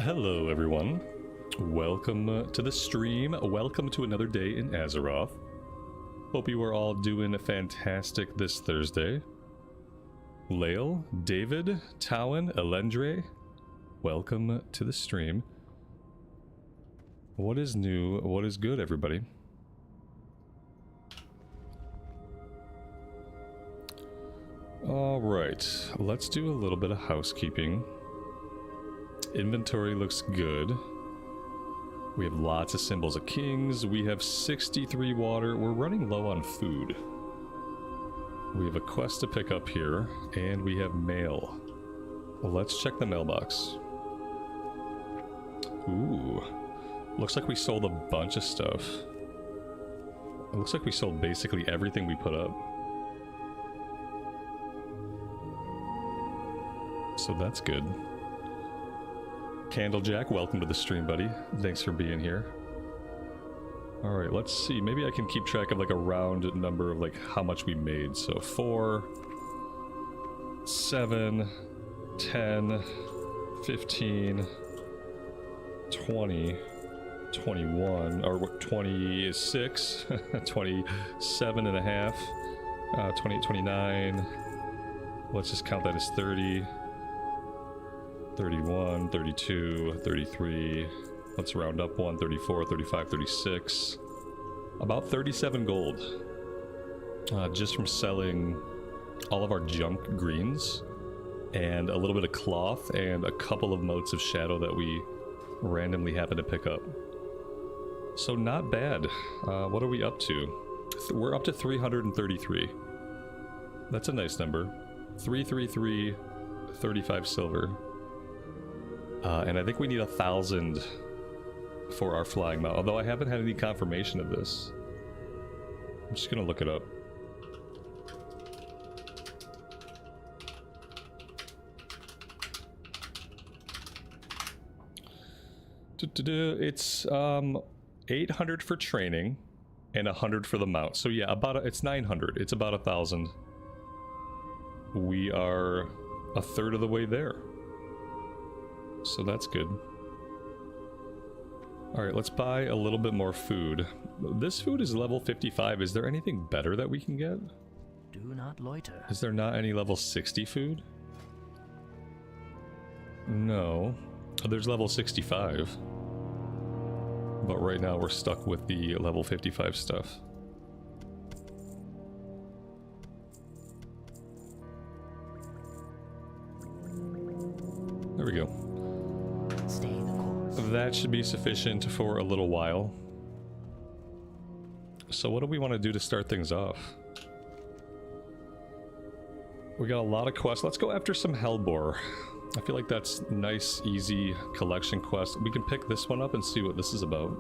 Hello everyone, welcome to the stream, welcome to another day in Azeroth. Hope you are all doing fantastic this Thursday. Lael, David, Towin, Elendre, welcome to the stream. What is new, what is good everybody? Alright, let's do a little bit of housekeeping. Inventory looks good. We have lots of symbols of kings. We have 63 water. We're running low on food. We have a quest to pick up here, and we have mail. Let's check the mailbox. Ooh. Looks like we sold a bunch of stuff. It looks like we sold basically everything we put up. So that's good. Candlejack, welcome to the stream, buddy. Thanks for being here. Alright, let's see. Maybe I can keep track of like a round number of like how much we made. So 4, 7, 10, 15, 20, 21, or 26, 27 and a half, 28, 29. Let's just count that as 30. 31, 32, 33, let's round up 1, 34, 35, 36. About 37 gold. Just from selling all of our junk greens, and a little bit of cloth, and a couple of motes of shadow that we randomly happened to pick up. So not bad. What are we up to? We're up to 333. That's a nice number. 333, 35 silver. And I think we need 1,000 for our flying mount, although I haven't had any confirmation of this. I'm just gonna look it up. It's 800 for training and 100 for the mount. So yeah, it's 900. It's about 1,000. We are a third of the way there. So that's good. Alright, let's buy a little bit more food. This food is level 55. Is there anything better that we can get? Do not loiter. Is there not any level 60 food? No. There's level 65. But right now we're stuck with the level 55 stuff. There we go. Stay the course. That should be sufficient for a little while. So what do we want to do to start things off? We got a lot of quests. Let's go after some Hellbore. I feel like that's nice, easy collection quest. We can pick this one up and see what this is about.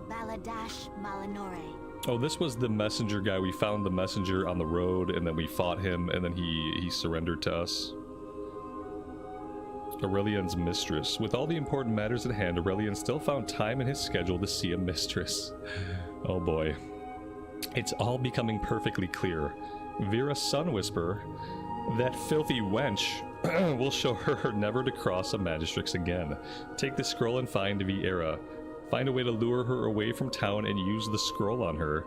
Baladash Malinore. Oh, this was the messenger guy. We found the messenger on the road, and then we fought him, and then he surrendered to us. Aurelian's mistress. With all the important matters at hand, Aurelian still found time in his schedule to see a mistress. Oh boy. It's all becoming perfectly clear. Vera Sunwhisper, that filthy wench, will show her never to cross a magistrix again. Take the scroll and find Viera. Find a way to lure her away from town and use the scroll on her.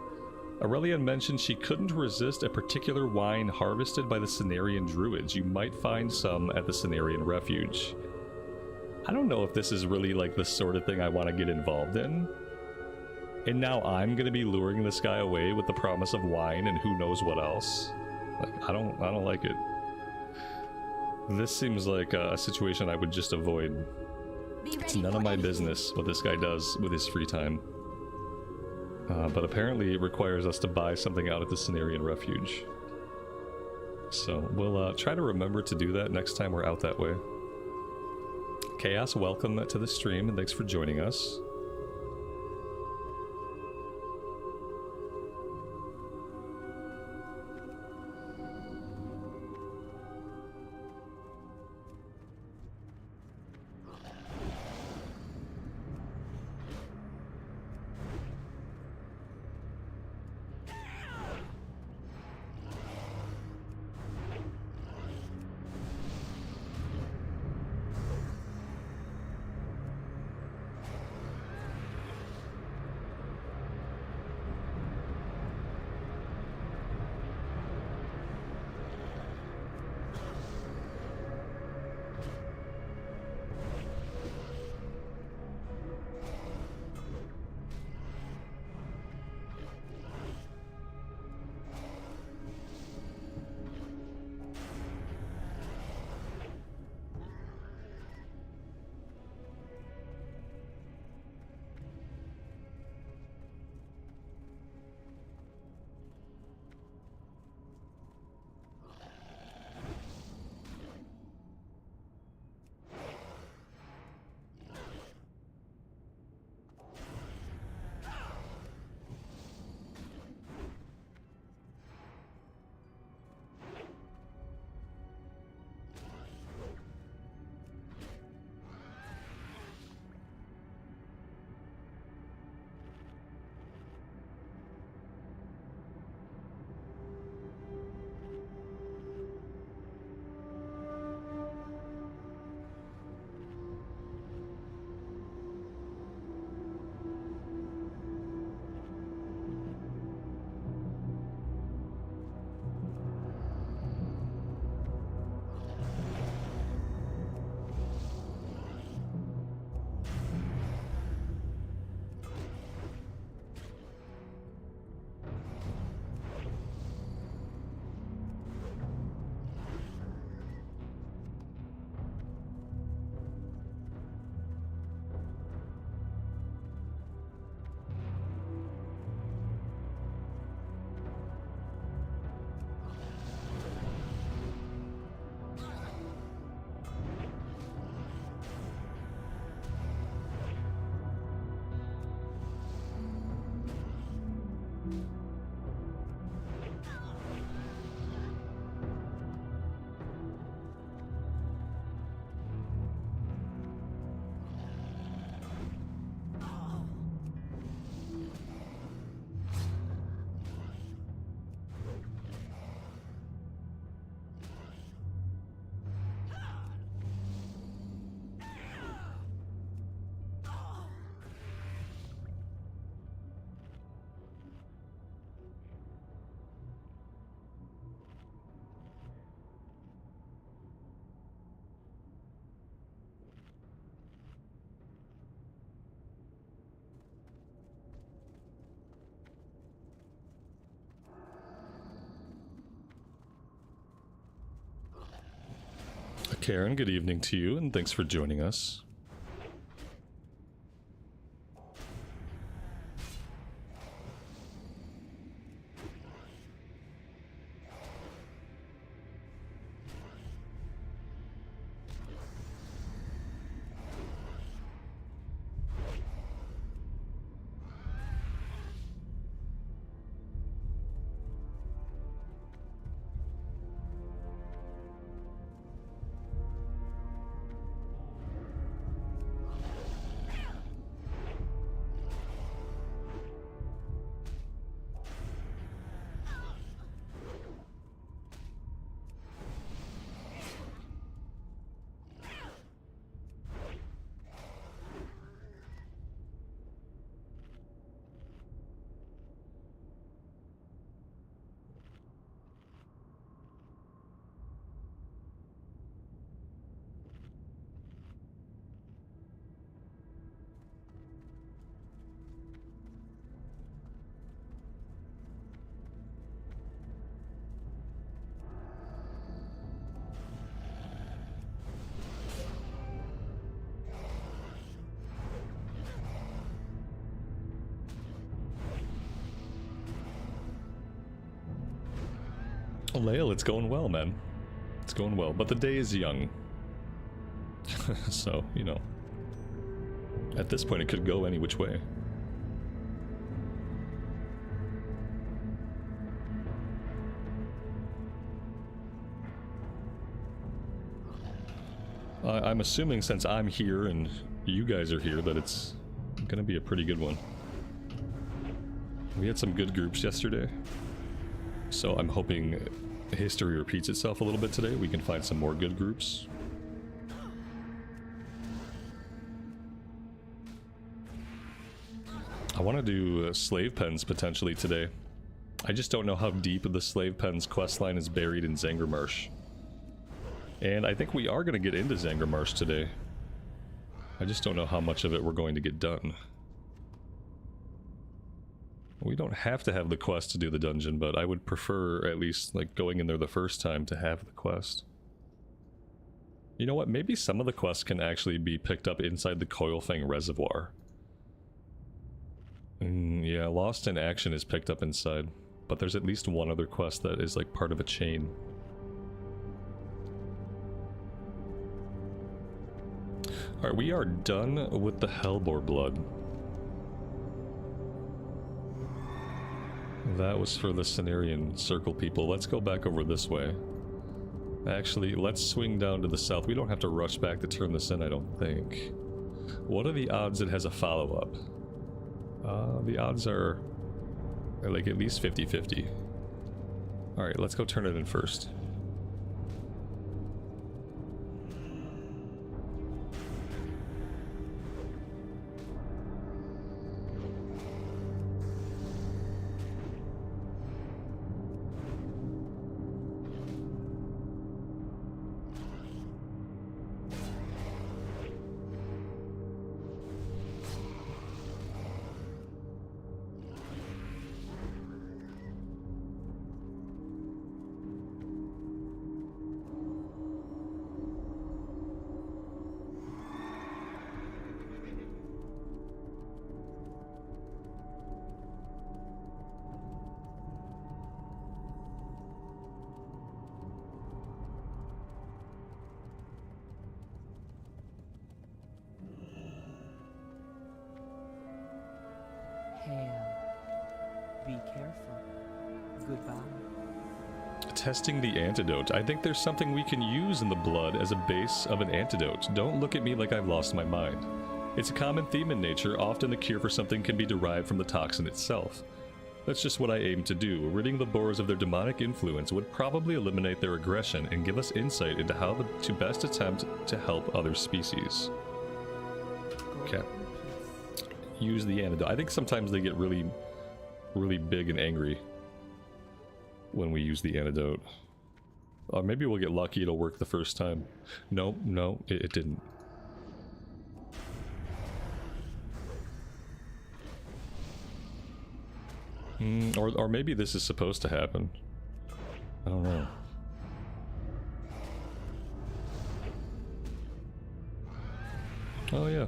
Aurelian mentioned she couldn't resist a particular wine harvested by the Cenarian druids. You might find some at the Cenarian refuge. I don't know if this is really like the sort of thing I want to get involved in. And now I'm going to be luring this guy away with the promise of wine and who knows what else. Like, I don't like it. This seems like a situation I would just avoid. It's none of my business what this guy does with his free time. But apparently it requires us to buy something out at the Cenarian refuge. So we'll try to remember to do that next time we're out that way. Chaos, welcome to the stream and thanks for joining us. Karen, good evening to you, and thanks for joining us. Lael, it's going well, man. It's going well, but the day is young. So, you know. At this point, it could go any which way. I'm assuming since I'm here and you guys are here that it's gonna be a pretty good one. We had some good groups yesterday. So I'm hoping history repeats itself a little bit today. We can find some more good groups. I want to do slave pens potentially today. I just don't know how deep the slave pens questline is buried in Zangarmarsh. And I think we are going to get into Zangarmarsh today. I just don't know how much of it we're going to get done. We don't have to have the quest to do the dungeon, but I would prefer at least like going in there the first time to have the quest. You know what? Maybe some of the quests can actually be picked up inside the Coilfang Reservoir. Yeah, Lost in Action is picked up inside, but there's at least one other quest that is like part of a chain. Alright, we are done with the Hellbore blood. That was for the Cenarian Circle people. Let's go back over this way. Actually, let's swing down to the south. We don't have to rush back to turn this in, I don't think. What are the odds it has a follow-up? The odds are like at least 50-50. Alright, let's go turn it in first. Be careful. Goodbye. Testing the antidote. I think there's something we can use in the blood as a base of an antidote. Don't look at me like I've lost my mind. It's a common theme in nature. Often the cure for something can be derived from the toxin itself. That's just what I aim to do. Ridding the boars of their demonic influence would probably eliminate their aggression and give us insight into how to best attempt to help other species. Okay. Use the antidote. I think sometimes they get really big and angry when we use the antidote. Or maybe we'll get lucky, it'll work the first time. No, it didn't. Or maybe this is supposed to happen. I don't know. Oh yeah.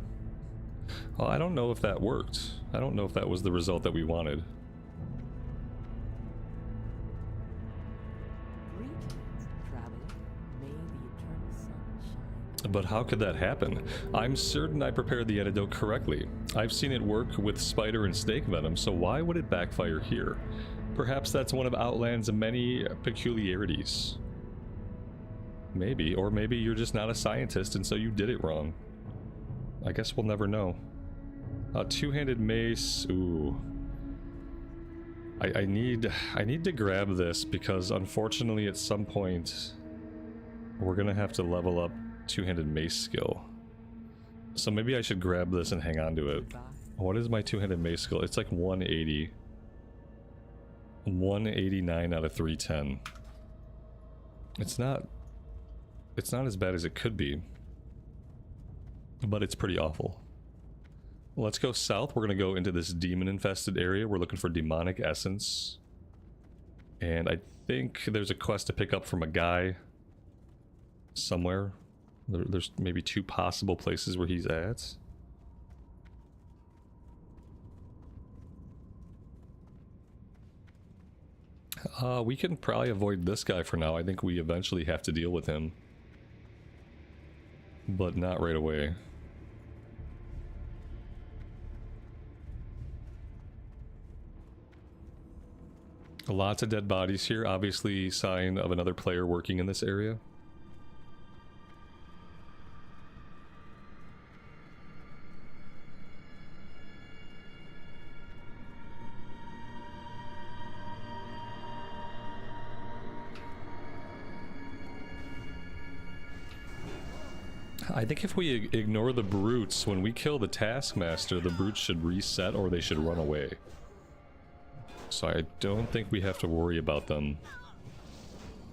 Well, I don't know if that worked. I don't know if that was the result that we wanted. Greetings, traveler. May the eternal sun shine. But how could that happen? I'm certain I prepared the antidote correctly. I've seen it work with spider and snake venom, so why would it backfire here? Perhaps that's one of Outland's many peculiarities. Maybe, or maybe you're just not a scientist and so you did it wrong. I guess we'll never know. A two-handed mace, ooh. I need to grab this because unfortunately at some point we're gonna have to level up two-handed mace skill. So maybe I should grab this and hang on to it. Goodbye. What is my two-handed mace skill? It's like 180. 189 out of 310. It's not as bad as it could be, but it's pretty awful. Let's go south. We're gonna go into this demon-infested area. We're looking for demonic essence. And I think there's a quest to pick up from a guy somewhere. There's maybe 2 possible places where he's at. We can probably avoid this guy for now. I think we eventually have to deal with him. But not right away. Lots of dead bodies here. Obviously, sign of another player working in this area. I think if we ignore the brutes, when we kill the taskmaster, the brutes should reset or they should run away. So I don't think we have to worry about them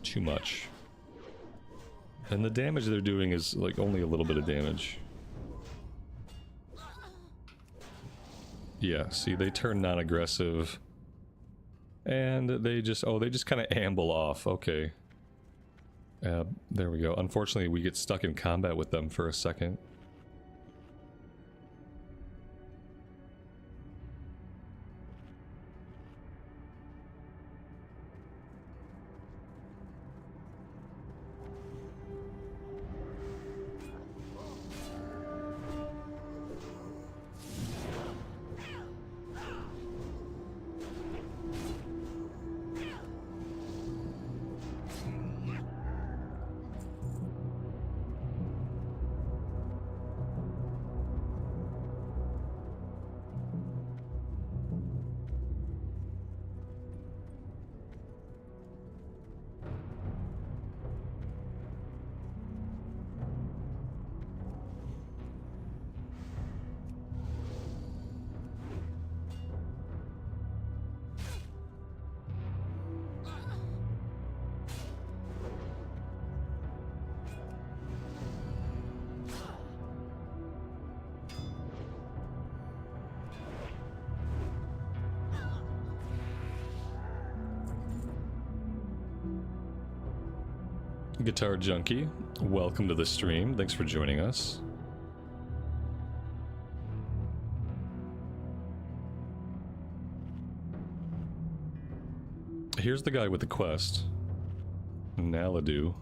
too much. And the damage they're doing is like only a little bit of damage. Yeah, see, they turn non-aggressive. And they just, oh, they just kind of amble off. Okay. There we go. Unfortunately, we get stuck in combat with them for a second. Guitar Junkie, welcome to the stream. Thanks for joining us. Here's the guy with the quest. Naladu.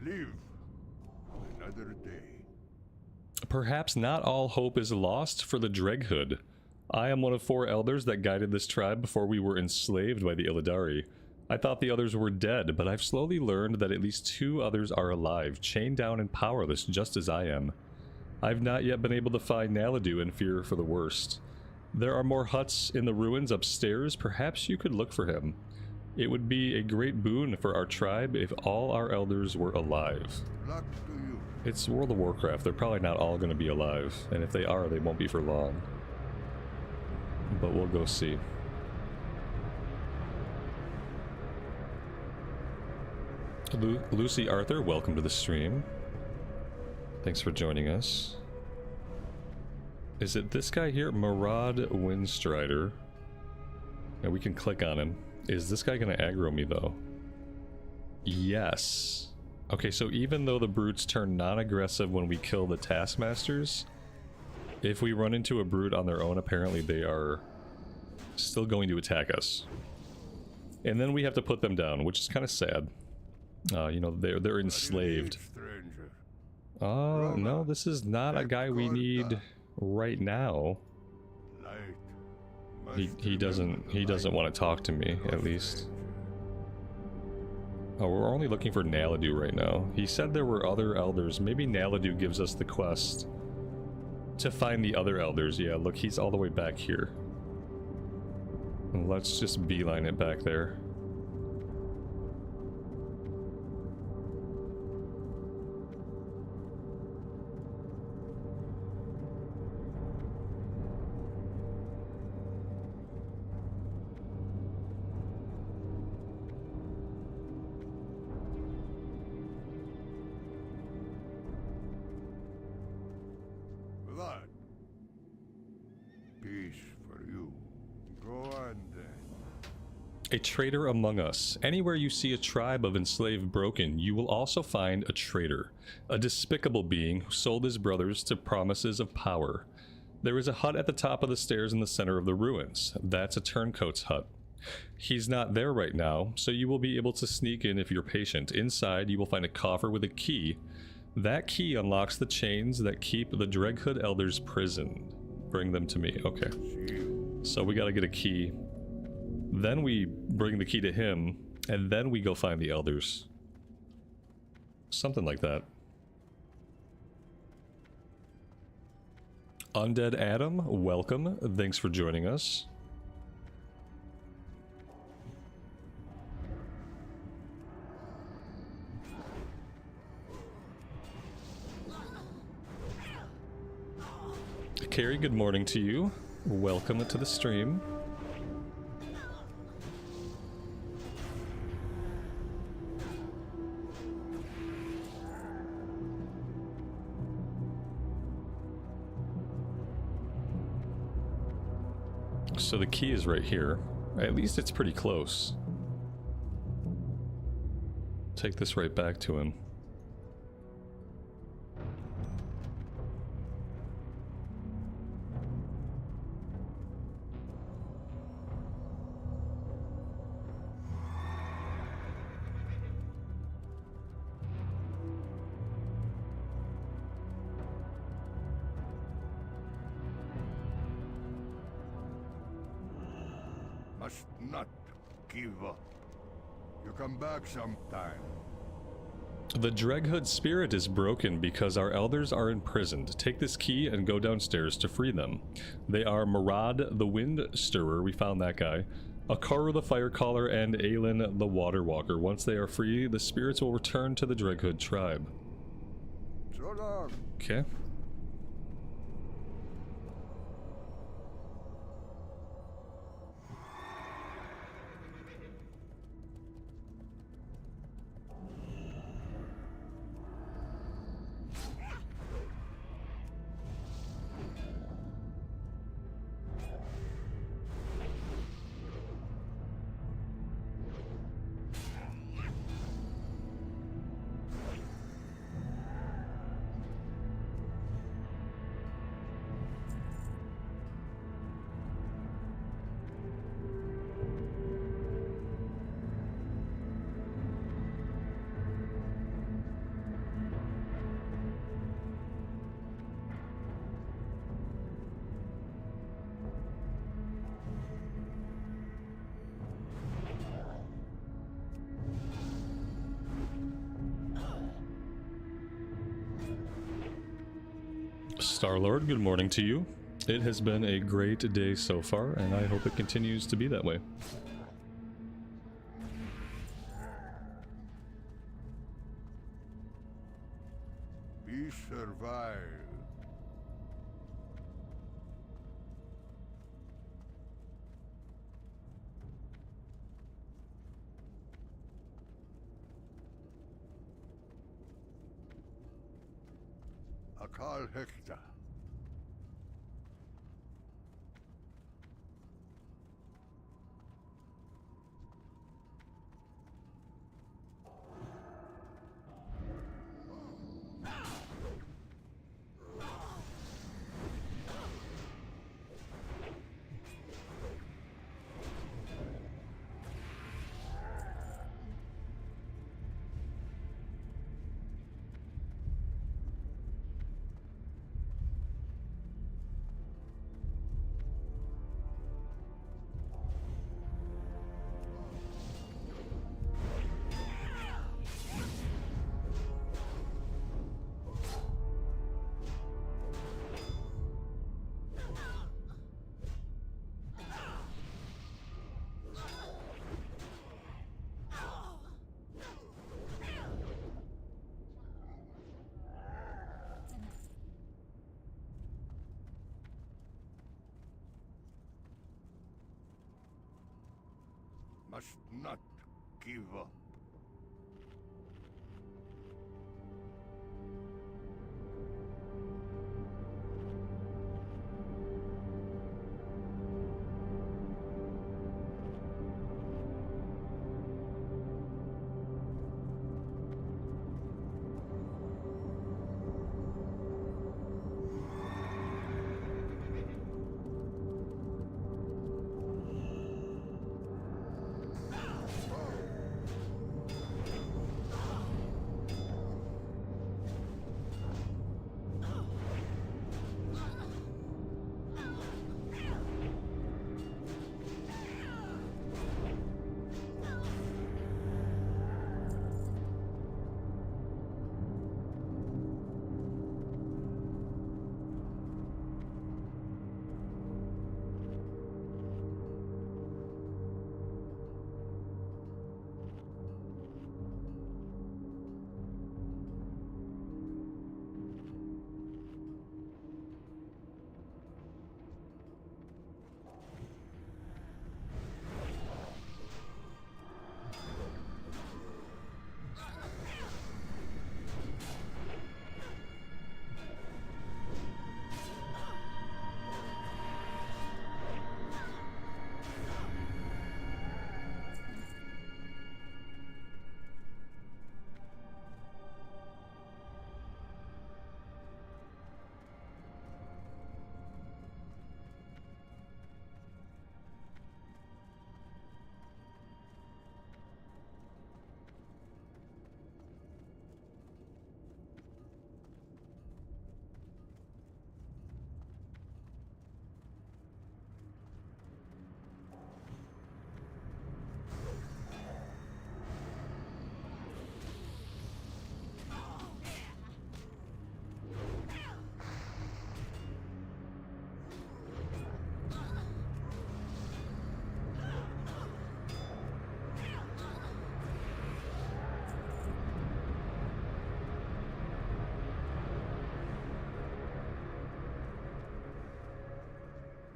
Live another day. Perhaps not all hope is lost for the Dreghood. I am one of 4 elders that guided this tribe before we were enslaved by the Illidari. I thought the others were dead, but I've slowly learned that at least 2 others are alive, chained down and powerless just as I am. I've not yet been able to find Naladu and fear for the worst. There are more huts in the ruins upstairs. Perhaps you could look for him. It would be a great boon for our tribe if all our elders were alive. Luck to you. It's World of Warcraft. They're probably not all going to be alive. And if they are, they won't be for long. But we'll go see. Lucy Arthur, welcome to the stream. Thanks for joining us. Is it this guy here? Marad Windstrider. And we can click on him. Is this guy gonna aggro me though? Yes. Okay, so even though the brutes turn non-aggressive when we kill the taskmasters, if we run into a brute on their own, apparently they are still going to attack us. And then we have to put them down, which is kind of sad. You know, they're enslaved. Oh, no, this is not a guy we need right now. He doesn't want to talk to me, at least. Oh, we're only looking for Naladu right now. He said there were other elders. Maybe Naladu gives us the quest to find the other elders. Yeah, look, he's all the way back here. Let's just beeline it back there. A traitor among us. Anywhere you see a tribe of enslaved broken, you will also find a traitor, a despicable being who sold his brothers to promises of power. There is a hut at the top of the stairs in the center of the ruins. That's a turncoat's hut. He's not there right now, so you will be able to sneak in if you're patient. Inside, you will find a coffer with a key. That key unlocks the chains that keep the Dreghood elders prisoned. Bring them to me. Okay. So we gotta get a key. Then we bring the key to him, and then we go find the elders. Something like that. Undead Adam, welcome. Thanks for joining us. Carrie, good morning to you. Welcome to the stream. So the key is right here. At least it's pretty close. Take this right back to him. Must not give up. You come back sometime. The Dreghood spirit is broken because our elders are imprisoned. Take this key and go downstairs to free them. They are Marad the Wind Stirrer, we found that guy, Akaru the Fire Caller, and Aelin the Water Walker. Once they are free, the spirits will return to the Dreghood tribe. So long. Okay. Star-Lord, good morning to you. It has been a great day so far, and I hope it continues to be that way. We survive. Akal Hekta. Must not give up.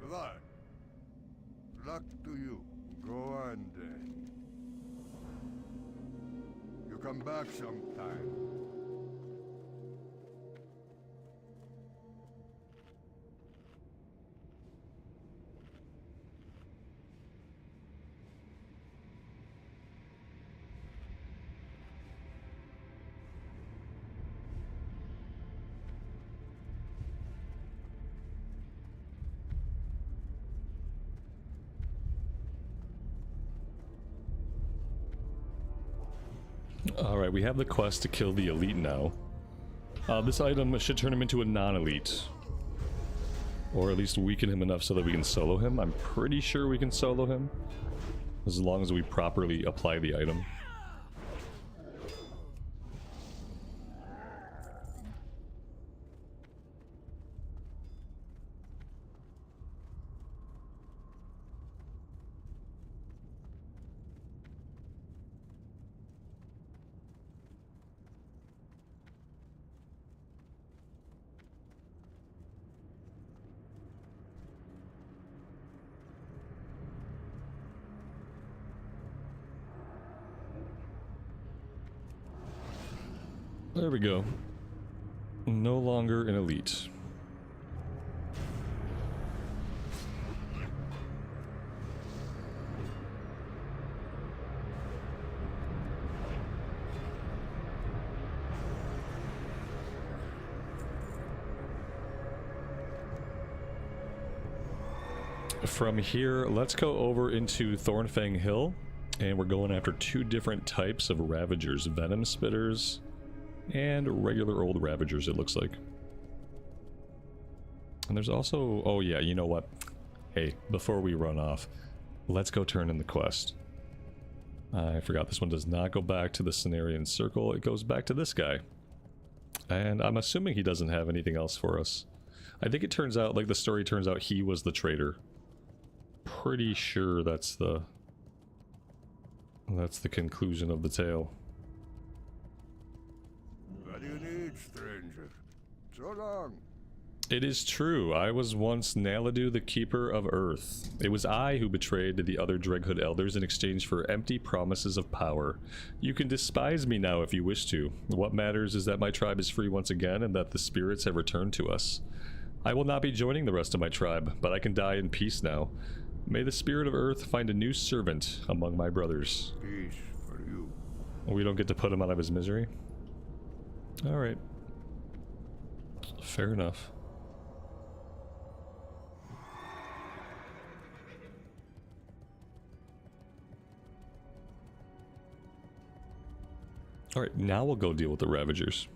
Right. Luck to you. Go on then. You come back sometime. Alright, we have the quest to kill the elite now. This item should turn him into a non-elite. Or at least weaken him enough so that we can solo him. I'm pretty sure we can solo him. As long as we properly apply the item. There we go. No longer an elite. From here, let's go over into Thornfang Hill, and we're going after two different types of Ravagers, Venom Spitters and regular old Ravagers, it looks like. And there's also, oh yeah, you know what? Hey, before we run off, let's go turn in the quest. I forgot this one does not go back to the Cenarian Circle, it goes back to this guy. And I'm assuming he doesn't have anything else for us. I think it turns out, like the story turns out, he was the traitor. Pretty sure that's the conclusion of the tale. What do you need, stranger? So long. It is true. I was once Naladu, the Keeper of Earth. It was I who betrayed the other Dreghood elders in exchange for empty promises of power. You can despise me now if you wish to. What matters is that my tribe is free once again and that the spirits have returned to us. I will not be joining the rest of my tribe, but I can die in peace now. May the spirit of Earth find a new servant among my brothers. Peace for you. We don't get to put him out of his misery? Alright. Fair enough. Alright, now we'll go deal with the Ravagers.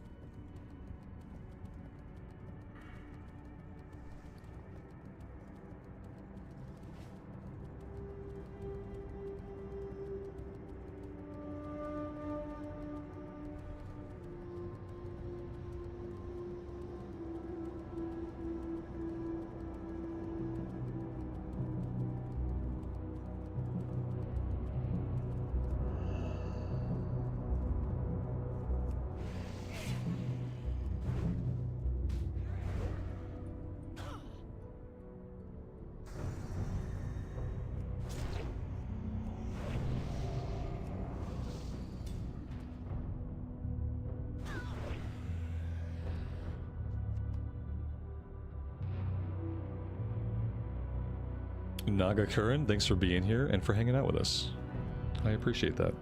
Naga Curran, thanks for being here and for hanging out with us. I appreciate that.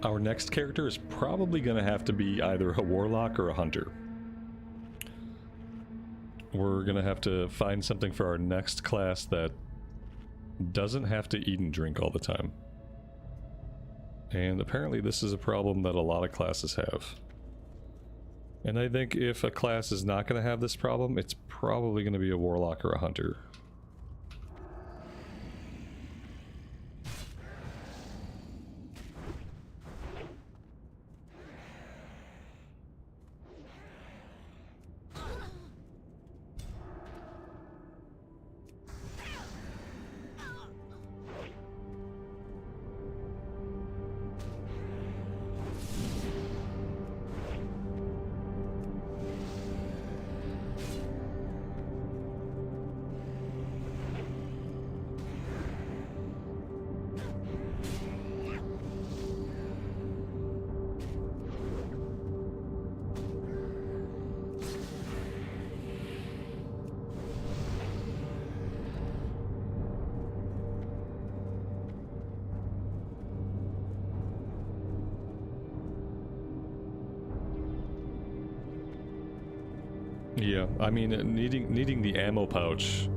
our next character is probably going to have to be either a warlock or a hunter. We're going to have to find something for our next class that doesn't have to eat and drink all the time. And apparently this is a problem that a lot of classes have. And I think if a class is not going to have this problem, it's probably going to be a warlock or a hunter. Yeah, I mean, needing the ammo pouch,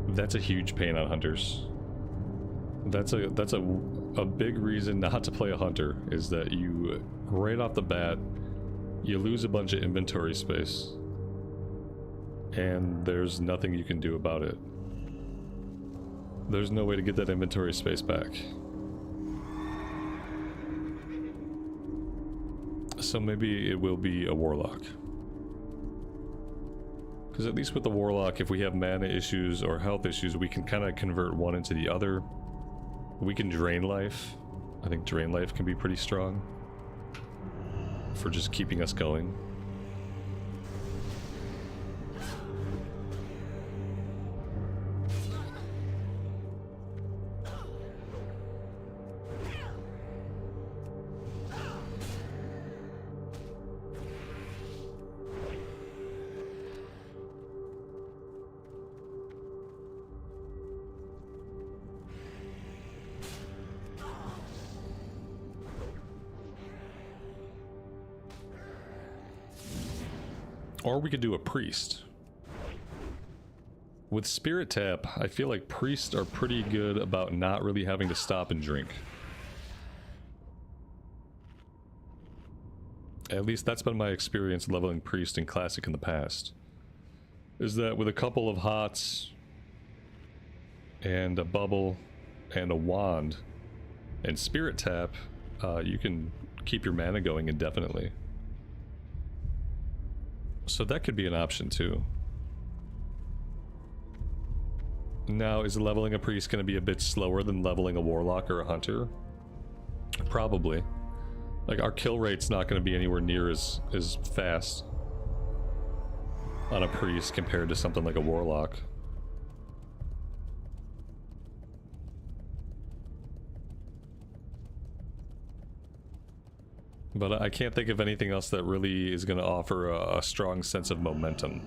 that's a huge pain on hunters. That's a big reason not to play a hunter, is that you, right off the bat, you lose a bunch of inventory space. And there's nothing you can do about it. There's no way to get that inventory space back. So maybe it will be a warlock. Because at least with the warlock, if we have mana issues or health issues, we can kind of convert one into the other. We can drain life. I think drain life can be pretty strong for just keeping us going. Or we could do a priest. With Spirit Tap, I feel like priests are pretty good about not really having to stop and drink. At least that's been my experience leveling priest in Classic in the past. Is that with a couple of hots, and a bubble, and a wand, and Spirit Tap, you can keep your mana going indefinitely. So that could be an option too. Now, is leveling a priest going to be a bit slower than leveling a warlock or a hunter? Probably. Like, our kill rate's not going to be anywhere near as fast on a priest compared to something like a warlock. But I can't think of anything else that really is going to offer a strong sense of momentum.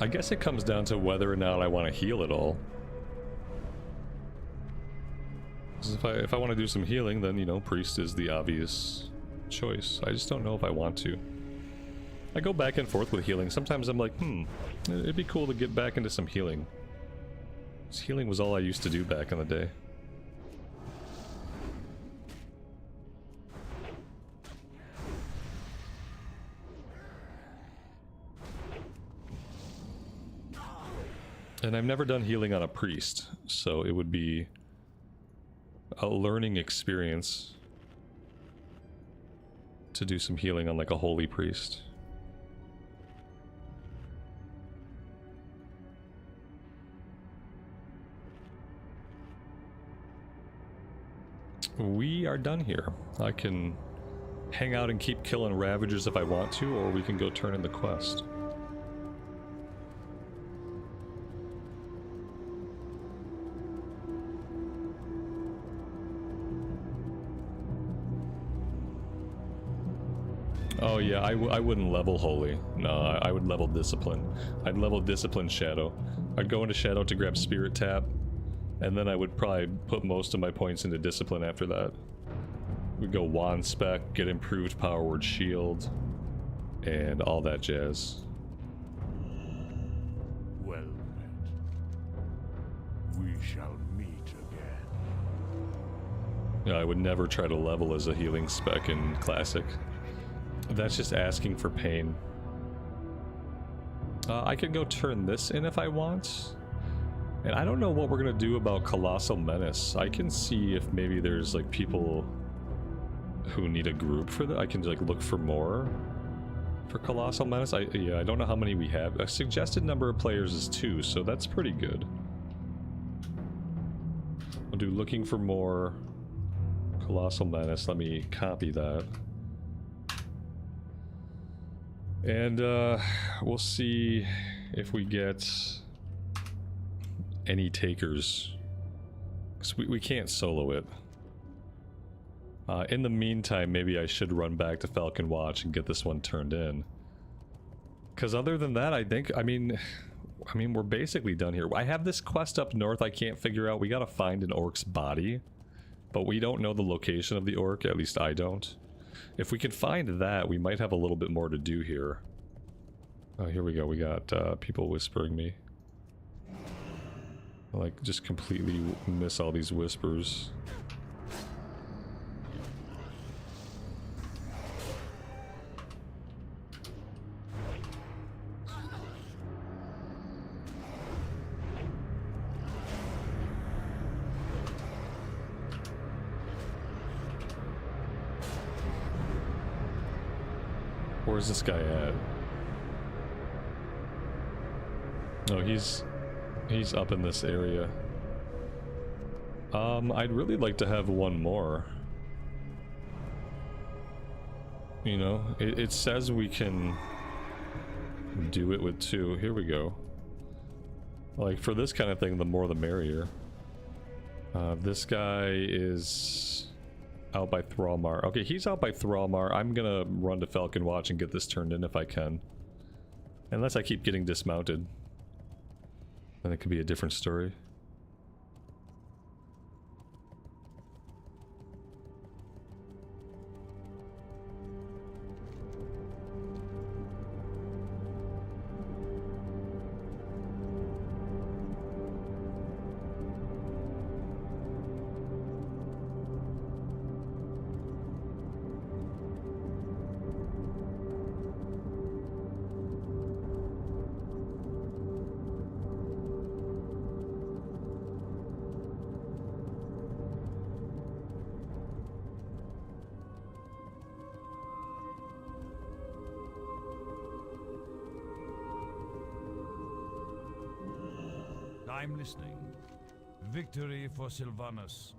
I guess it comes down to whether or not I want to heal at all. 'Cause if I want to do some healing, then, you know, priest is the obvious choice. I just don't know if I want to. I go back and forth with healing. Sometimes I'm like, it'd be cool to get back into some healing. 'Cause healing was all I used to do back in the day. And I've never done healing on a priest, so it would be a learning experience to do some healing on like a holy priest. we are done here. I can hang out and keep killing Ravagers if I want to, or we can go turn in the quest. Oh yeah, I wouldn't level Holy. No, I would level Discipline. I'd level Discipline Shadow. I'd go into Shadow to grab Spirit Tap, and then I would probably put most of my points into Discipline after that. We'd go Wand Spec, get improved Power Word Shield, and all that jazz. Well met. We shall meet again. No, I would never try to level as a healing spec in Classic. That's just asking for pain. I could go turn this in if I want. And I don't know what we're gonna do about Colossal Menace. I can see if maybe there's like people who need a group for that. I can like look for more for Colossal Menace. Yeah, I don't know how many we have. A suggested number of players is 2, so that's pretty good. I'll do looking for more Colossal Menace. Let me copy that. And we'll see if we get any takers, because we can't solo it. In the meantime, maybe I should run back to Falcon Watch and get this one turned in. Because other than that, I mean, we're basically done here. I have this quest up north I can't figure out. We gotta find an orc's body, but we don't know the location of the orc, at least I don't. If we can find that, we might have a little bit more to do here. Oh, here we go. We got people whispering me. I, like, just completely miss all these whispers. Where's this guy at? Oh, he's up in this area. I'd really like to have one more. You know, it says we can do it with 2. Here we go. Like, for this kind of thing, the more the merrier. This guy is out by Thrallmar. Okay, he's out by Thrallmar. I'm gonna run to Falcon Watch and get this turned in if I can. Unless I keep getting dismounted. Then it could be a different story. I'm listening. Victory for Sylvanus.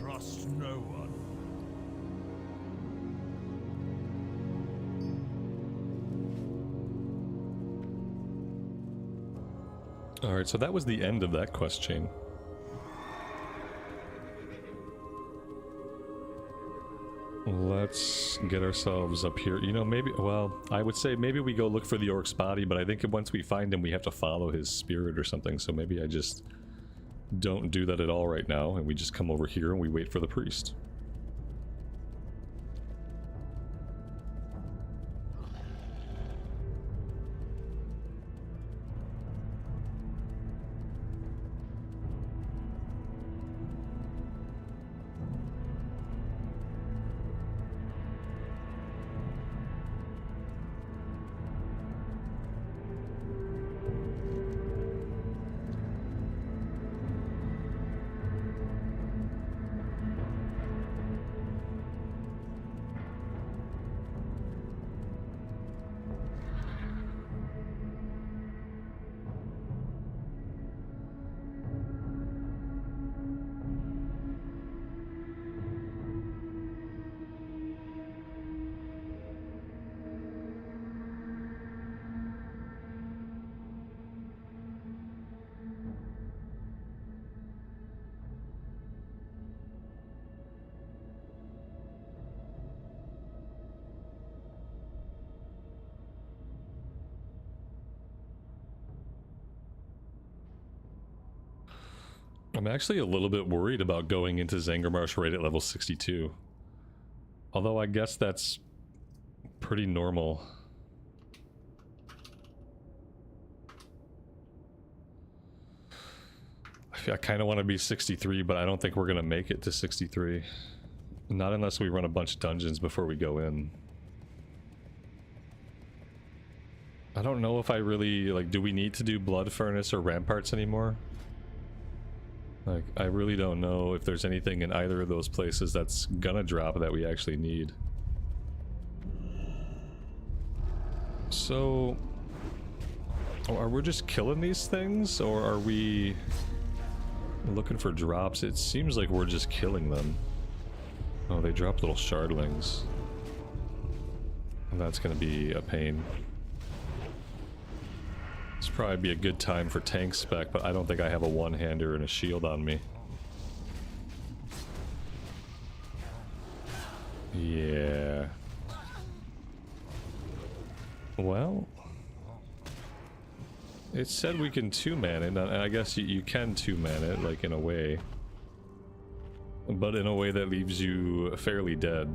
Trust no one. Alright, so that was the end of that quest chain. Let's get ourselves up here. You know, maybe, well, I would say maybe we go look for the orc's body, but I think once we find him, we have to follow his spirit or something, so maybe I just don't do that at all right now, and we just come over here and we wait for the priest. I'm actually a little bit worried about going into Zangarmarsh right at level 62. Although I guess that's pretty normal. I kind of want to be 63, but I don't think we're going to make it to 63. Not unless we run a bunch of dungeons before we go in. I don't know if I really, like, do we need to do Blood Furnace or Ramparts anymore? Like, I really don't know if there's anything in either of those places that's gonna drop that we actually need. So, are we just killing these things, or are we looking for drops? It seems like we're just killing them. Oh, they drop little shardlings. That's gonna be a pain. This would probably be a good time for tank spec, but I don't think I have a one-hander and a shield on me. Yeah. Well, it said we can two-man it, and I guess you can two-man it, like, in a way. But in a way that leaves you fairly dead.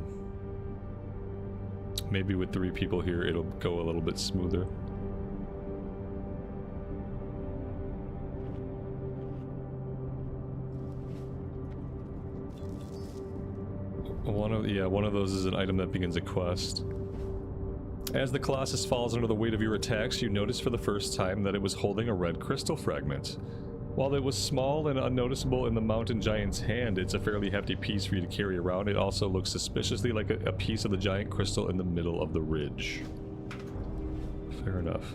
Maybe with 3 people here, it'll go a little bit smoother. One of those is an item that begins a quest. As the Colossus falls under the weight of your attacks, you notice for the first time that it was holding a red crystal fragment. While it was small and unnoticeable in the mountain giant's hand, it's a fairly hefty piece for you to carry around. It also looks suspiciously like a piece of the giant crystal in the middle of the ridge. Fair enough.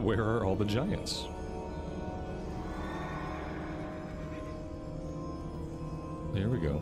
Where are all the giants? There we go.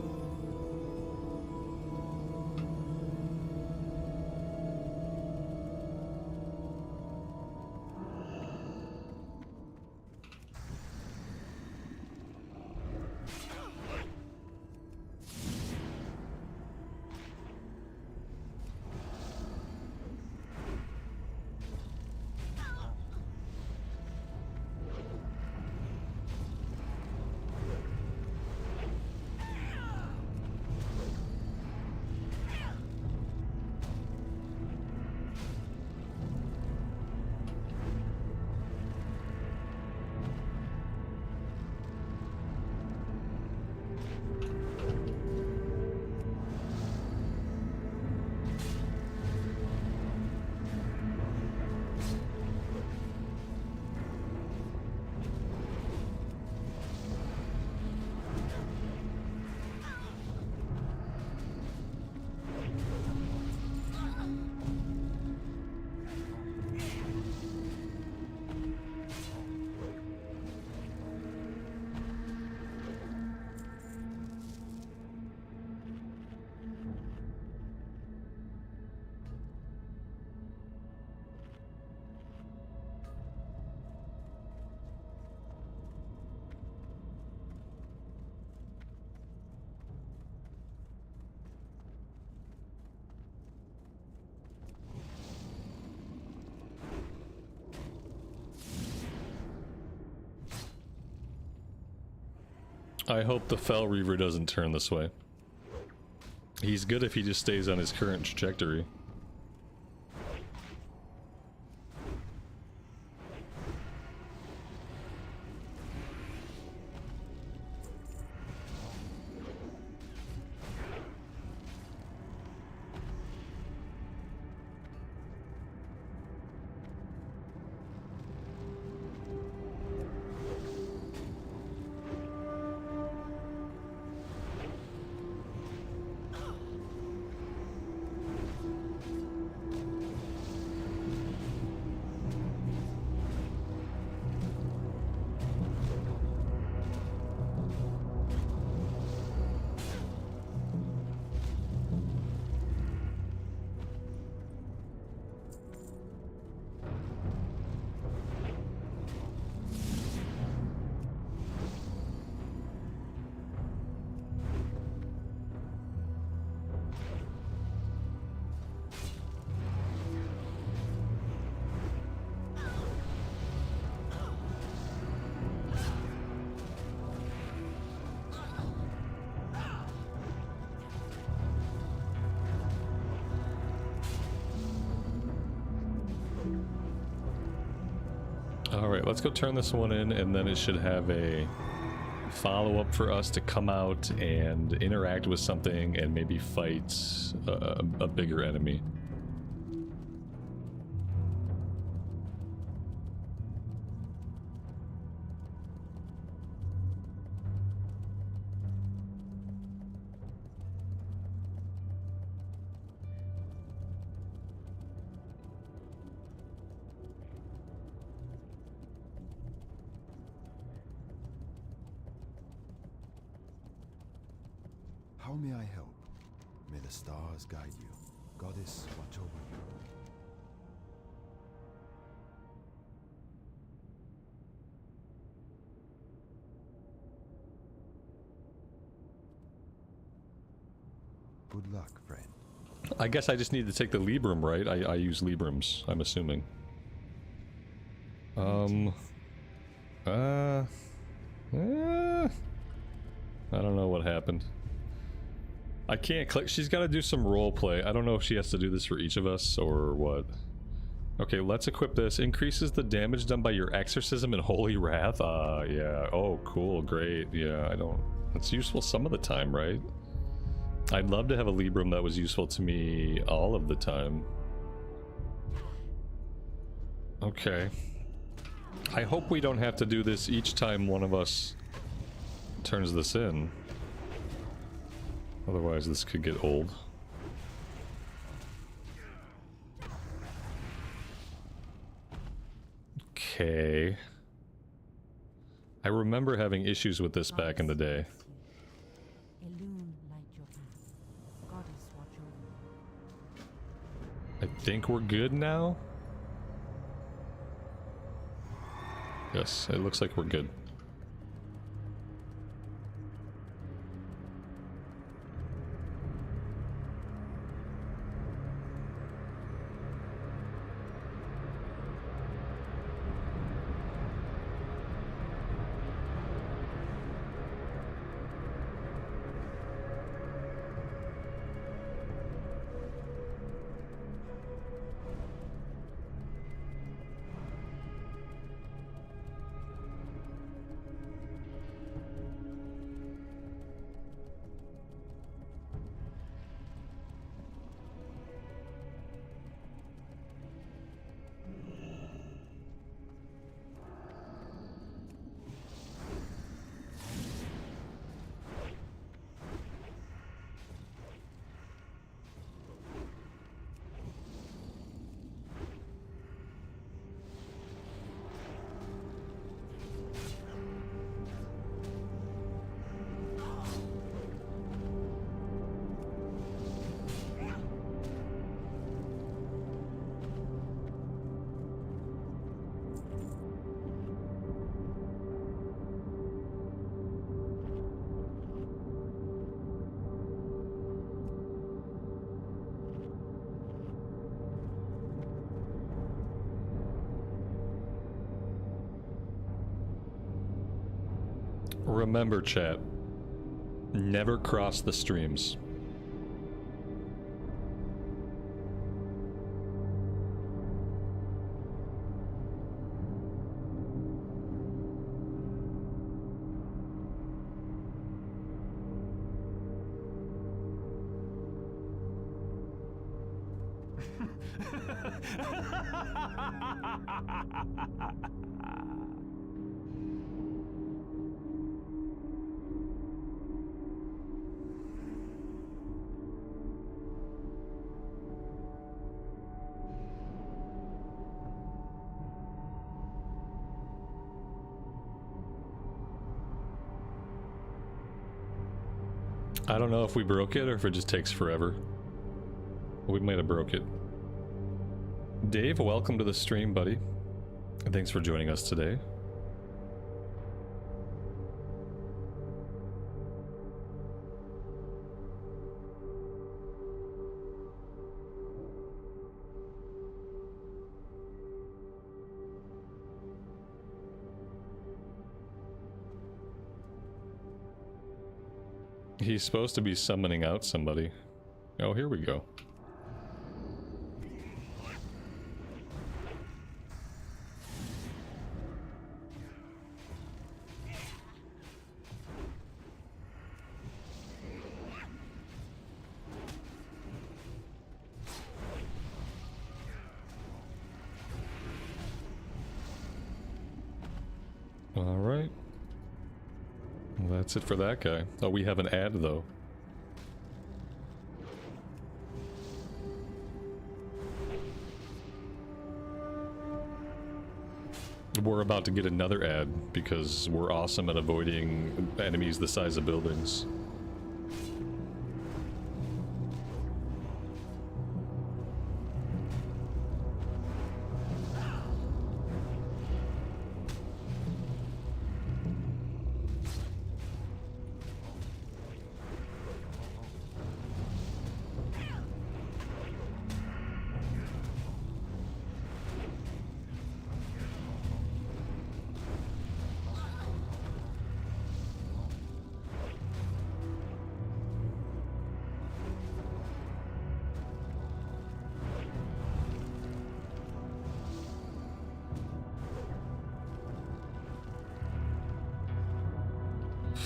I hope the Fell Reaver doesn't turn this way. He's good if he just stays on his current trajectory. Alright, let's go turn this one in, and then it should have a follow-up for us to come out and interact with something and maybe fight a bigger enemy. How may I help? May the stars guide you. Goddess, watch over you. Good luck, friend. I guess I just need to take the Librum, right? I use Librums, I'm assuming. I don't know what happened. I can't click. She's got to do some role play. I don't know if she has to do this for each of us or what. Okay, let's equip this. Increases the damage done by your exorcism and holy wrath. Yeah. Oh, cool. Great. Yeah, I don't... It's useful some of the time, right? I'd love to have a Librum that was useful to me all of the time. Okay. I hope we don't have to do this each time one of us turns this in. Otherwise, this could get old. Okay. I remember having issues with this back in the day. I think we're good now? Yes, it looks like we're good. Remember, chat, never cross the streams. I don't know if we broke it or if it just takes forever. We might have broke it. Dave, welcome to the stream, buddy. Thanks for joining us today. He's supposed to be summoning out somebody. Oh, here we go. That's it for that guy. Oh, we have an ad though. We're about to get another ad because we're awesome at avoiding enemies the size of buildings.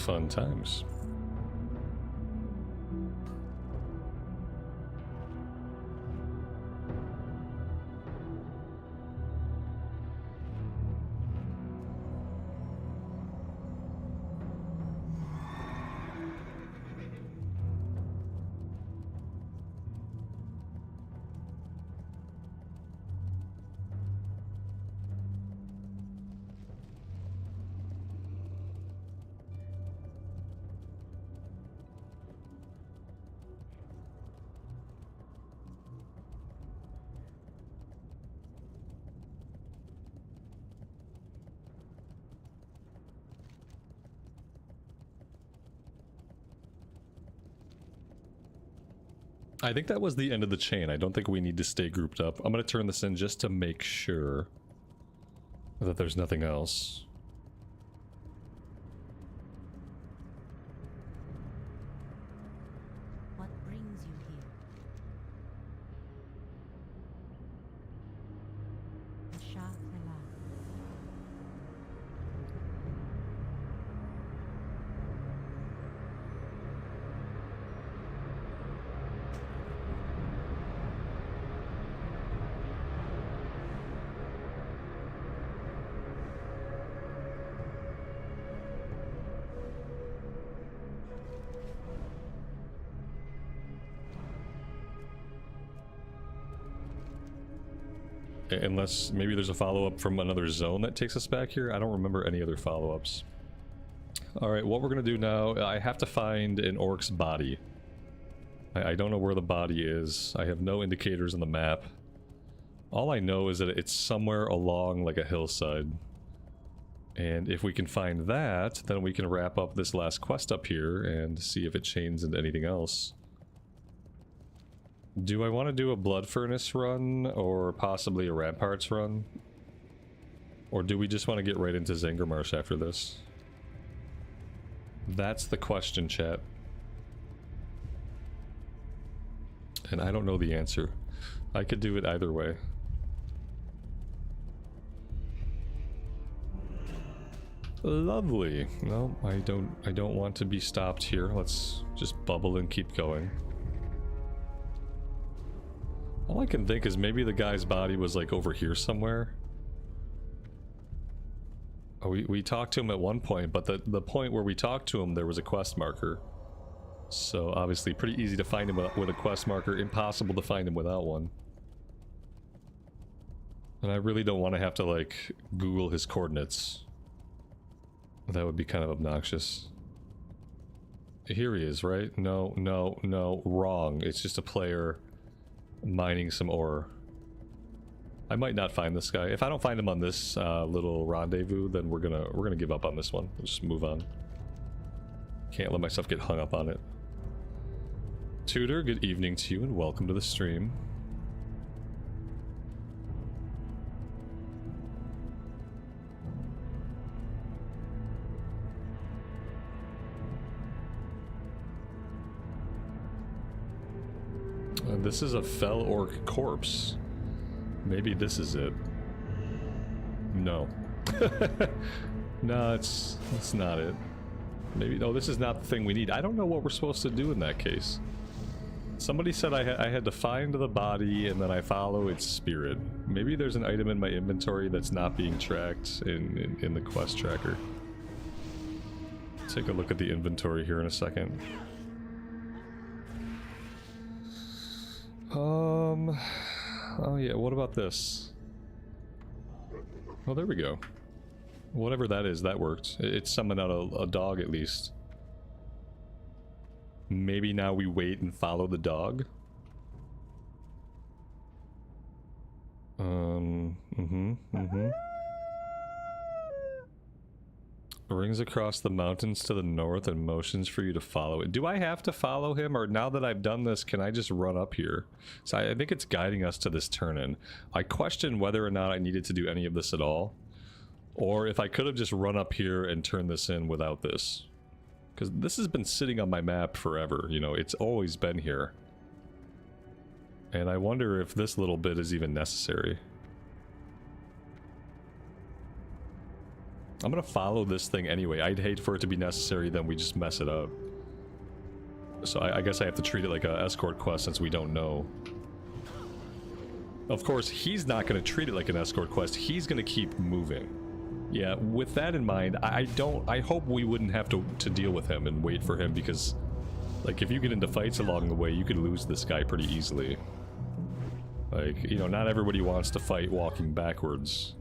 Fun times. I think that was the end of the chain. I don't think we need to stay grouped up. I'm going to turn this in just to make sure that there's nothing else. What brings you here? Shah-Khala. Unless maybe there's a follow-up from another zone that takes us back here. I don't remember any other follow-ups. Alright, what we're going to do now, I have to find an orc's body. I don't know where the body is. I have no indicators on the map. All I know is that it's somewhere along like a hillside. And if we can find that, then we can wrap up this last quest up here and see if it chains into anything else. Do I want to do a Blood Furnace run, or possibly a Ramparts run? Or do we just want to get right into Zangarmarsh after this? That's the question, chat. And I don't know the answer. I could do it either way. Lovely. No, I don't want to be stopped here. Let's just bubble and keep going. All I can think is maybe the guy's body was like over here somewhere. Oh, we talked to him at one point, but the point where we talked to him, there was a quest marker. So obviously pretty easy to find him with a quest marker, impossible to find him without one. And I really don't want to have to like Google his coordinates. That would be kind of obnoxious. Here he is, right? No, no, no, wrong. It's just a player mining some ore. I might not find this guy. If I don't find him on this little rendezvous, then we're gonna give up on this one. We'll just move on. Can't let myself get hung up on it. Tudor, good evening to you and welcome to the stream. This is a fell orc corpse. Maybe this is it. No. No, it's not it. Maybe, no, this is not the thing we need. I don't know what we're supposed to do in that case. Somebody said I had to find the body and then I follow its spirit. Maybe there's an item in my inventory that's not being tracked in the quest tracker. take a look at the inventory here in a second. Oh yeah, what about this? Oh, there we go. Whatever that is, that worked. It summoned out a dog at least. Maybe now we wait and follow the dog? Rings across the mountains to the north and motions for you to follow it. Do I have to follow him, or now that I've done this, can I just run up here? So I think it's guiding us to this turn-in. I question whether or not I needed to do any of this at all, or if I could have just run up here and turned this in without this. Because this has been sitting on my map forever, you know, it's always been here. And I wonder if this little bit is even necessary. I'm gonna follow this thing anyway. I'd hate for it to be necessary, then we just mess it up. So I guess I have to treat it like a escort quest since we don't know. Of course, he's not gonna treat it like an escort quest. He's gonna keep moving. Yeah, with that in mind, I hope we wouldn't have to deal with him and wait for him, because, like, if you get into fights along the way, you could lose this guy pretty easily. Like, you know, not everybody wants to fight walking backwards.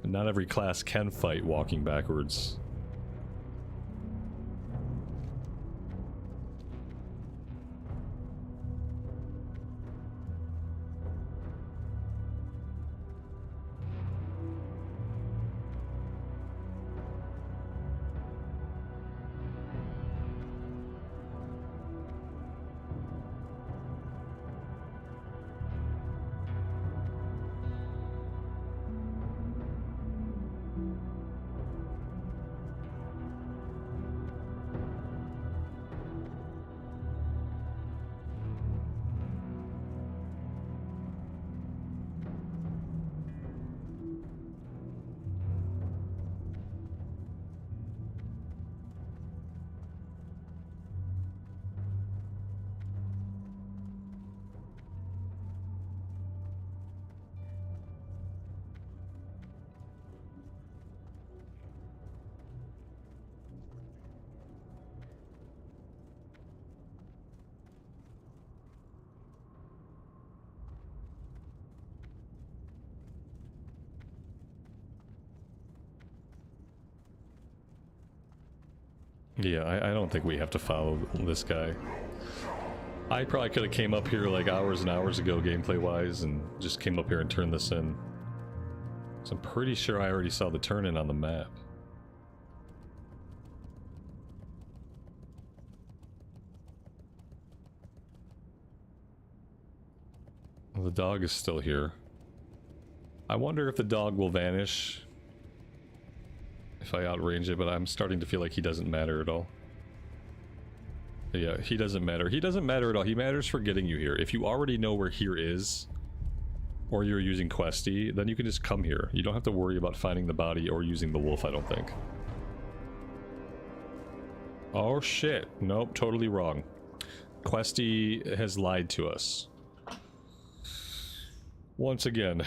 And not every class can fight walking backwards. Yeah, I don't think we have to follow this guy. I probably could have came up here like hours and hours ago gameplay-wise and just came up here and turned this in. So I'm pretty sure I already saw the turn-in on the map. Well, the dog is still here. I wonder if the dog will vanish if I outrange it, but I'm starting to feel like he doesn't matter at all. Yeah, he doesn't matter. He doesn't matter at all. He matters for getting you here. If you already know where here is, or you're using Questie, then you can just come here. You don't have to worry about finding the body or using the wolf, I don't think. Oh shit. Nope, totally wrong. Questie has lied to us. Once again.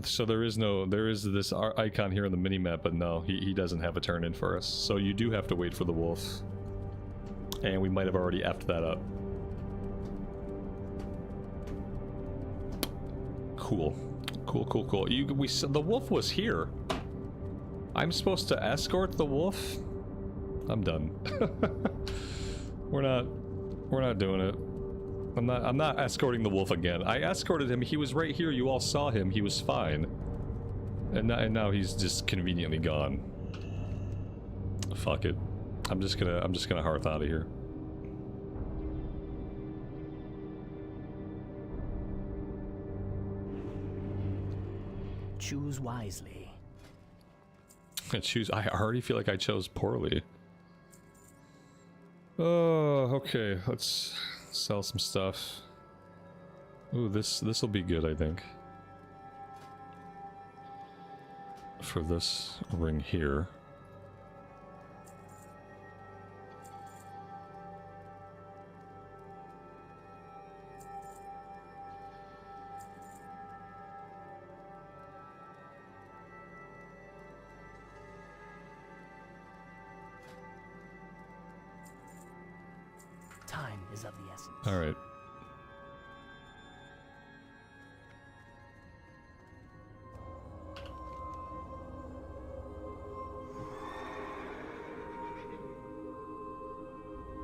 So there is this icon here in the minimap, but no, he doesn't have a turn-in for us. So you do have to wait for the wolf. And we might have already effed that up. Cool. Cool. The wolf was here. I'm supposed to escort the wolf? I'm done. We're not doing it. I'm not escorting the wolf again. I escorted him. He was right here. You all saw him. He was fine. And now he's just conveniently gone. Fuck it. I'm just gonna hearth out of here. Choose wisely. I already feel like I chose poorly. Oh, okay. Let's sell some stuff. Ooh, this will be good, I think. For this ring here. is of the essence. All right.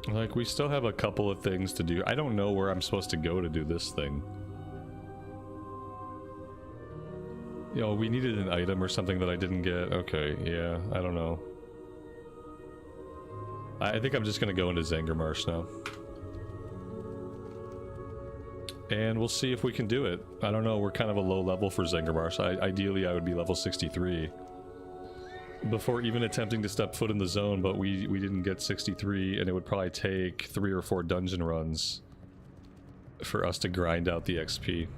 Like, we still have a couple of things to do. I don't know where I'm supposed to go to do this thing. Yo, we needed an item or something that I didn't get. Okay, yeah, I don't know. I think I'm just gonna go into Zangarmarsh now. And we'll see if we can do it. I don't know, we're kind of a low level for Zangarmarsh. Ideally, I would be level 63 before even attempting to step foot in the zone, but we didn't get 63, and it would probably take 3 or 4 dungeon runs for us to grind out the XP.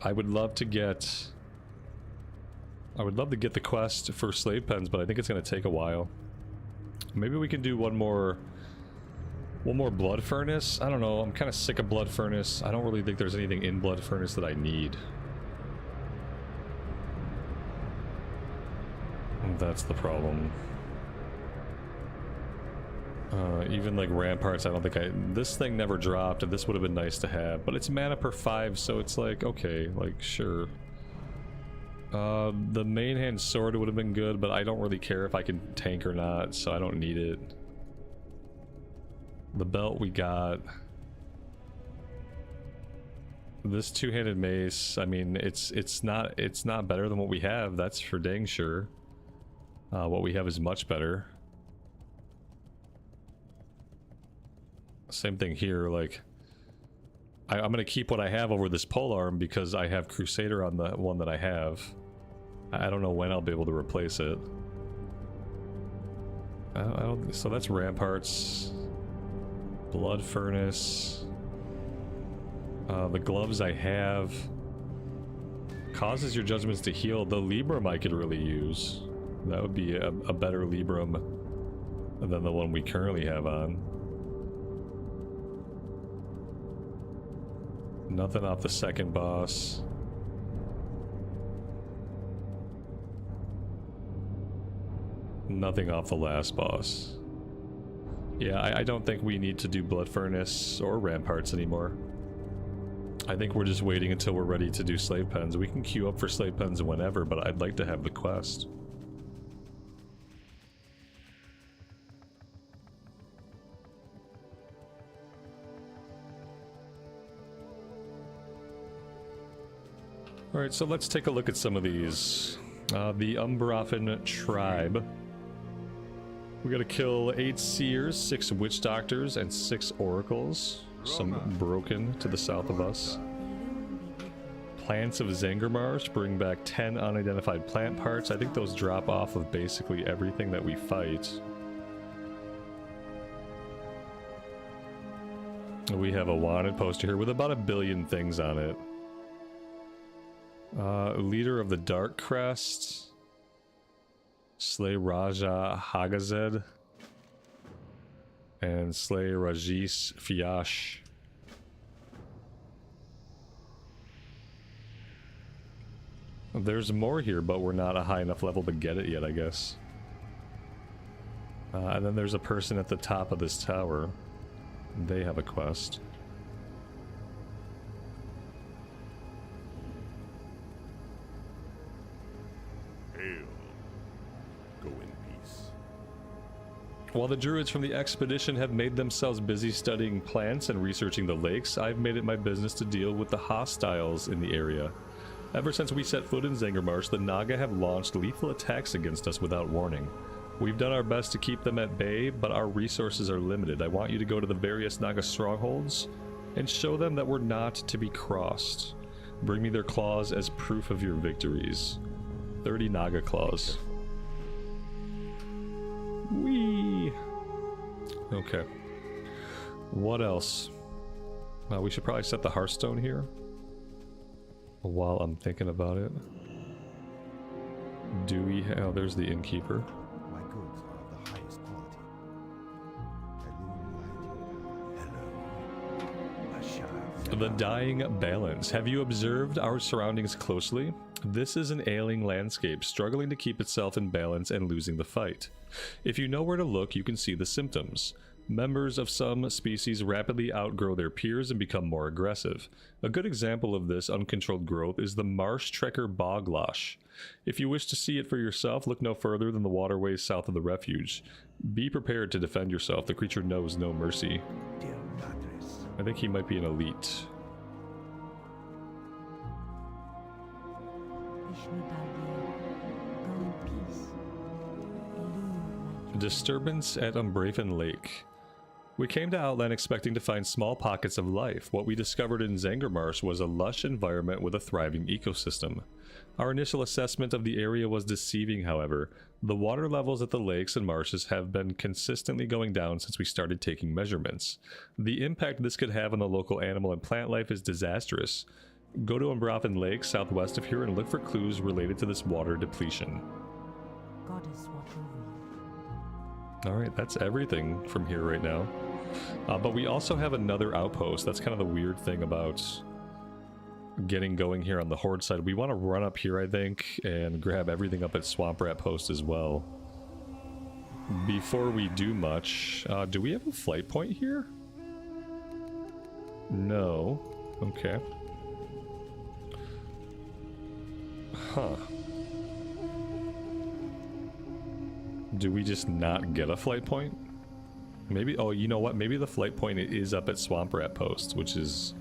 I would love to get the quest for slave pens, but I think it's going to take a while. Maybe we can do one more blood furnace. I don't know, I'm kind of sick of blood furnace. I don't really think there's anything in blood furnace that I need. That's the problem. Even like ramparts, I don't think this thing never dropped, and this would have been nice to have, but it's mana per 5, so it's like, okay, like, sure. The main hand sword would have been good, but I don't really care if I can tank or not, so I don't need it. The belt we got. This two-handed mace, I mean, it's not better than what we have, that's for dang sure. What we have is much better. Same thing here, like, I'm gonna keep what I have over this polearm because I have Crusader on the one that I have. I don't know when I'll be able to replace it. So that's ramparts. Blood furnace. The gloves I have. Causes your judgments to heal. The Libram I could really use. That would be a better Libram than the one we currently have on. Nothing off the second boss. Nothing off the last boss. Yeah, I don't think we need to do Blood Furnace or Ramparts anymore. I think we're just waiting until we're ready to do Slave Pens. We can queue up for Slave Pens whenever, but I'd like to have the quest. Alright, so let's take a look at some of these. The Umbrafen tribe. We gotta kill 8 seers, 6 witch doctors, and 6 oracles. Some broken to the south of us. Plants of Zangarmarsh bring back 10 unidentified plant parts. I think those drop off of basically everything that we fight. We have a wanted poster here with about 1 billion things on it. Leader of the Dark Crest. Slay Raja Hagazed. And slay Rajis Fiash. There's more here, but we're not a high enough level to get it yet, I guess. And then there's a person at the top of this tower. They have a quest. Hail. Go in peace. While the druids from the expedition have made themselves busy studying plants and researching the lakes, I've made it my business to deal with the hostiles in the area. Ever since we set foot in Zangarmarsh, the Naga have launched lethal attacks against us without warning. We've done our best to keep them at bay, but our resources are limited. I want you to go to the various Naga strongholds and show them that we're not to be crossed. Bring me their claws as proof of your victories. 30 Naga claws. Whee! Okay. What else? We should probably set the Hearthstone here while I'm thinking about it. Do we have... Oh, there's the innkeeper. My goods are of the highest quality. Hello. The Dying Balance. Have you observed our surroundings closely? This is an ailing landscape, struggling to keep itself in balance and losing the fight. If you know where to look, you can see the symptoms. Members of some species rapidly outgrow their peers and become more aggressive. A good example of this uncontrolled growth is the marsh trekker boglosh. If you wish to see it for yourself, look no further than the waterways south of the refuge. Be prepared to defend yourself. The creature knows no mercy. I think he might be an elite. Disturbance at Umbrafen Lake. We came to Outland expecting to find small pockets of life. What we discovered in Zangarmarsh was a lush environment with a thriving ecosystem. Our initial assessment of the area was deceiving, however. The water levels at the lakes and marshes have been consistently going down since we started taking measurements. The impact this could have on the local animal and plant life is disastrous. Go to Umbrafen Lake, southwest of here, and look for clues related to this water depletion. Goddess, watch over you. Alright, that's everything from here right now. But we also have another outpost. That's kind of the weird thing about getting going here on the Horde side. We want to run up here, I think, and grab everything up at Swamp Rat Post as well. Before we do much, do we have a flight point here? No. Okay. Huh. Do we just not get a flight point? Maybe, oh, you know what? Maybe the flight point is up at Swamp Rat Post, which is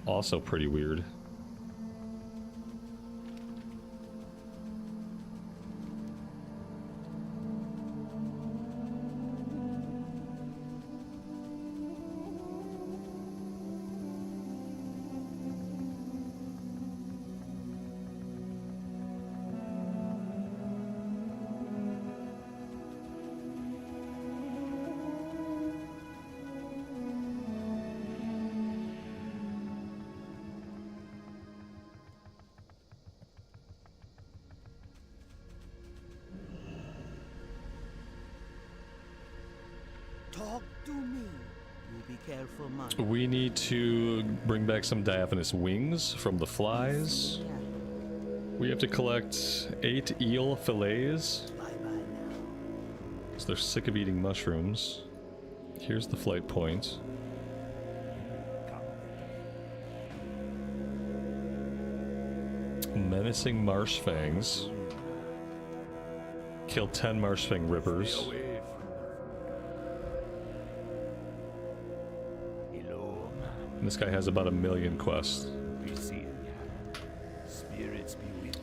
also pretty weird. Talk to me. You be careful, man. We need to bring back some diaphanous wings from the flies. We have to collect 8 eel fillets. Bye-bye now. So they're sick of eating mushrooms. Here's the flight point. Menacing marsh fangs. Kill 10 marsh fang rippers. And this guy has about 1 million quests.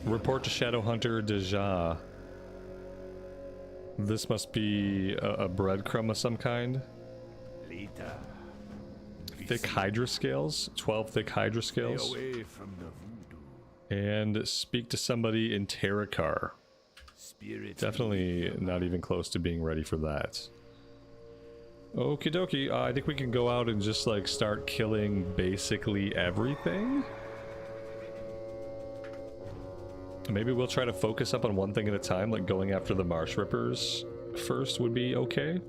Report to Shadowhunter Deja. This must be a breadcrumb of some kind. Thick Hydra scales. 12 thick Hydra scales. And speak to somebody in Terrakar. Definitely not even close to being ready for that. Okie dokie, I think we can go out and just like start killing basically everything. Maybe we'll try to focus up on one thing at a time, like going after the marsh rippers first would be okay.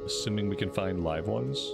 Assuming we can find live ones.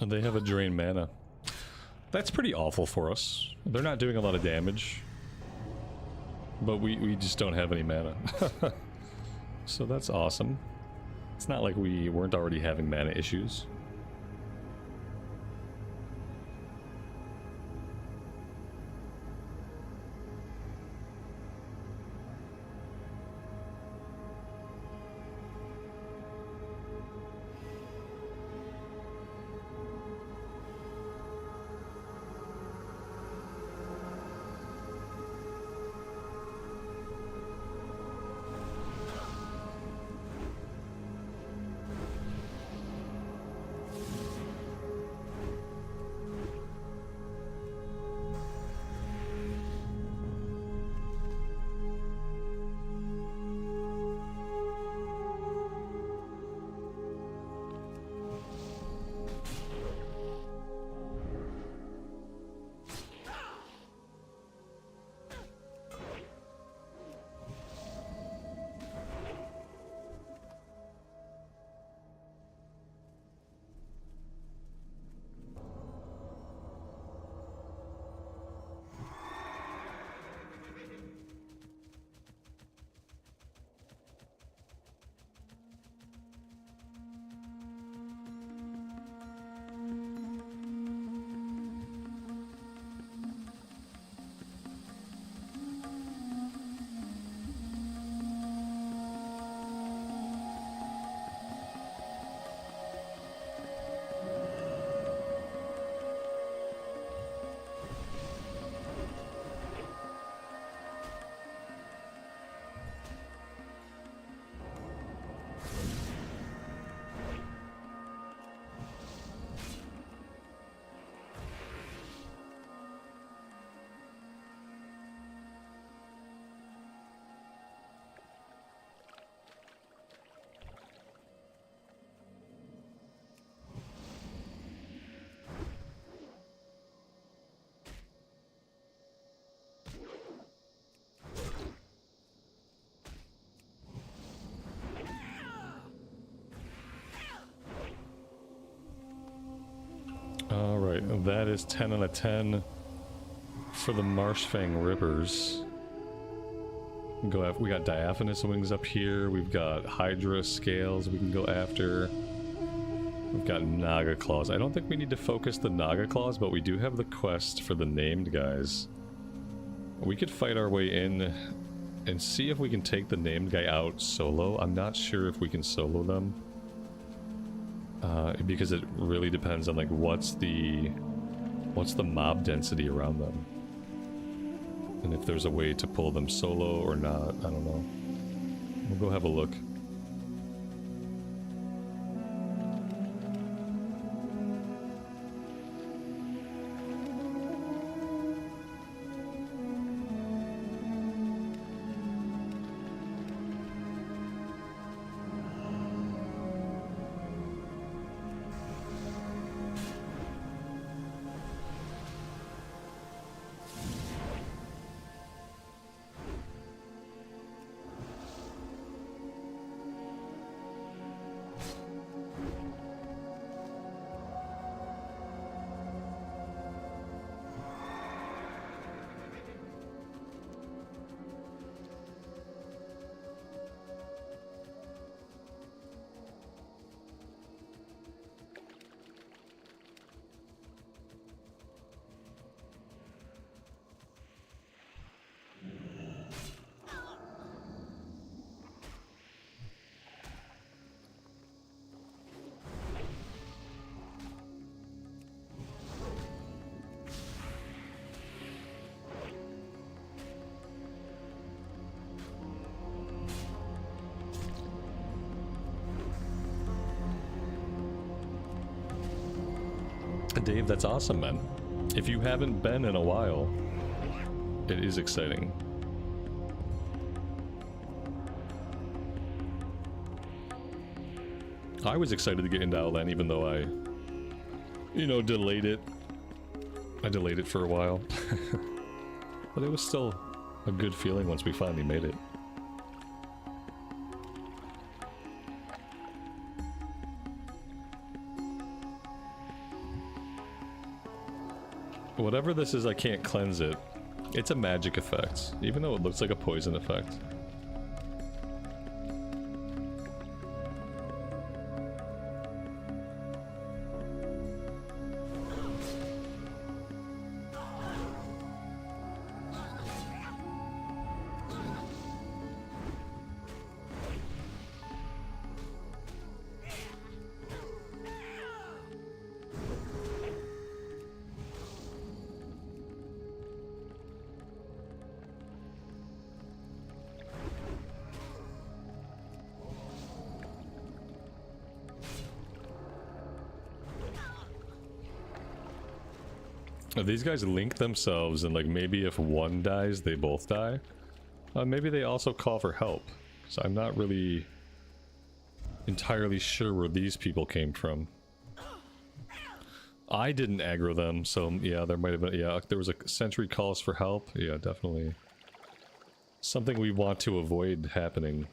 And they have a drain mana. That's pretty awful for us. They're not doing a lot of damage. But we just don't have any mana. So that's awesome. It's not like we weren't already having mana issues. Alright, that is 10 out of 10 for the Marshfang Rippers. We got Diaphanous Wings up here, we've got Hydra Scales we can go after. We've got Naga Claws. I don't think we need to focus the Naga Claws, but we do have the quest for the named guys. We could fight our way in and see if we can take the named guy out solo. I'm not sure if we can solo them. Because it really depends on like what's the mob density around them. And if there's a way to pull them solo or not, I don't know. We'll go have a look. Dave, that's awesome, man. If you haven't been in a while, it is exciting. I was excited to get into Outland even though I, you know, delayed it. I delayed it for a while. But it was still a good feeling once we finally made it. Whatever this is, I can't cleanse it. It's a magic effect, even though it looks like a poison effect. These guys link themselves, and like maybe if one dies, they both die. Maybe they also call for help. So I'm not really entirely sure where these people came from. I didn't aggro them, so yeah, there might have been, yeah, there was a sentry calls for help. Yeah, definitely something we want to avoid happening.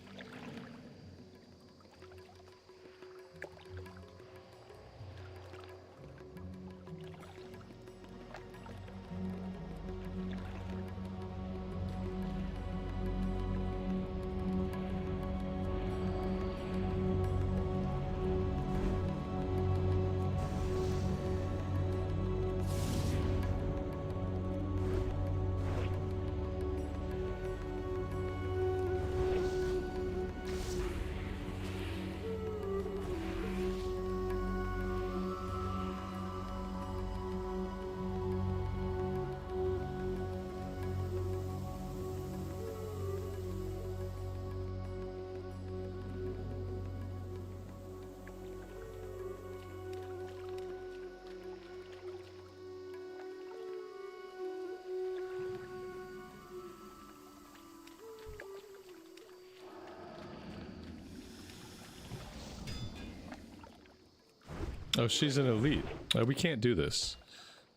Oh, she's an elite. We can't do this.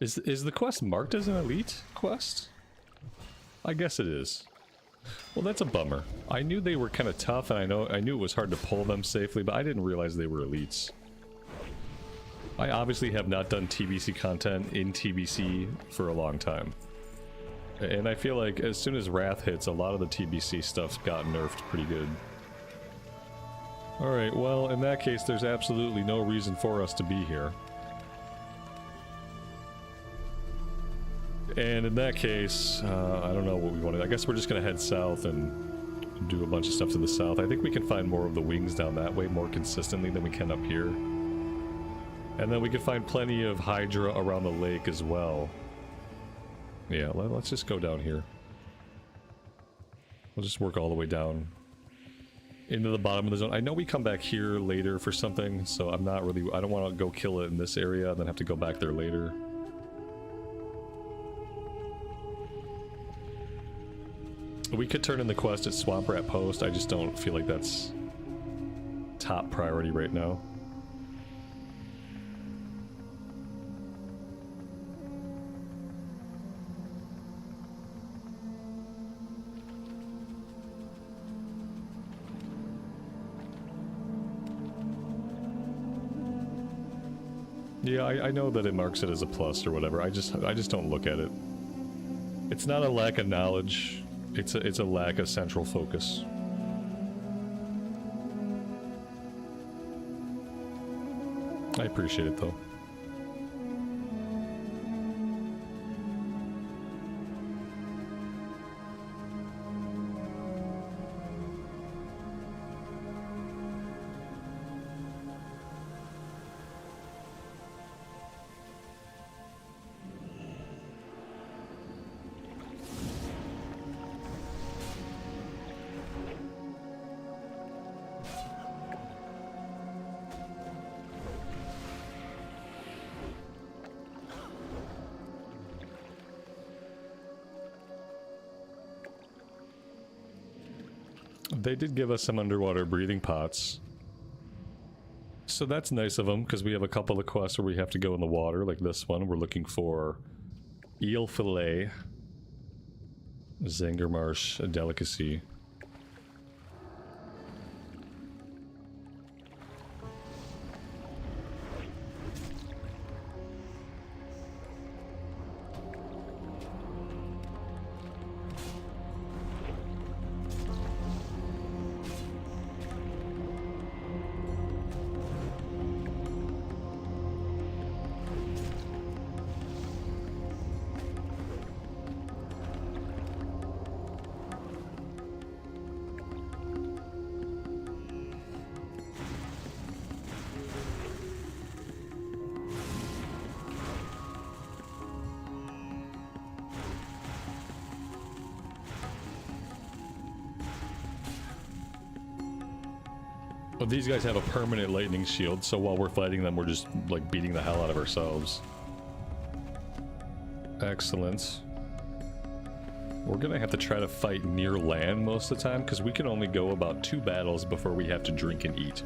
Is the quest marked as an elite quest? I guess it is. Well, that's a bummer. I knew they were kind of tough, and I knew it was hard to pull them safely, but I didn't realize they were elites. I obviously have not done TBC content in TBC for a long time. And I feel like as soon as Wrath hits, a lot of the TBC stuff got nerfed pretty good. Alright, well, in that case, there's absolutely no reason for us to be here. And in that case, I don't know what we want to do. I guess we're just going to head south and do a bunch of stuff to the south. I think we can find more of the wings down that way more consistently than we can up here. And then we can find plenty of Hydra around the lake as well. Yeah, let's just go down here. We'll just work all the way down into the bottom of the zone. I know we come back here later for something, so I'm not really... I don't want to go kill it in this area and then have to go back there later. We could turn in the quest at Swamp Rat Post. I just don't feel like that's top priority right now. Yeah, I know that it marks it as a plus or whatever. I just don't look at it. It's not a lack of knowledge. It's a lack of central focus. I appreciate it though. They did give us some underwater breathing pots. So that's nice of them, because we have a couple of quests where we have to go in the water, like this one. We're looking for eel fillet, Zangarmarsh, a delicacy. But these guys have a permanent lightning shield, so while we're fighting them, we're just, like, beating the hell out of ourselves. Excellent. We're gonna have to try to fight near land most of the time, because we can only go about 2 battles before we have to drink and eat.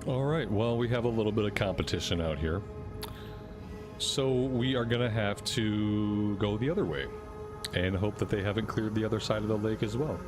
Alright, well, we have a little bit of competition out here. So we are gonna have to go the other way and hope that they haven't cleared the other side of the lake as well.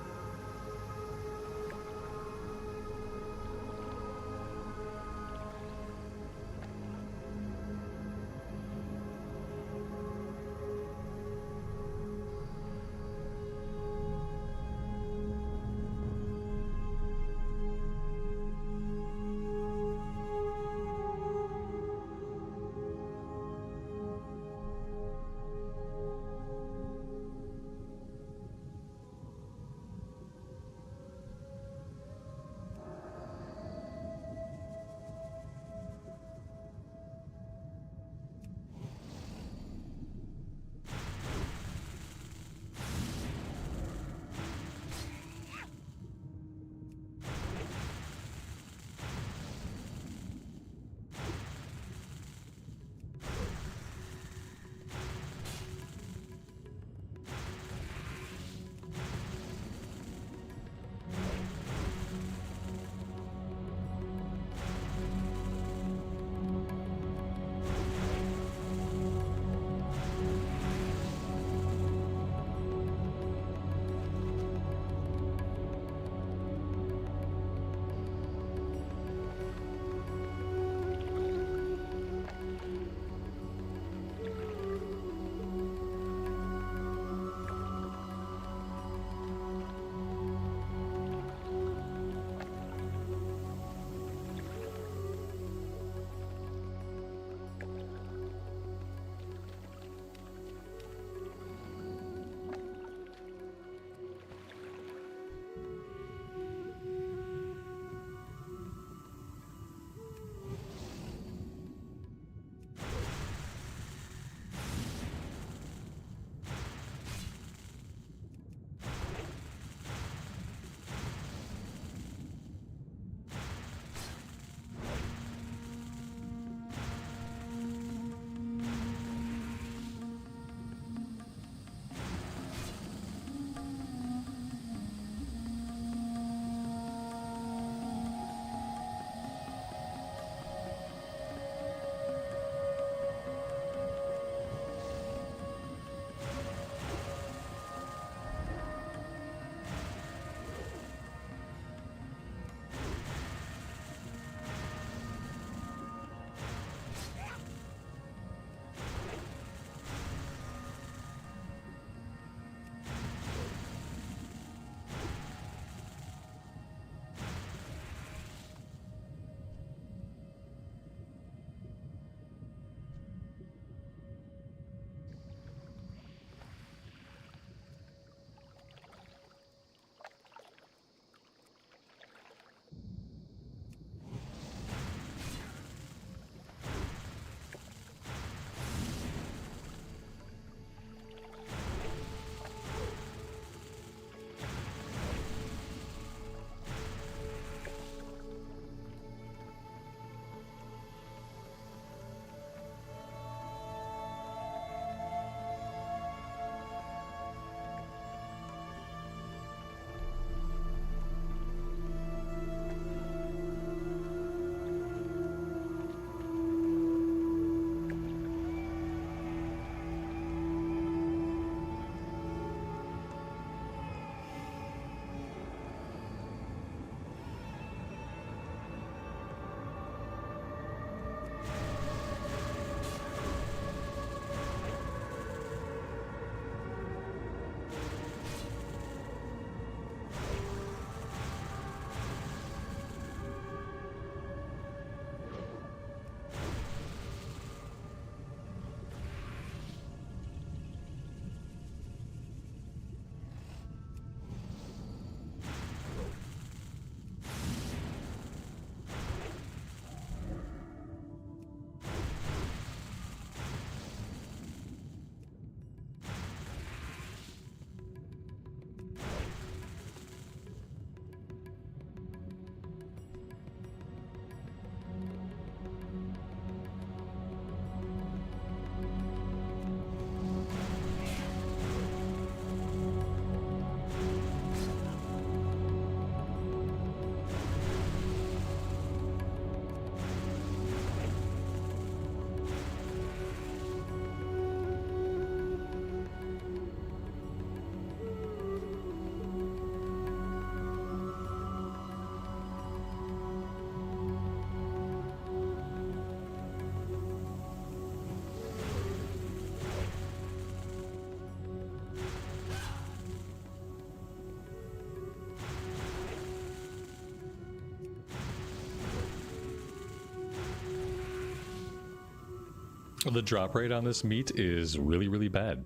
The drop rate on this meat is really, really bad.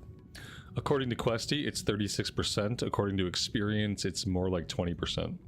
According to Questie, it's 36%. According to experience, it's more like 20%.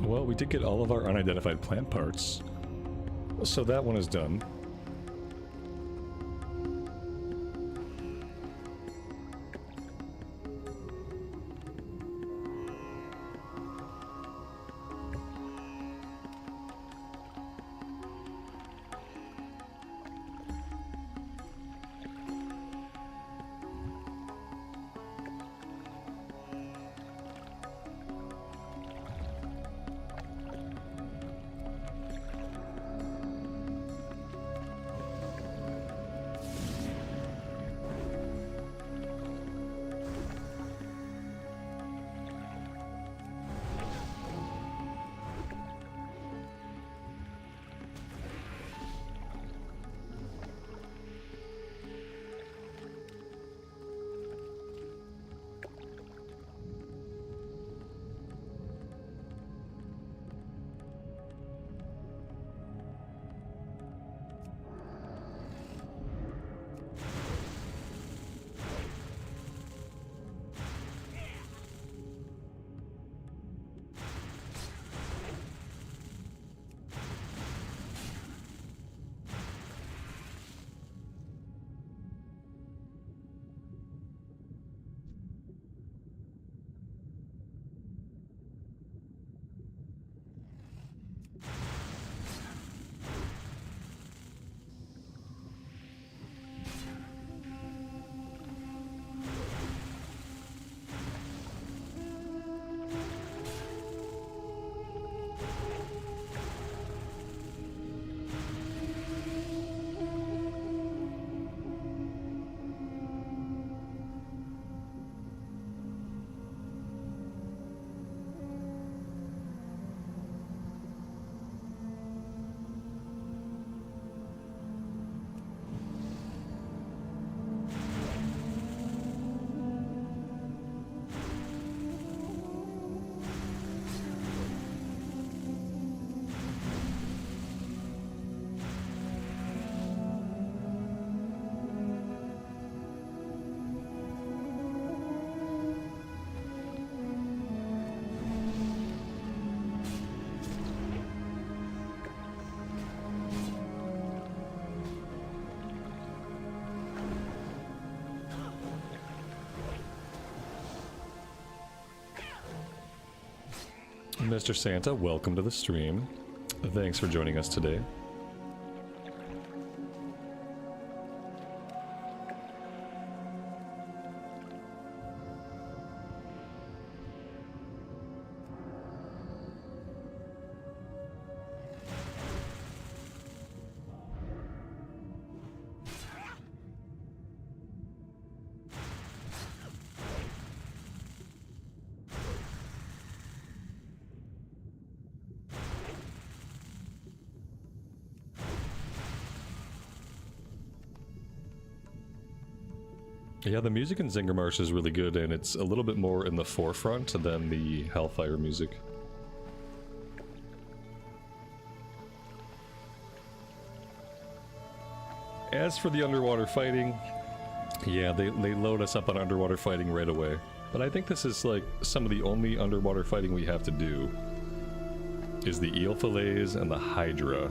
Well, we did get all of our unidentified plant parts, so that one is done. Mr. Santa, welcome to the stream. Thanks for joining us today. Yeah, the music in Zangarmarsh is really good, and it's a little bit more in the forefront than the Hellfire music. As for the underwater fighting, yeah, they load us up on underwater fighting right away. But I think this is like some of the only underwater fighting we have to do is the eel fillets and the Hydra.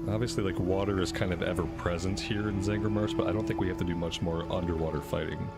Obviously, like, water is kind of ever-present here in Zangarmarsh, but I don't think we have to do much more underwater fighting.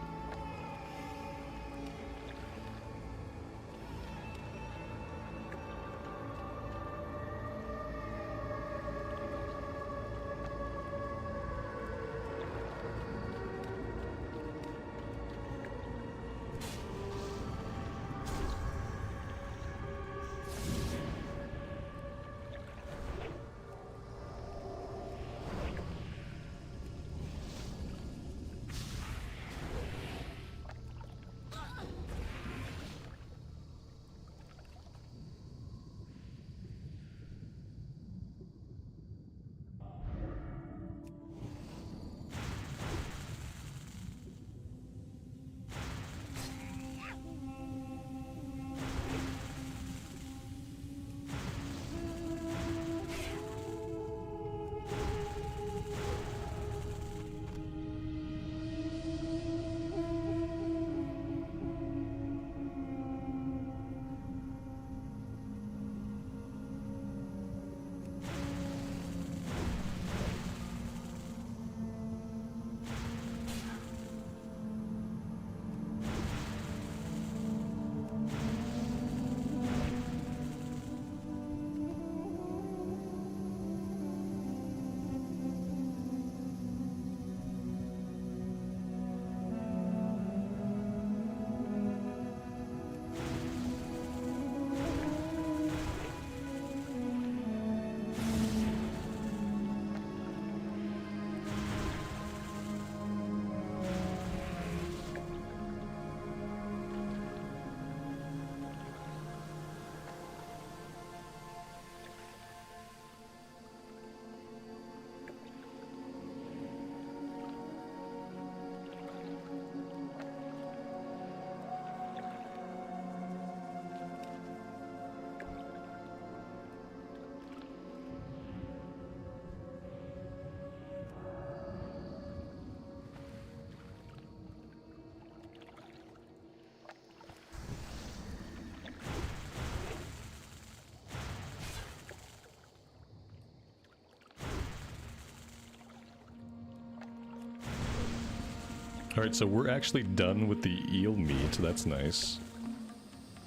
Alright, so we're actually done with the eel meat, that's nice.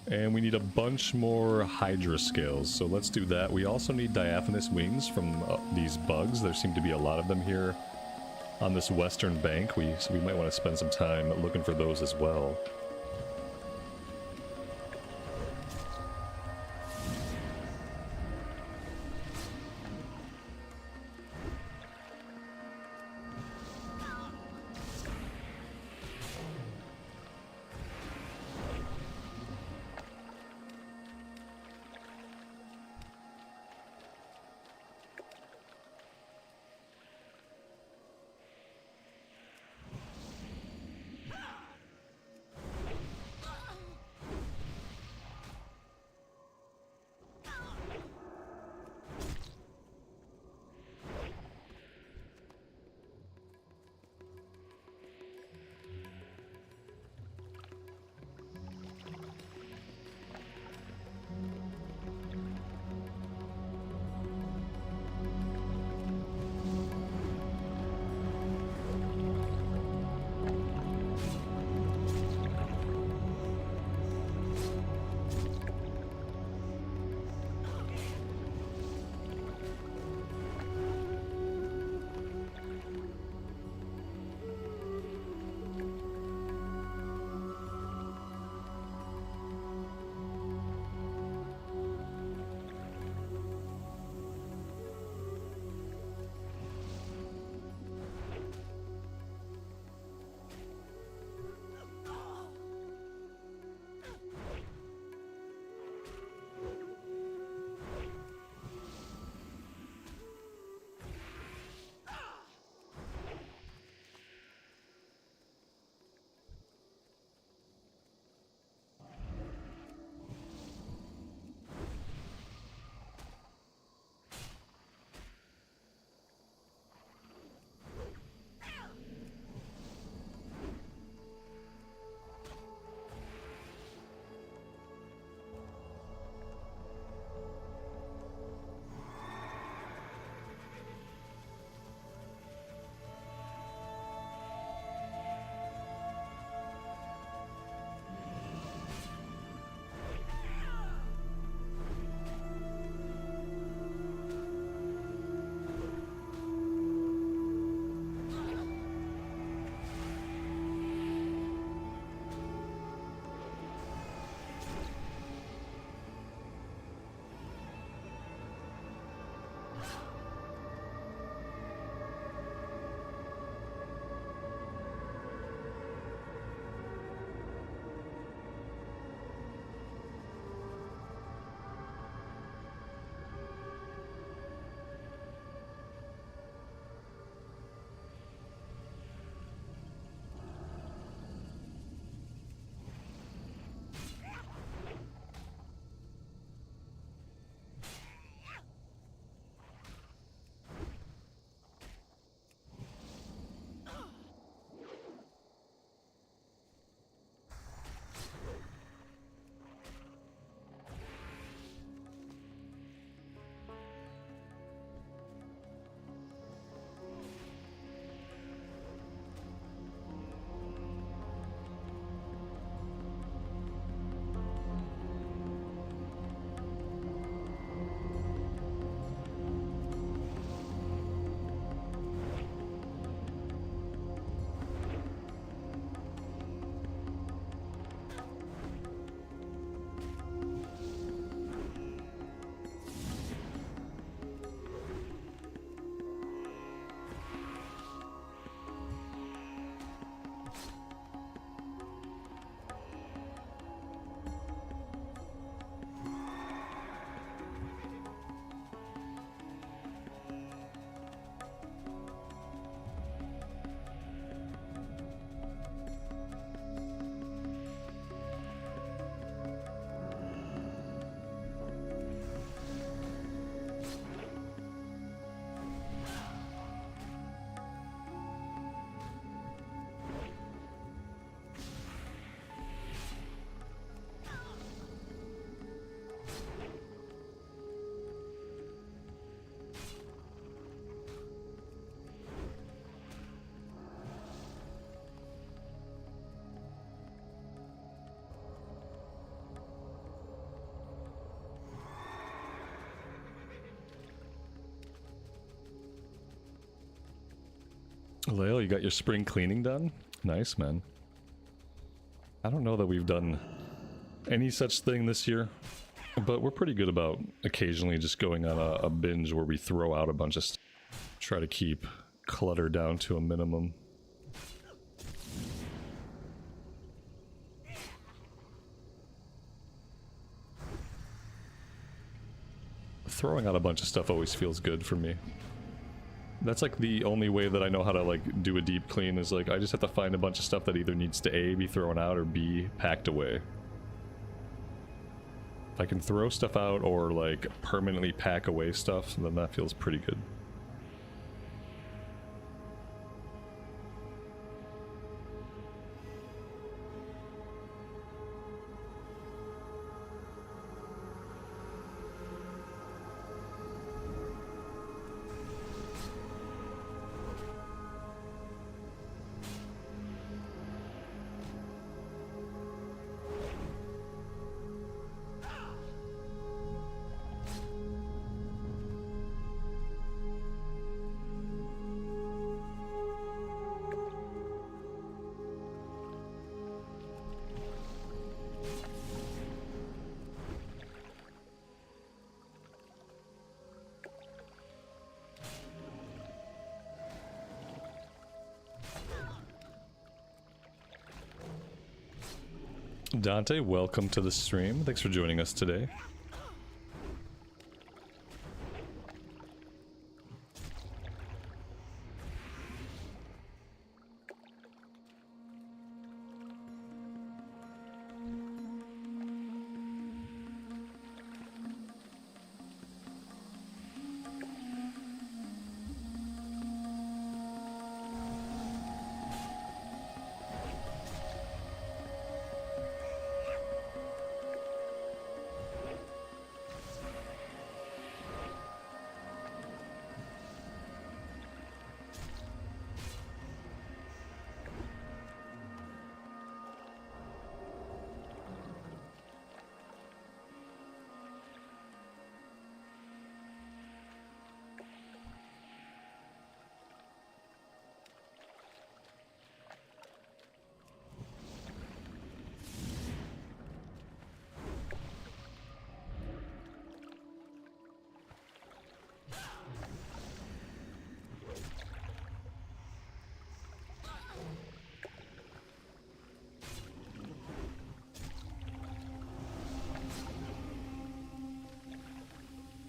And we need a bunch more Hydra scales, so let's do that. We also need diaphanous wings from these bugs. There seem to be a lot of them here on this western bank, so we might want to spend some time looking for those as well. Lale, you got your spring cleaning done? Nice, man. I don't know that we've done any such thing this year, but we're pretty good about occasionally just going on a binge where we throw out a bunch of stuff. Try to keep clutter down to a minimum. Throwing out a bunch of stuff always feels good for me. That's like the only way that I know how to like do a deep clean is like I just have to find a bunch of stuff that either needs to A, be thrown out, or B, packed away. If I can throw stuff out or like permanently pack away stuff, then that feels pretty good. Dante, welcome to the stream. Thanks for joining us today.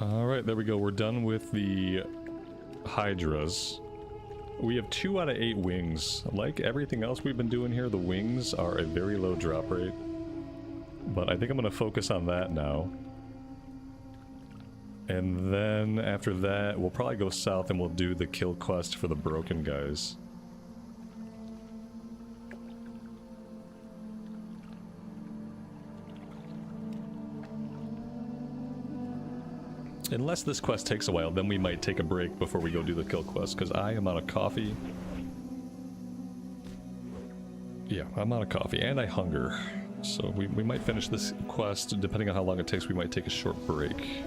Alright, there we go. We're done with the Hydras. We have 2 out of 8 wings. Like everything else we've been doing here, the wings are a very low drop rate. But I think I'm going to focus on that now. And then after that, we'll probably go south and we'll do the kill quest for the broken guys. Unless this quest takes a while, then we might take a break before we go do the kill quest, because I am out of coffee. Yeah, I'm out of coffee, and I hunger. So we might finish this quest, depending on how long it takes, we might take a short break.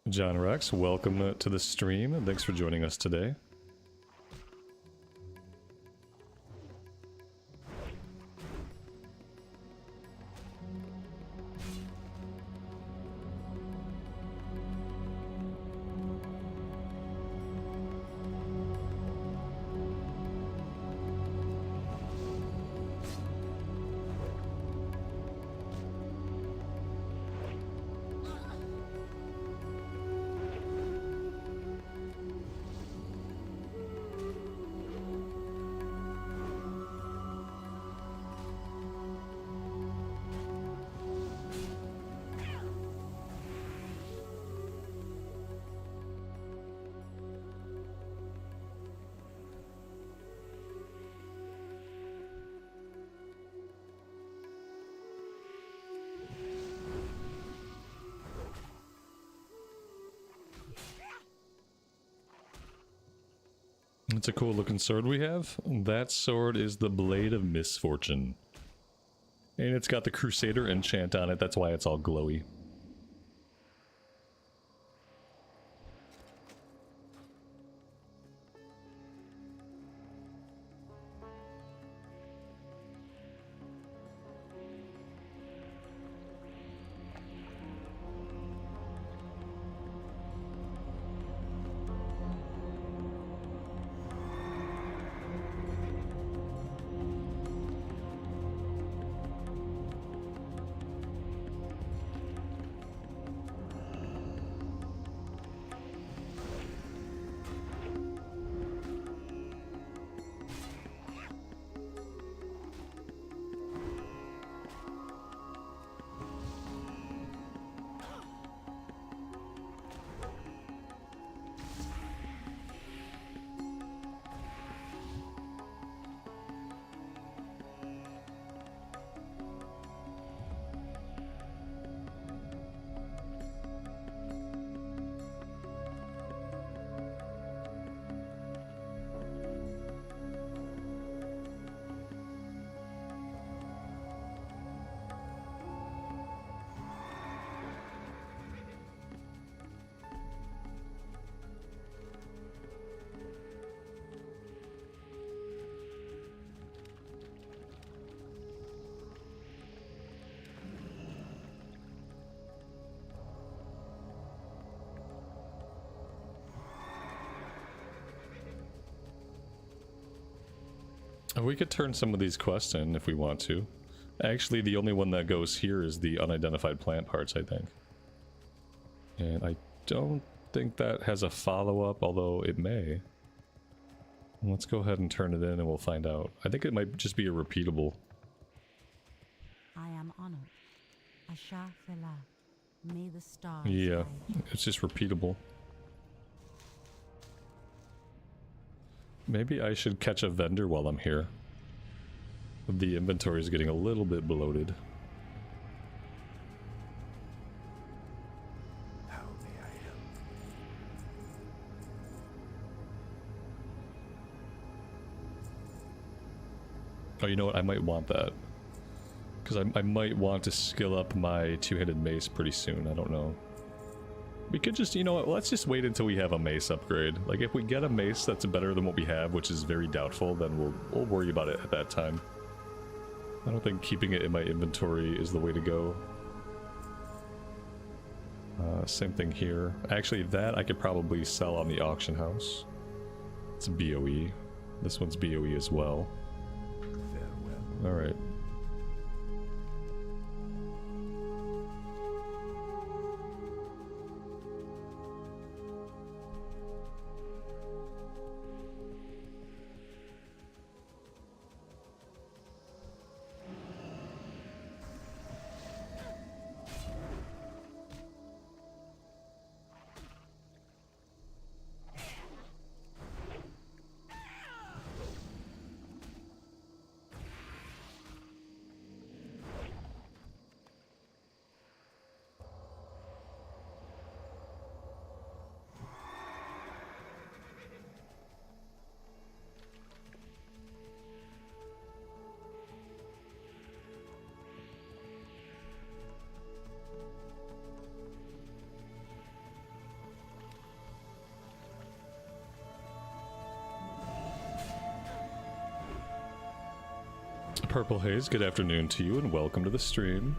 John Rex, welcome to the stream, and thanks for joining us today. It's a cool looking sword we have. That sword is the Blade of Misfortune. And it's got the Crusader enchant on it, that's why it's all glowy. We could turn some of these quests in if we want to. Actually, the only one that goes here is the unidentified plant parts, I think. And I don't think that has a follow-up, although it may. Let's go ahead and turn it in and we'll find out. I think it might just be a repeatable. I am honored. Asha Fela. May the stars Yeah, guide. it's just repeatable. Maybe I should catch a vendor while I'm here. The inventory is getting a little bit bloated. How may I help? Oh, you know what? I might want that. Because I might want to skill up my two-handed mace pretty soon. I don't know. We could just, you know what, let's just wait until we have a mace upgrade. Like, if we get a mace that's better than what we have, which is very doubtful, then we'll worry about it at that time. I don't think keeping it in my inventory is the way to go. Same thing here. Actually, that I could probably sell on the auction house. It's BOE. This one's BOE as well. Farewell. Alright. Purple Haze, good afternoon to you and welcome to the stream.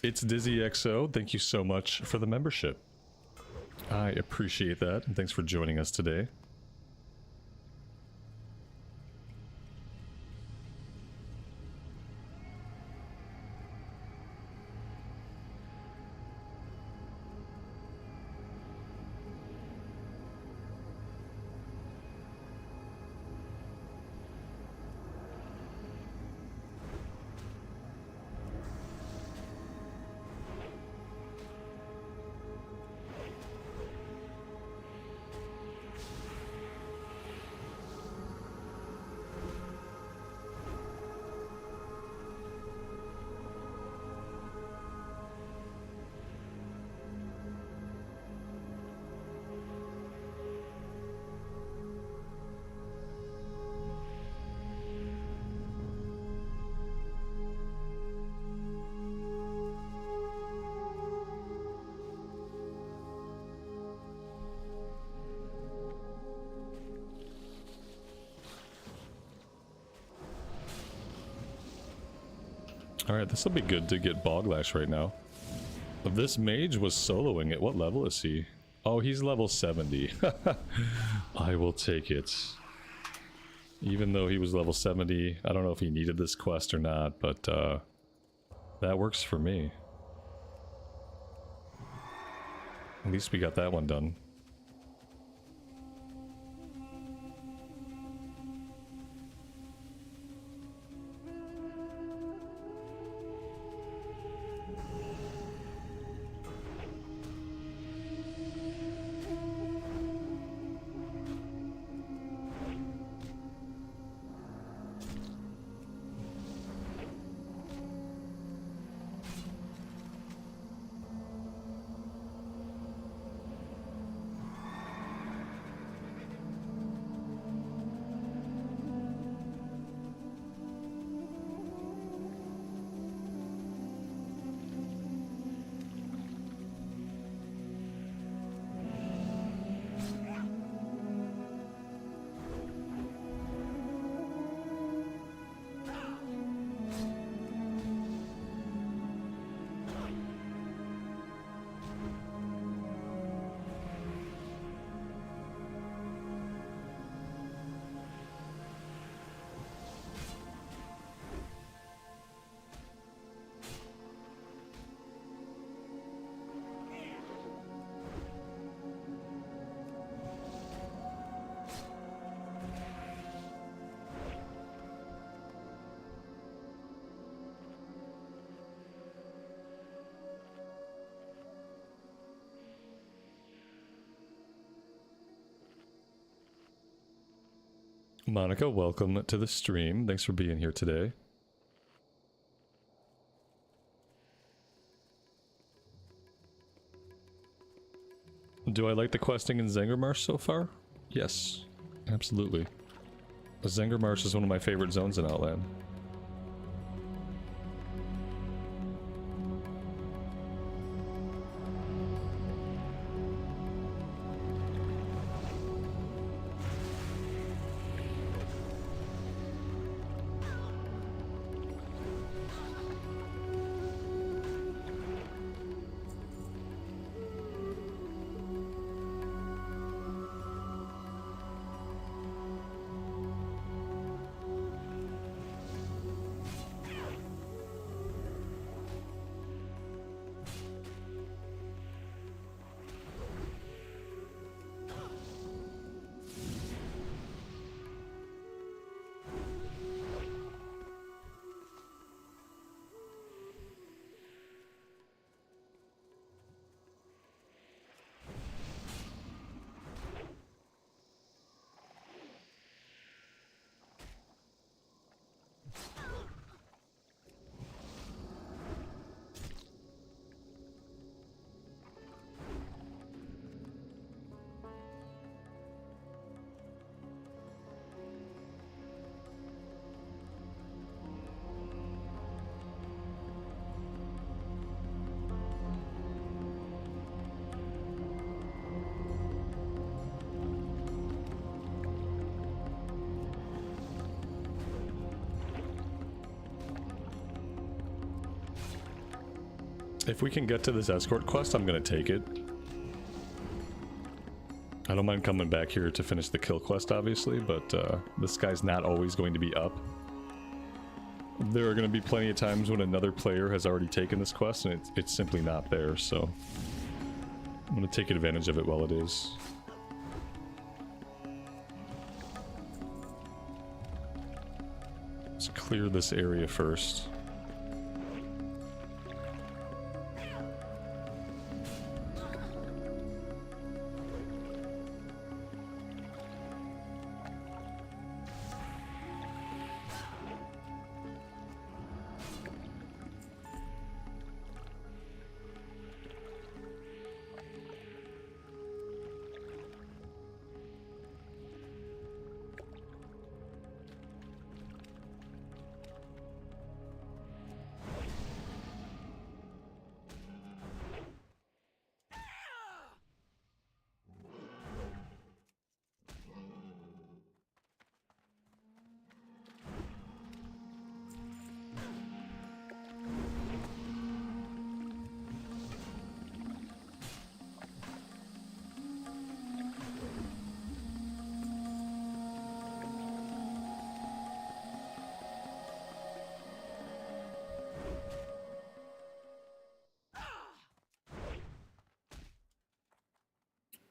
It's Dizzy XO. Thank you so much for the membership. I appreciate that, and thanks for joining us today. Alright, this will be good to get Boglash right now. If this mage was soloing it, what level is he? Oh, he's level 70. I will take it. Even though he was level 70, I don't know if he needed this quest or not, but that works for me. At least we got that one done. Monica, welcome to the stream. Thanks for being here today. Do I like the questing in Zangarmarsh so far? Yes, absolutely. Zangarmarsh is one of my favorite zones in Outland. If we can get to this escort quest, I'm gonna take it. I don't mind coming back here to finish the kill quest, obviously, but this guy's not always going to be up. There are going to be plenty of times when another player has already taken this quest and it's simply not there, so I'm going to take advantage of it while it is. Let's clear this area first.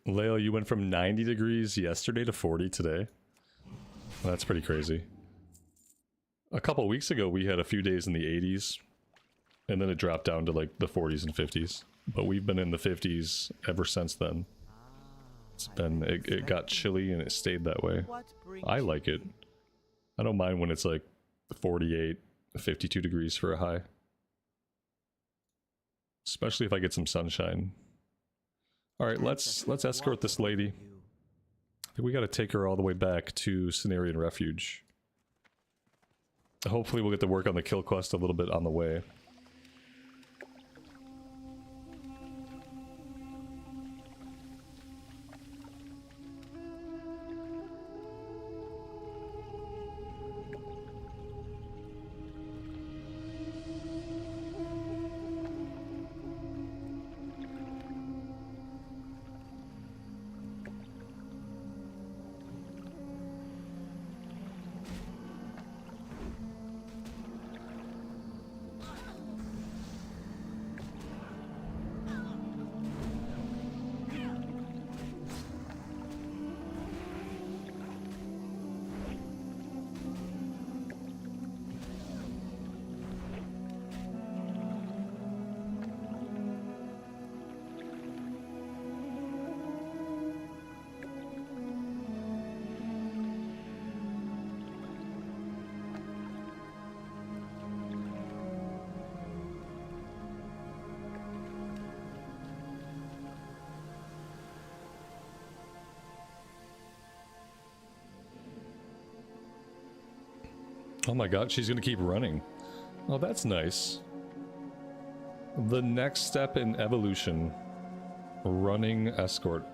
Leo, you went from 90 degrees yesterday to 40 today. That's pretty crazy. A couple weeks ago, we had a few days in the 80s, and then it dropped down to like the 40s and 50s. But we've been in the 50s ever since then. It's been, it got chilly and it stayed that way. I like it. I don't mind when it's like 48, 52 degrees for a high. Especially if I get some sunshine. Alright, let's escort this lady. I think we gotta take her all the way back to Cenarian Refuge. Hopefully we'll get to work on the kill quest a little bit on the way. Oh my god, she's gonna keep running. Oh, that's nice. The next step in evolution. Running escort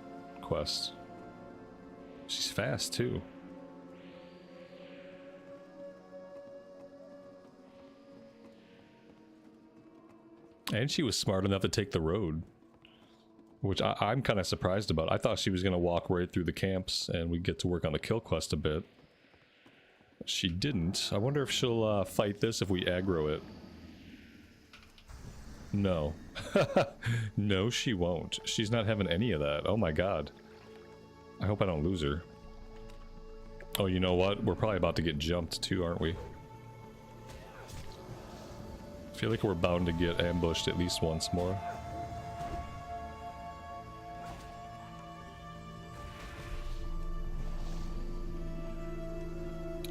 quest. She's fast too. And she was smart enough to take the road. Which I'm kind of surprised about. I thought she was gonna walk right through the camps and we'd get to work on the kill quest a bit. She didn't. I wonder if she'll fight this if we aggro it. No. No, she won't. She's not having any of that. Oh my god. I hope I don't lose her. Oh, you know what? We're probably about to get jumped too, aren't we? I feel like we're bound to get ambushed at least once more.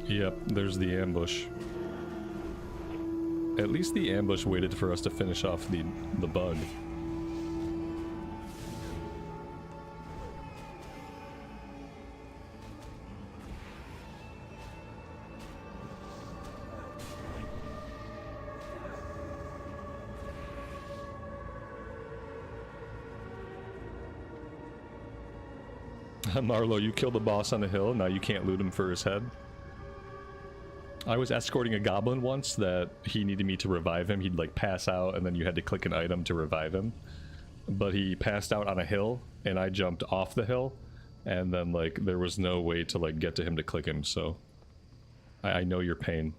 Yep, there's the ambush. At least the ambush waited for us to finish off the bug. Marlo, you killed the boss on the hill, now you can't loot him for his head. I was escorting a goblin once that he needed me to revive him. He'd like pass out and then you had to click an item to revive him. But he passed out on a hill and I jumped off the hill and then like there was no way to like get to him to click him, so I know your pain.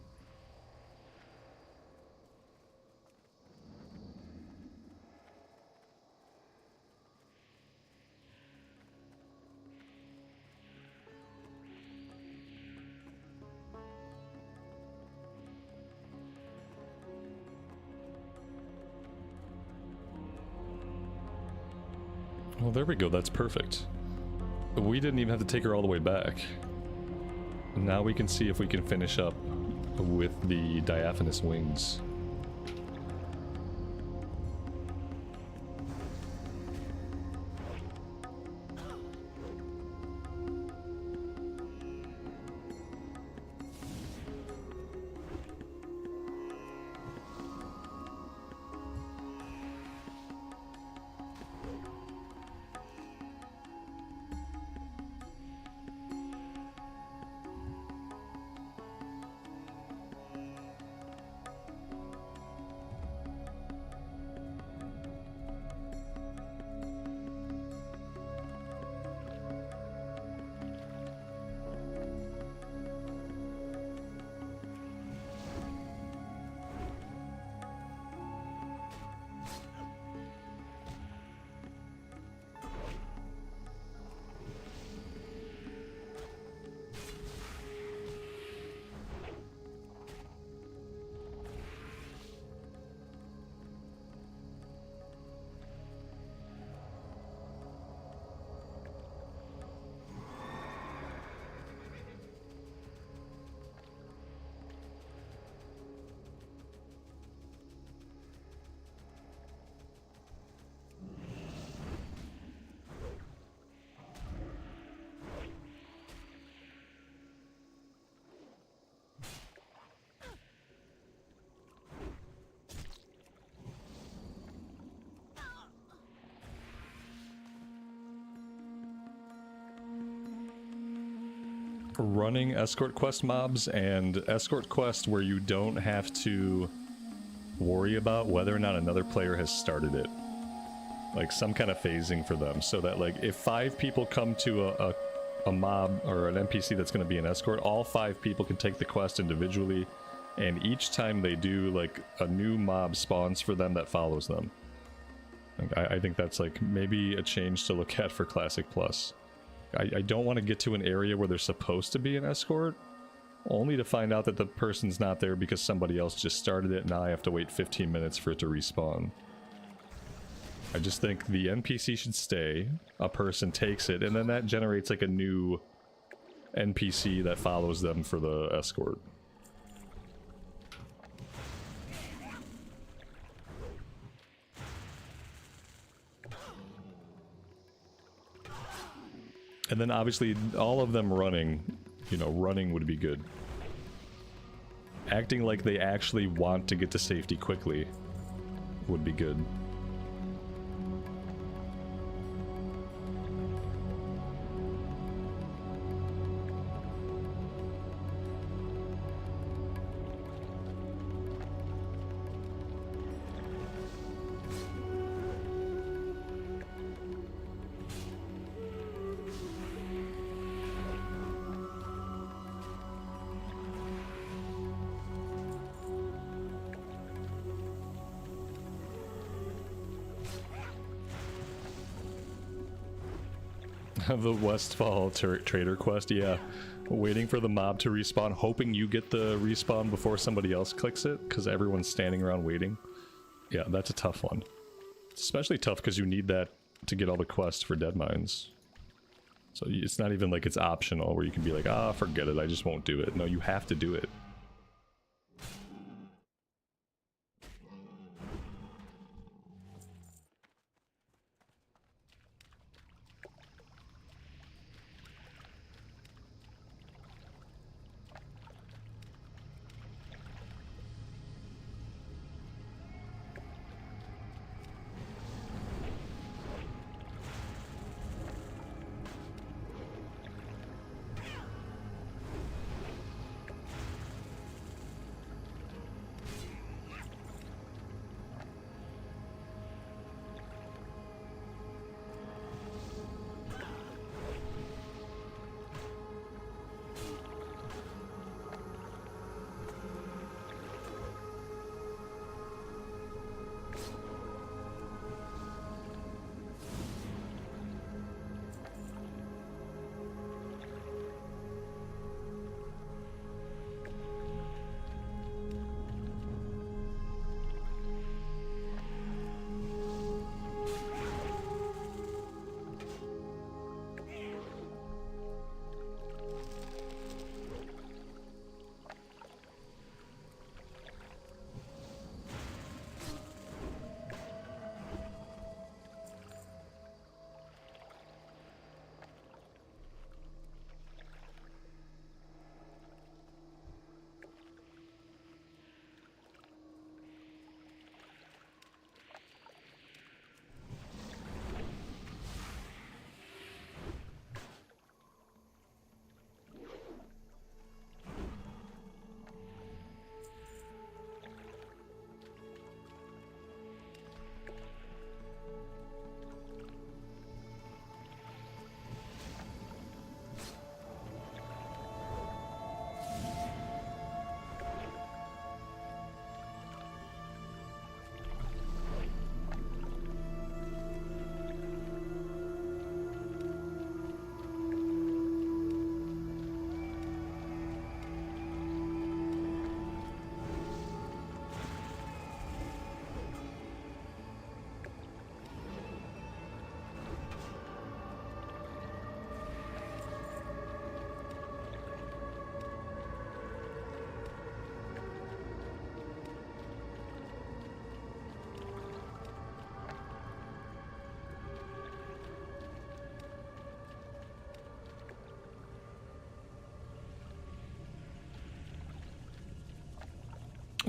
Well, there we go. That's perfect. We didn't even have to take her all the way back. Now we can see if we can finish up with the diaphanous wings. Running escort quest mobs and escort quest where you don't have to worry about whether or not another player has started it. Like some kind of phasing for them, so that like if 5 people come to a mob or an NPC that's going to be an escort, all 5 people can take the quest individually, and each time they do, like a new mob spawns for them that follows them. Like, I think that's like maybe a change to look at for Classic Plus. I don't want to get to an area where there's supposed to be an escort, only to find out that the person's not there because somebody else just started it and now I have to wait 15 minutes for it to respawn. I just think the NPC should stay, a person takes it, and then that generates like a new NPC that follows them for the escort. And then obviously all of them running, you know, running would be good. Acting like they actually want to get to safety quickly would be good. The Westfall traitor quest, yeah. Waiting for the mob to respawn, hoping you get the respawn before somebody else clicks it, because everyone's standing around waiting. Yeah, that's a tough one. It's especially tough because you need that to get all the quests for dead mines. So it's not even like it's optional, where you can be like, ah, forget it, I just won't do it. No, you have to do it.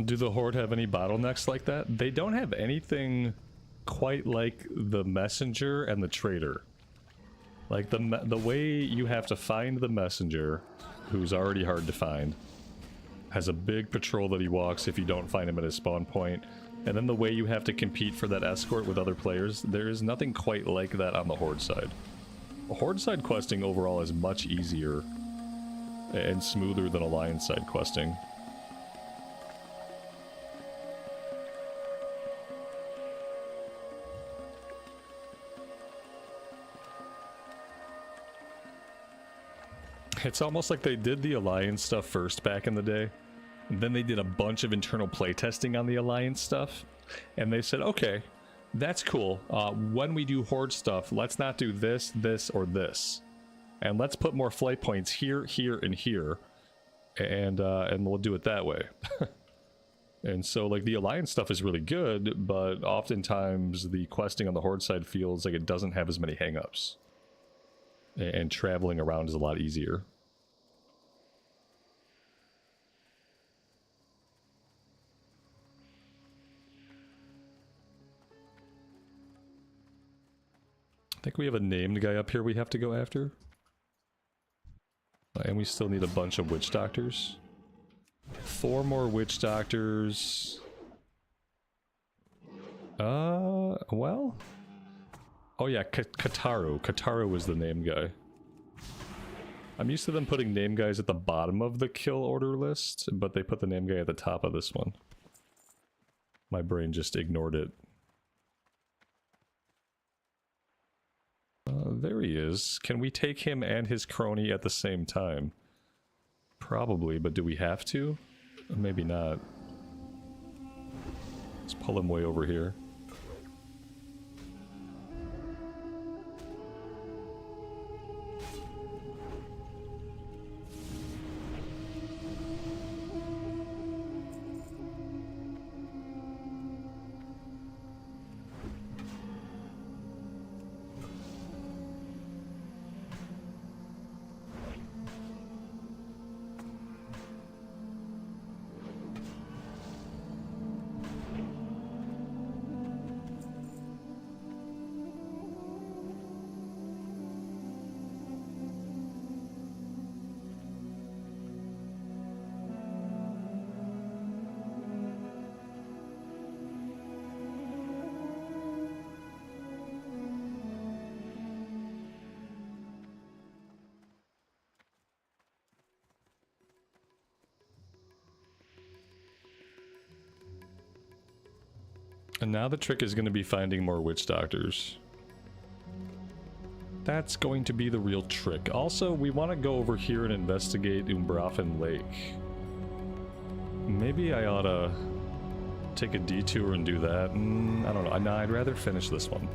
Do the Horde have any bottlenecks like that? They don't have anything quite like the messenger and the traitor. Like the way you have to find the messenger, who's already hard to find, has a big patrol that he walks if you don't find him at his spawn point, and then the way you have to compete for that escort with other players, there is nothing quite like that on the Horde side. Horde side questing overall is much easier and smoother than Alliance side questing. It's almost like they did the Alliance stuff first back in the day. And then they did a bunch of internal playtesting on the Alliance stuff. And they said, okay, that's cool. When we do Horde stuff, let's not do this, this, or this. And let's put more flight points here, here, and here. And we'll do it that way. And so, like, the Alliance stuff is really good, but oftentimes the questing on the Horde side feels like it doesn't have as many hang-ups. And traveling around is a lot easier. I think we have a named guy up here we have to go after. And we still need a bunch of witch doctors. 4 more witch doctors. Well... Oh yeah, Kataru. Kataru was the name guy. I'm used to them putting name guys at the bottom of the kill order list, but they put the name guy at the top of this one. My brain just ignored it. There he is. Can we take him and his crony at the same time? Probably, but do we have to? Maybe not. Let's pull him way over here. And now the trick is going to be finding more witch doctors. That's going to be the real trick. Also, we want to go over here and investigate Umbrafen Lake. Maybe I ought to take a detour and do that. I don't know. No, I'd rather finish this one.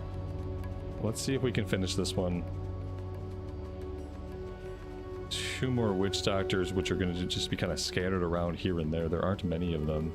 Let's see if we can finish this one. 2 more witch doctors, which are going to just be kind of scattered around here and there. There aren't many of them.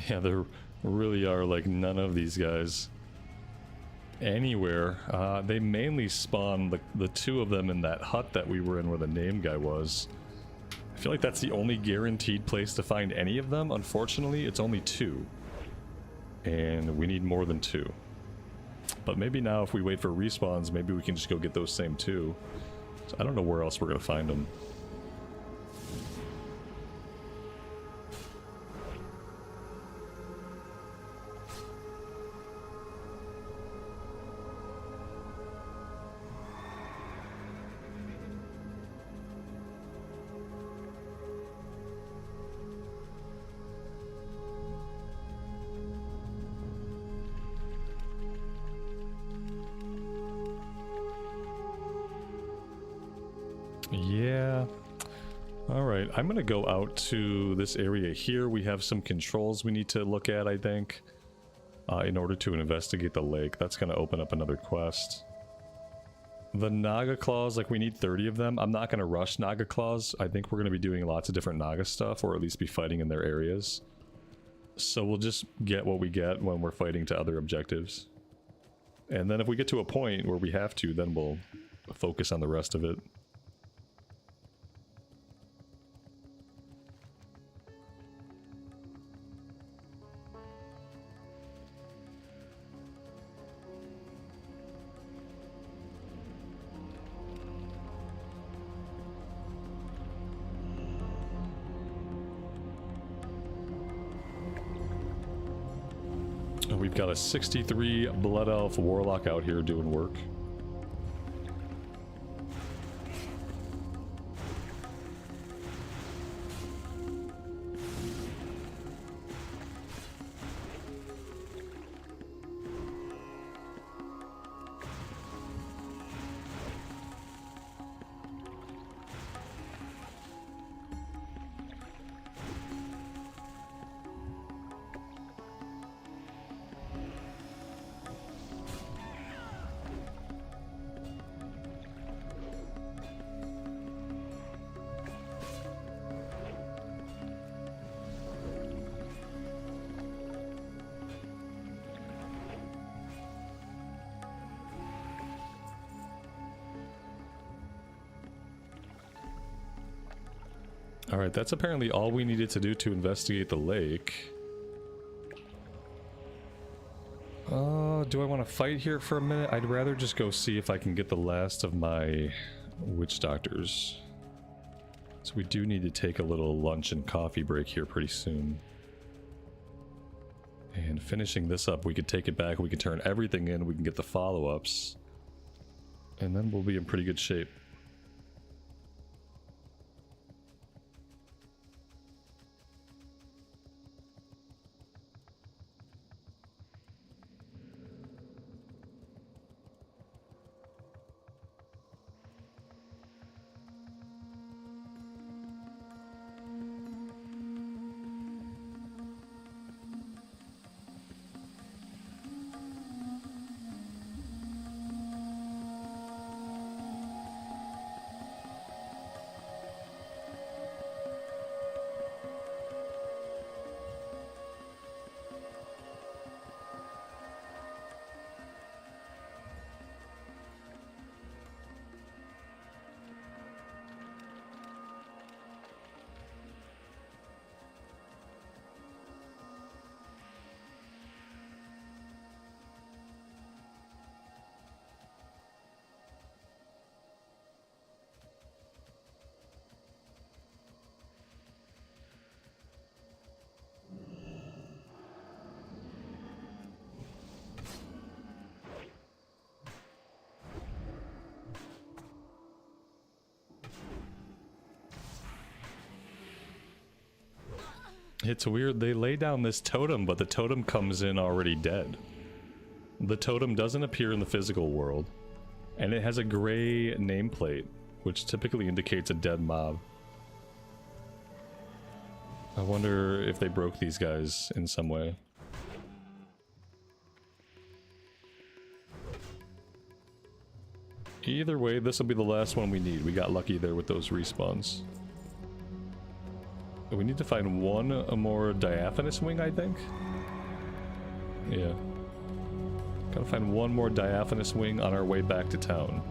Yeah, there really are, like, none of these guys anywhere. They mainly spawn the 2 of them in that hut that we were in where the name guy was. I feel like that's the only guaranteed place to find any of them. Unfortunately, it's only 2. And we need more than 2. But maybe now if we wait for respawns, maybe we can just go get those same 2. So I don't know where else we're going to find them. Yeah. Alright, I'm gonna go out to this area here. We have some controls we need to look at, I think, in order to investigate the lake. That's gonna open up another quest. The Naga claws, like we need 30 of them. I'm not gonna rush Naga claws. I think we're gonna be doing lots of different Naga stuff, or at least be fighting in their areas. So we'll just get what we get when we're fighting to other objectives. And then if we get to a point where we have to, then we'll focus on the rest of it. We've got a 63 Blood Elf Warlock out here doing work. Alright, that's apparently all we needed to do to investigate the lake. Do I want to fight here for a minute? I'd rather just go see if I can get the last of my witch doctors. So we do need to take a little lunch and coffee break here pretty soon. And finishing this up, we could take it back, we can turn everything in, we can get the follow-ups. And then we'll be in pretty good shape. It's weird, they lay down this totem, but the totem comes in already dead. The totem doesn't appear in the physical world, and it has a gray nameplate, which typically indicates a dead mob. I wonder if they broke these guys in some way. Either way, this will be the last one we need. We got lucky there with those respawns. We need to find one more diaphanous wing, I think. Yeah. Gotta find one more diaphanous wing on our way back to town.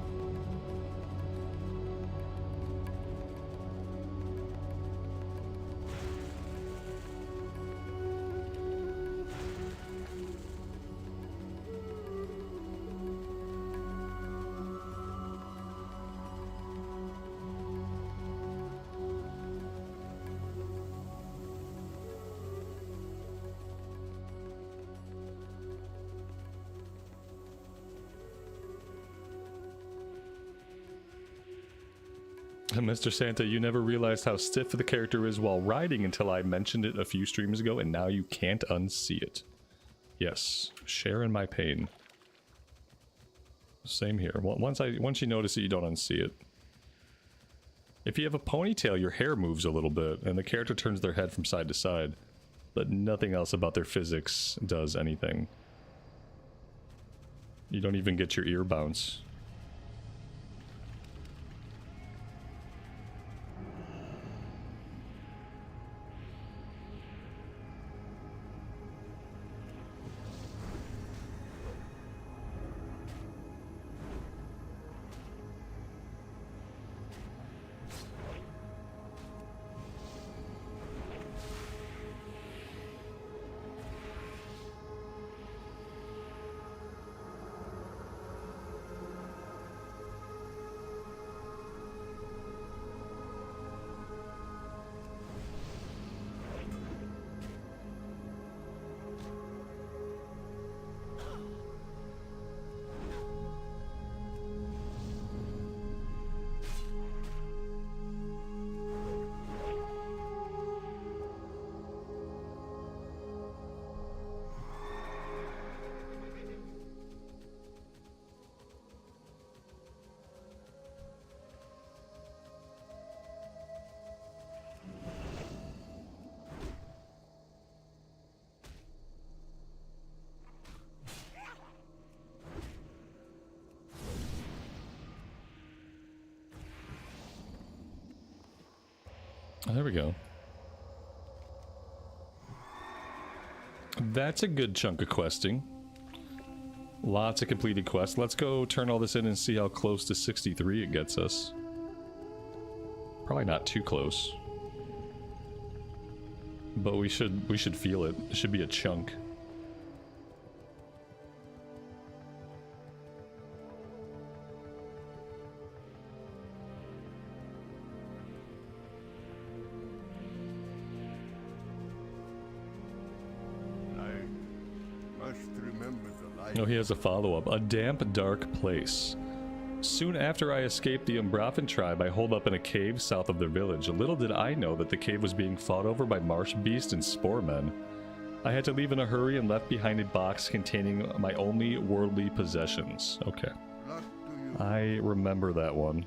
Mr. Santa, you never realized how stiff the character is while riding until I mentioned it a few streams ago, and now you can't unsee it. Yes, share in my pain. Same here. Once you notice it, you don't unsee it. If you have a ponytail, your hair moves a little bit, and the character turns their head from side to side. But nothing else about their physics does anything. You don't even get your ear bounce. There we go. That's a good chunk of questing. Lots of completed quests. Let's go turn all this in and see how close to 63 it gets us. Probably not too close. But we should feel it. It should be a chunk. Oh, he has a follow-up. A damp, dark place. Soon after I escaped the Umbrafen tribe, I holed up in a cave south of their village. Little did I know that the cave was being fought over by marsh beasts and spore men. I had to leave in a hurry and left behind a box containing my only worldly possessions. Okay. I remember that one.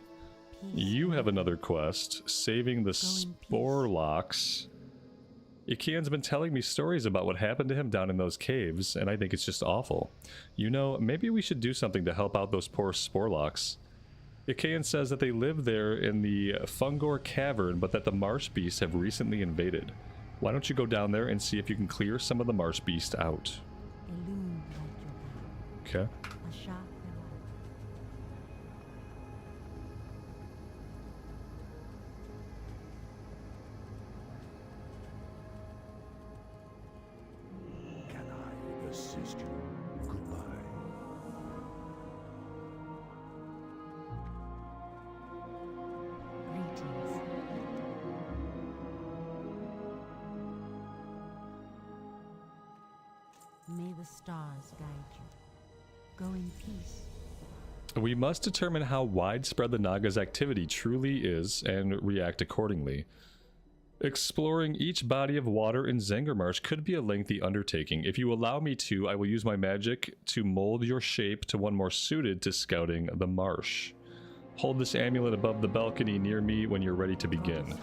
You have another quest, saving the Sporlocks. Ikian's been telling me stories about what happened to him down in those caves, and I think it's just awful. You know, maybe we should do something to help out those poor Sporlocks. Ikian says that they live there in the Fungor Cavern, but that the marsh beasts have recently invaded. Why don't you go down there and see if you can clear some of the marsh beasts out? Okay. Assist you. Goodbye. Greetings. May the stars guide you. Go in peace. We must determine how widespread the Naga's activity truly is and react accordingly. Exploring each body of water in Zangarmarsh could be a lengthy undertaking. If you allow me to, I will use my magic to mold your shape to one more suited to scouting the marsh. Hold this amulet above the balcony near me when you're ready to begin.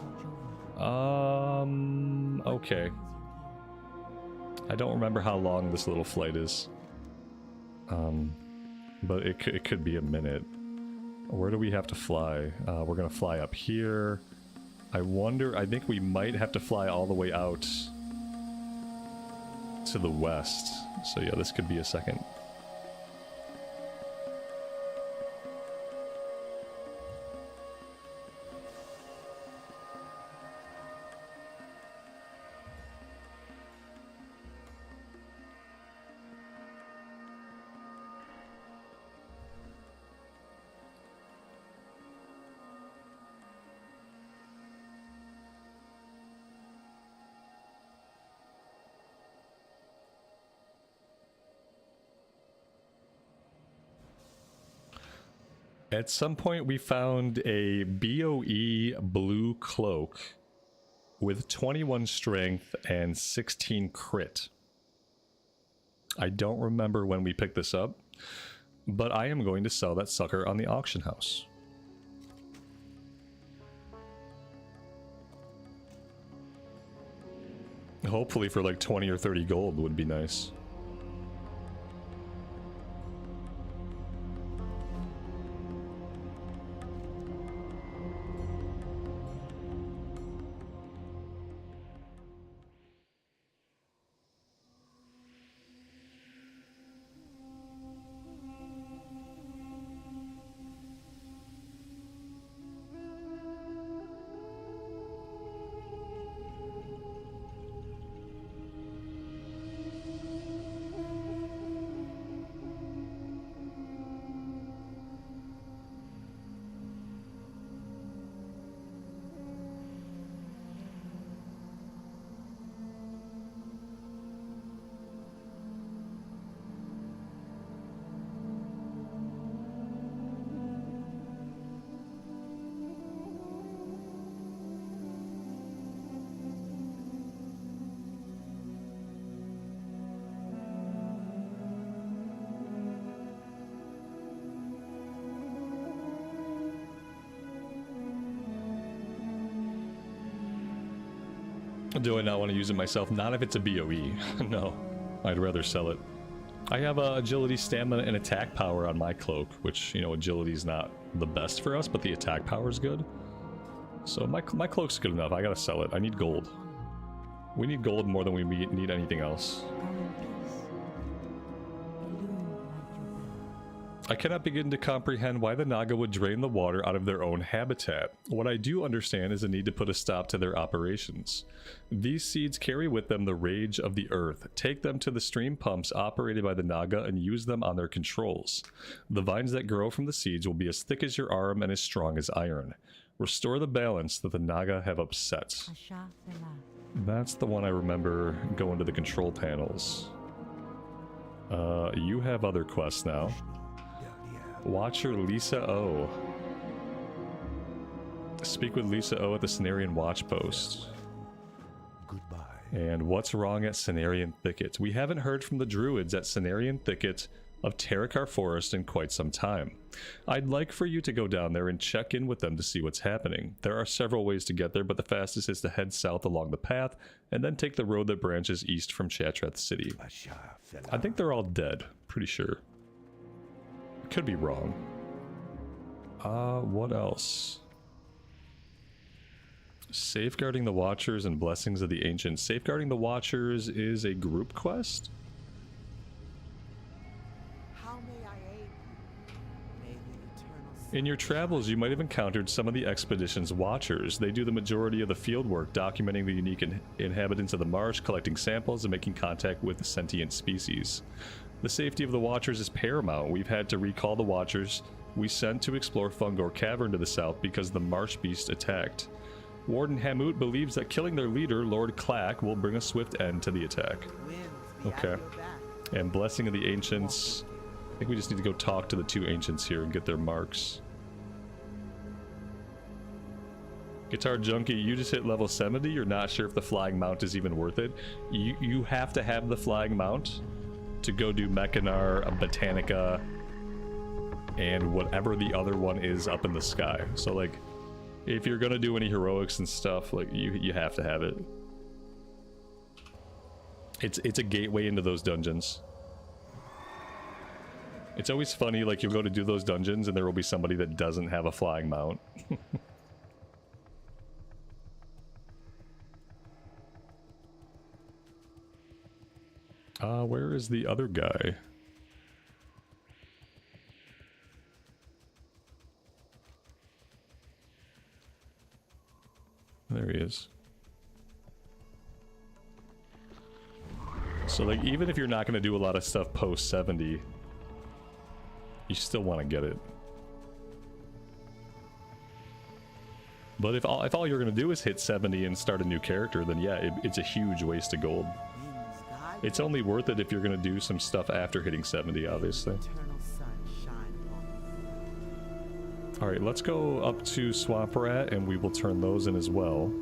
Okay. I don't remember how long this little flight is. But it could be a minute. Where do we have to fly? We're gonna fly up here. I wonder, I think we might have to fly all the way out to the west. So yeah, this could be a second. At some point we found a BOE blue cloak with 21 strength and 16 crit. I don't remember when we picked this up, but I am going to sell that sucker on the auction house. Hopefully for like 20 or 30 gold would be nice. Do I not want to use it myself? Not if it's a BOE. No, I'd rather sell it. I have agility, stamina, and attack power on my cloak, which, you know, agility is not the best for us, but the attack power is good. So my cloak's good enough. I gotta sell it. I need gold. We need gold more than we need anything else. I cannot begin to comprehend why the Naga would drain the water out of their own habitat. What I do understand is the need to put a stop to their operations. These seeds carry with them the rage of the earth. Take them to the stream pumps operated by the Naga and use them on their controls. The vines that grow from the seeds will be as thick as your arm and as strong as iron. Restore the balance that the Naga have upset. That's the one I remember going to the control panels. You have other quests now. Watcher Lisa O. Speak with Lisa O at the Cenarian Watch Post. Goodbye. And what's wrong at Cenarian Thicket? We haven't heard from the druids at Cenarian Thicket of Terakar Forest in quite some time. I'd like for you to go down there and check in with them to see what's happening. There are several ways to get there, but the fastest is to head south along the path and then take the road that branches east from Shattrath City. I think they're all dead, pretty sure. Could be wrong. What else? Safeguarding the Watchers and Blessings of the Ancients. Safeguarding the Watchers is a group quest? How may I aid you? May the eternal In your travels, you might have encountered some of the expedition's Watchers. They do the majority of the field work, documenting the unique inhabitants of the marsh, collecting samples, and making contact with the sentient species. The safety of the Watchers is paramount. We've had to recall the Watchers we sent to explore Fungor Cavern to the south because the marsh beast attacked. Warden Hamut believes that killing their leader, Lord Clack, will bring a swift end to the attack. Okay. And Blessing of the Ancients. I think we just need to go talk to the two Ancients here and get their marks. Guitar Junkie, you just hit level 70. You're not sure if the Flying Mount is even worth it. You have to have the Flying Mount to go do Mechanar, Botanica, and whatever the other one is up in the sky. So like, if you're gonna do any heroics and stuff, like you have to have it. It's a gateway into those dungeons. It's always funny, like you'll go to do those dungeons and there will be somebody that doesn't have a flying mount. Where is the other guy? There he is. So like, even if you're not going to do a lot of stuff post 70, you still want to get it. But if all you're going to do is hit 70 and start a new character, then yeah, it's a huge waste of gold. It's only worth it if you're going to do some stuff after hitting 70, obviously. Alright, let's go up to Swamp Rat and we will turn those in as well.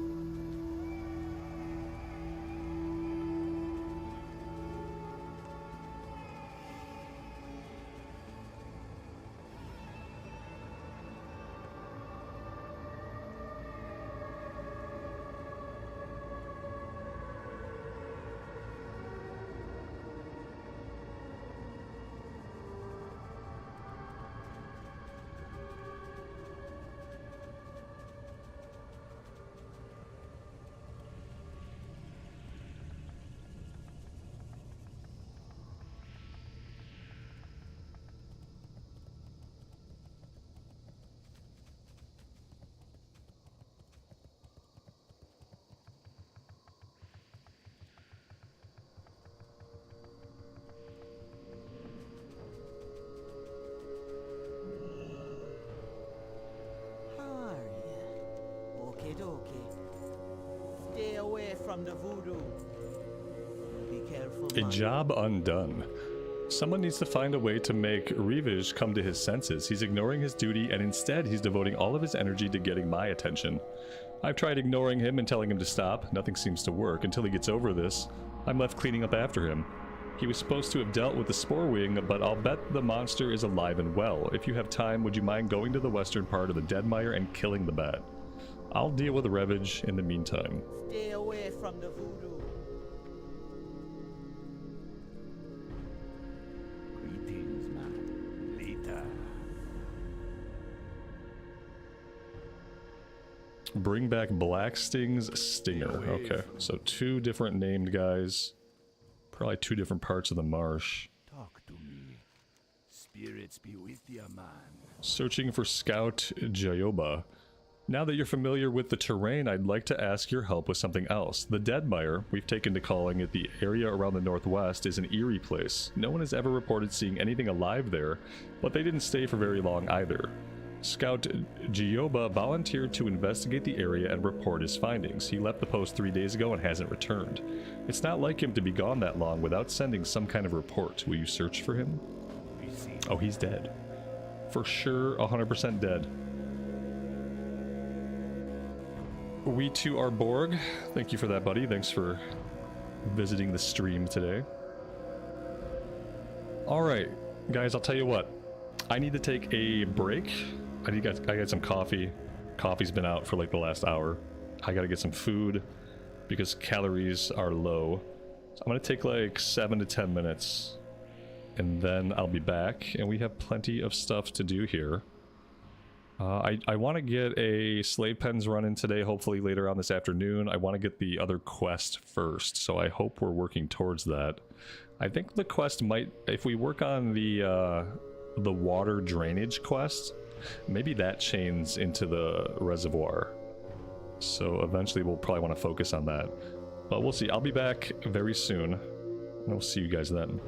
from the voodoo. Be careful. A man. job undone. Someone needs to find a way to make Ravager come to his senses. He's ignoring his duty, and instead he's devoting all of his energy to getting my attention. I've tried ignoring him and telling him to stop. Nothing seems to work. Until he gets over this, I'm left cleaning up after him. He was supposed to have dealt with the spore wing, but I'll bet the monster is alive and well. If you have time, would you mind going to the western part of the Deadmire and killing the bat? I'll deal with the Ravager in the meantime. Stay away from the voodoo. Greetings, man. Later. Bring back Black Sting's Stinger. Okay, so 2 different named guys. Probably 2 different parts of the marsh. Talk to me. Spirits be with you, man. Searching for Scout Jayoba. Now that you're familiar with the terrain, I'd like to ask your help with something else. The Deadmire, we've taken to calling it the area around the northwest, is an eerie place. No one has ever reported seeing anything alive there, but they didn't stay for very long either. Scout Jayoba volunteered to investigate the area and report his findings. He left the post 3 days ago and hasn't returned. It's not like him to be gone that long without sending some kind of report. Will you search for him? Oh, he's dead. For sure, 100% dead. We too are Borg. Thank you for that, buddy. Thanks for visiting the stream today. Alright, guys, I'll tell you what. I need to take a break. I got some coffee. Coffee's been out for like the last hour. I gotta get some food because calories are low. So I'm gonna take like 7 to 10 minutes and then I'll be back, and we have plenty of stuff to do here. I want to get a slave pens running today, hopefully later on this afternoon. I want to get the other quest first, so I hope we're working towards that. I think the quest might, if we work on the water drainage quest, maybe that chains into the reservoir. So eventually we'll probably want to focus on that. But we'll see. I'll be back very soon, and I'll see you guys then.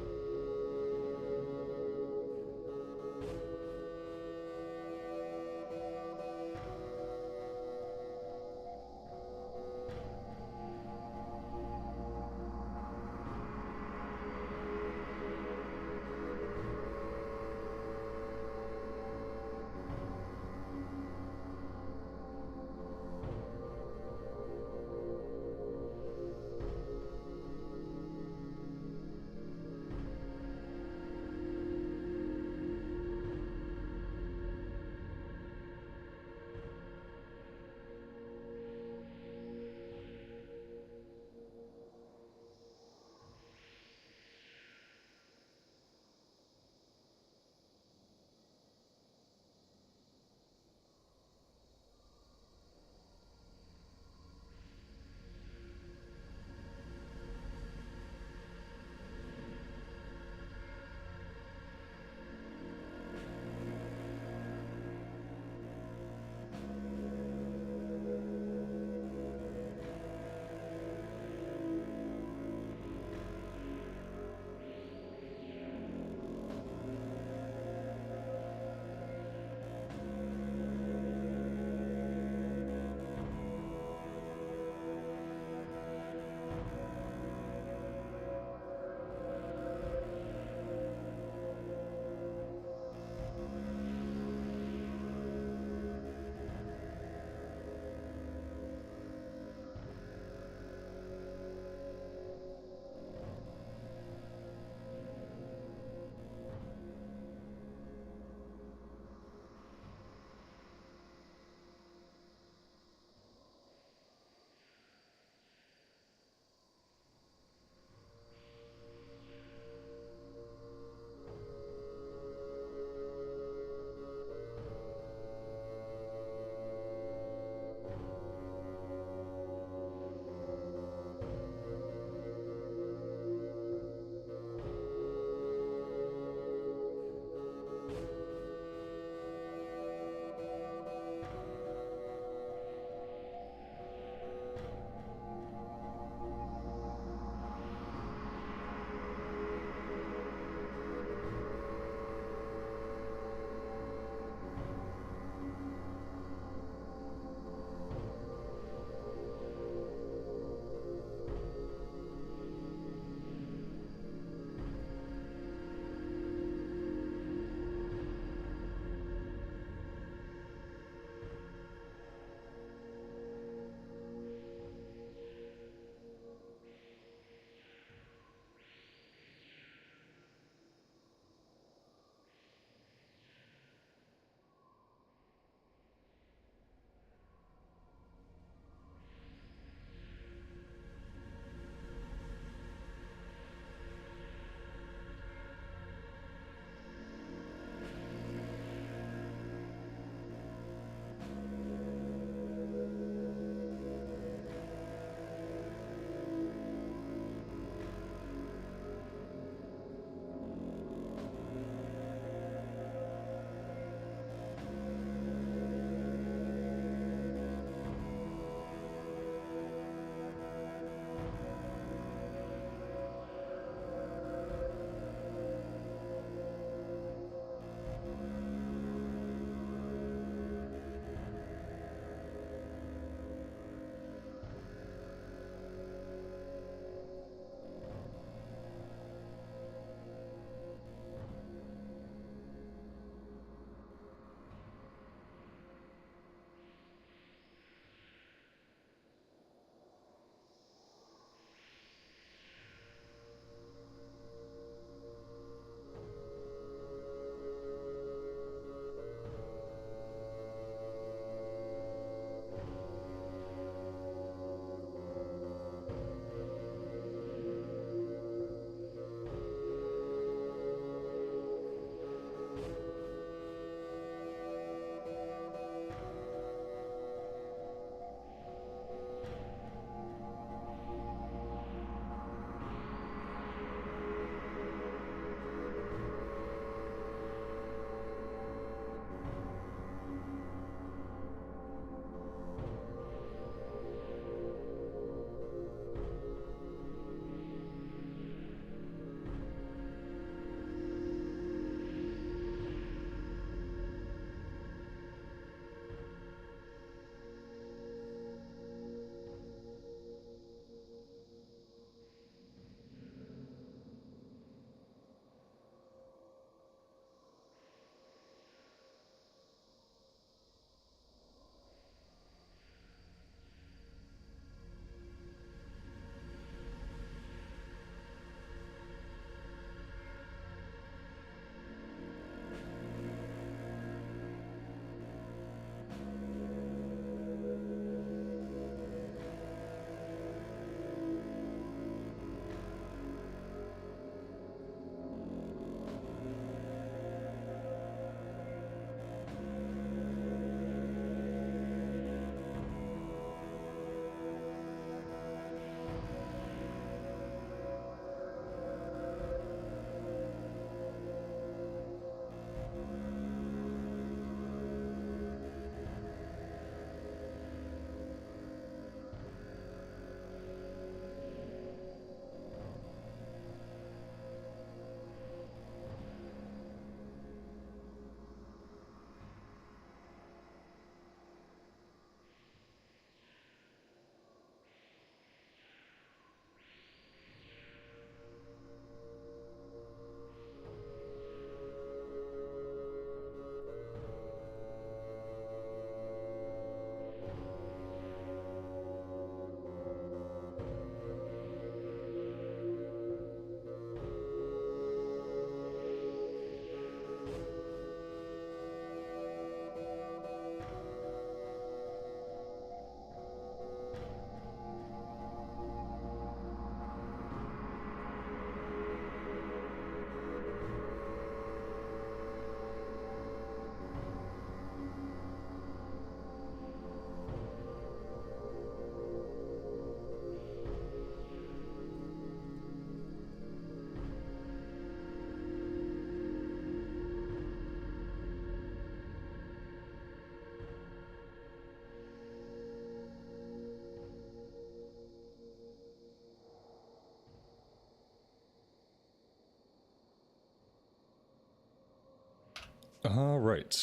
All right,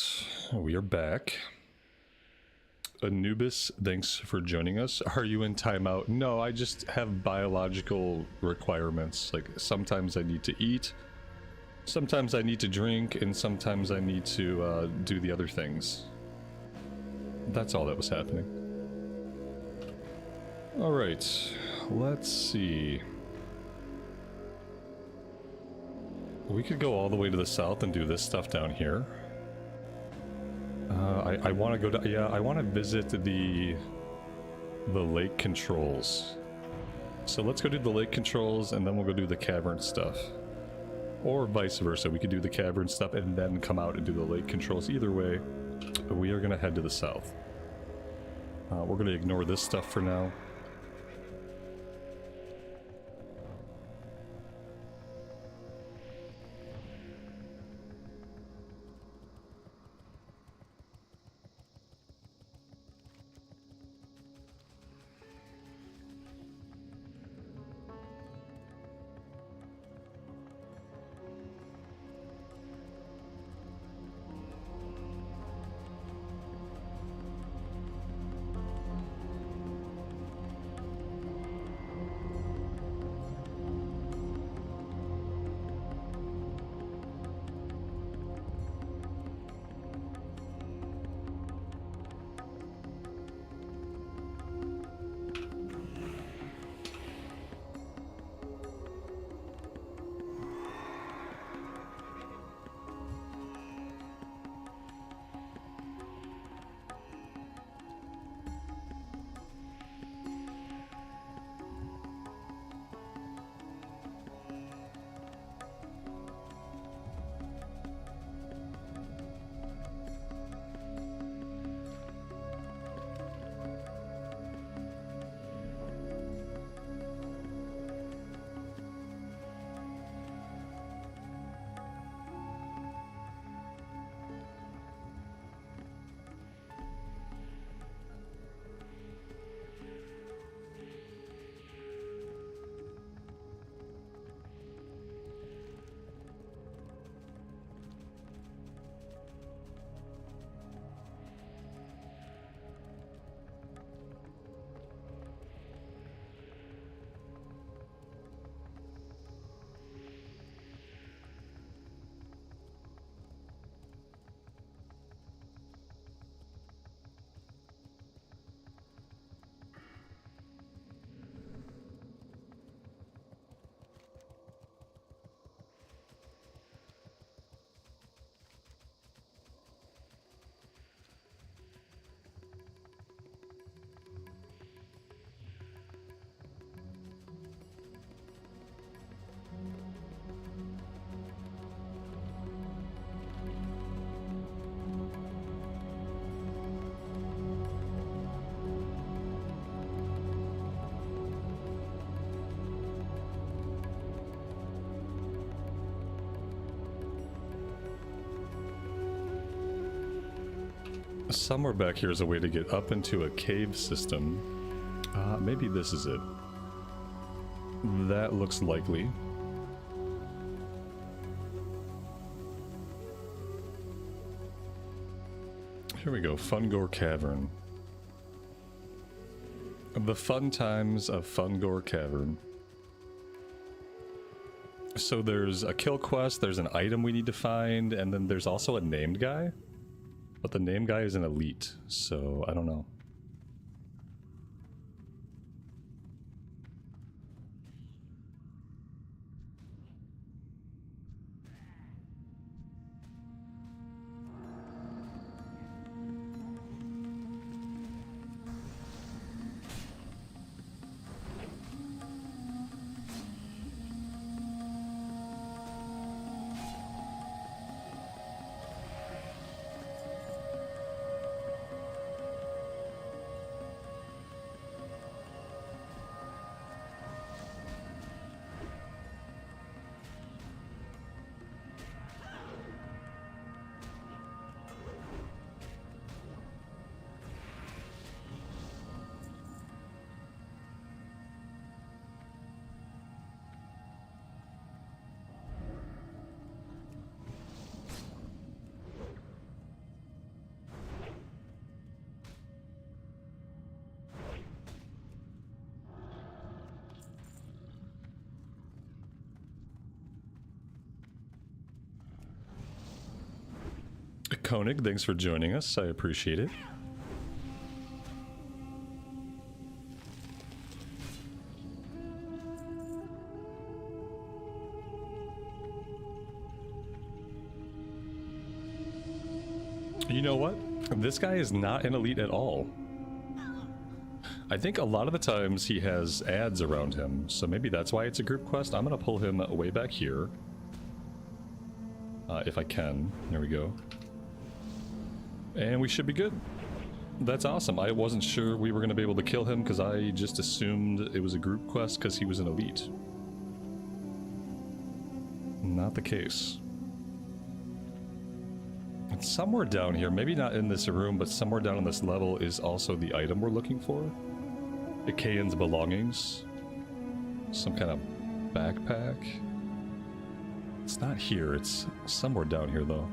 we are back. Anubis, thanks for joining us. Are you in timeout? No, I just have biological requirements. Like, sometimes I need to eat, sometimes I need to drink, and sometimes I need to do the other things. That's all that was happening. All right, let's see. We could go all the way to the south and do this stuff down here. I want to go to, yeah, I want to visit the lake controls. So let's go do the lake controls and then we'll go do the cavern stuff. Or vice versa, we could do the cavern stuff and then come out and do the lake controls. Either way, we are going to head to the south. We're going to ignore this stuff for now. Somewhere back here is a way to get up into a cave system. Maybe this is it. That looks likely. Here we go, Fungor Cavern. The fun times of Fungor Cavern. So there's a kill quest, there's an item we need to find, and then there's also a named guy. But the named guy is an elite, so I don't know. Koenig, thanks for joining us. I appreciate it. You know what? This guy is not an elite at all. I think a lot of the times he has ads around him, so maybe that's why it's a group quest. I'm gonna pull him way back here. If I can. There we go. And we should be good. That's awesome. I wasn't sure we were gonna be able to kill him because I just assumed it was a group quest because he was an elite. Not the case. And somewhere down here, maybe not in this room, but somewhere down on this level is also the item we're looking for. Ikayan's belongings. Some kind of backpack. It's not here, it's somewhere down here though.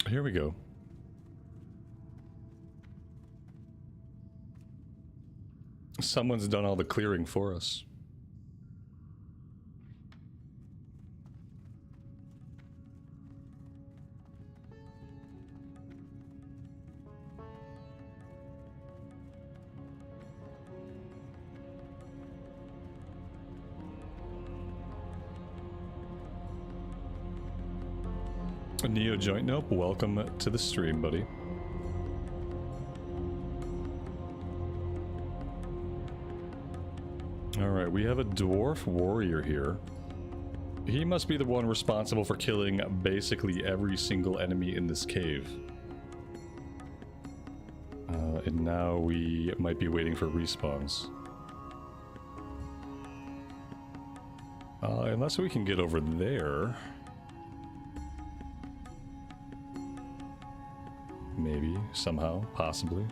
Here we go. Someone's done all the clearing for us. Neo Joint Nope, welcome to the stream, buddy. Alright, we have a dwarf warrior here. He must be the one responsible for killing basically every single enemy in this cave. And now we might be waiting for respawns. Unless we can get over there. Maybe, somehow, possibly.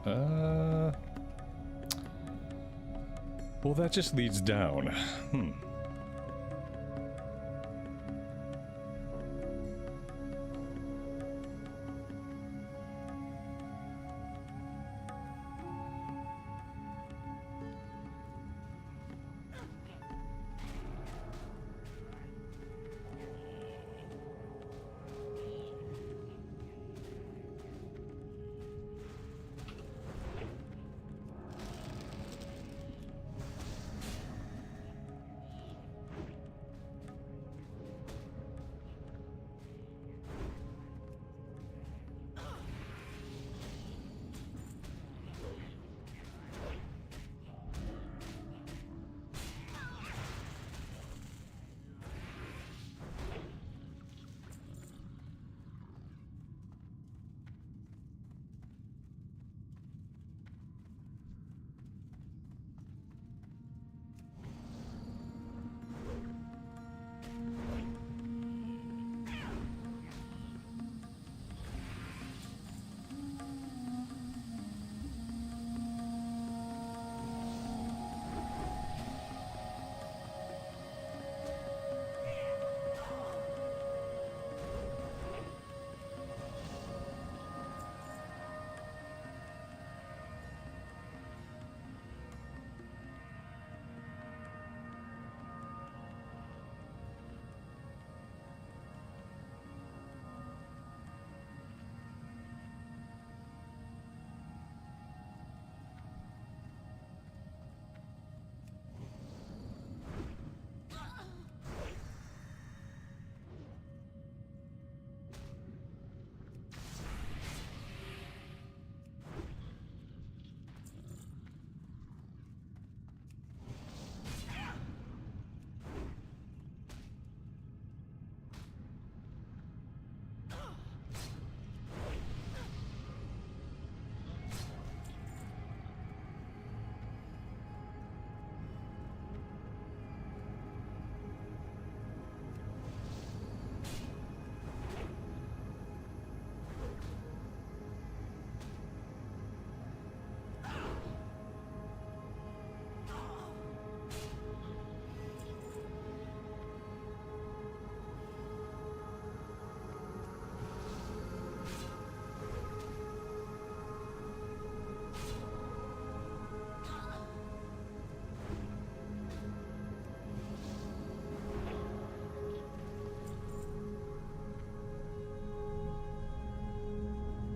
Well, that just leads down.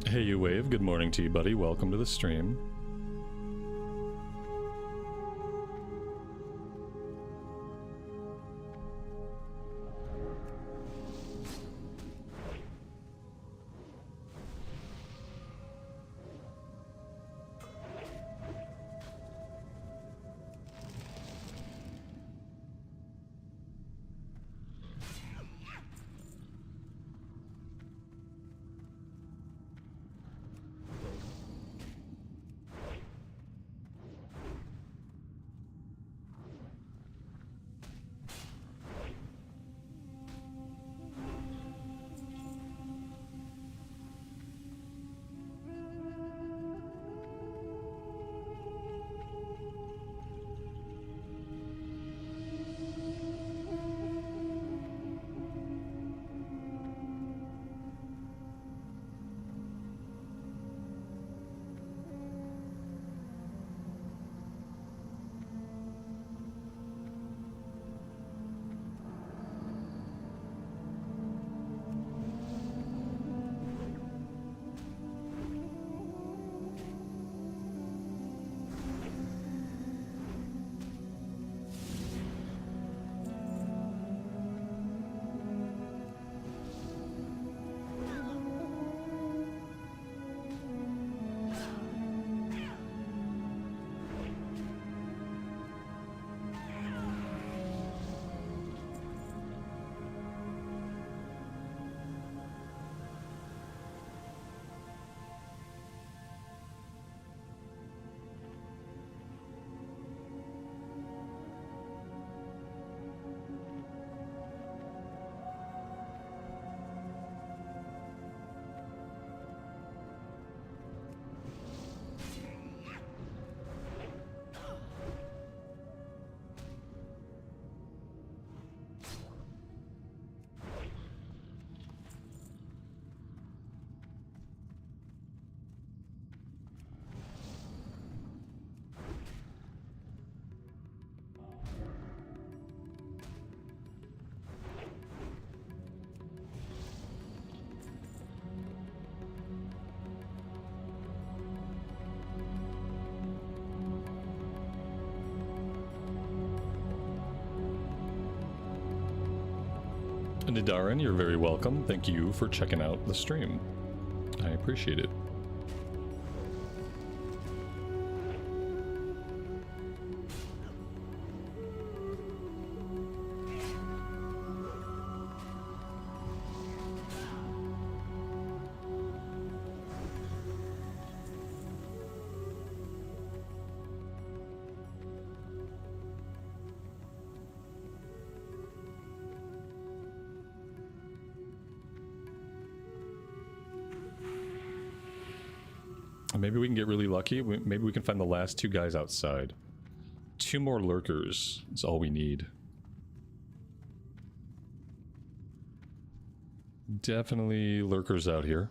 Hey, you Wave. Good morning to you, buddy. Welcome to the stream. Nidaran, you're very welcome. Thank you for checking out the stream. I appreciate it. Maybe we can get really lucky. Maybe we can find the last two guys outside. 2 more lurkers. That's all we need. Definitely lurkers out here.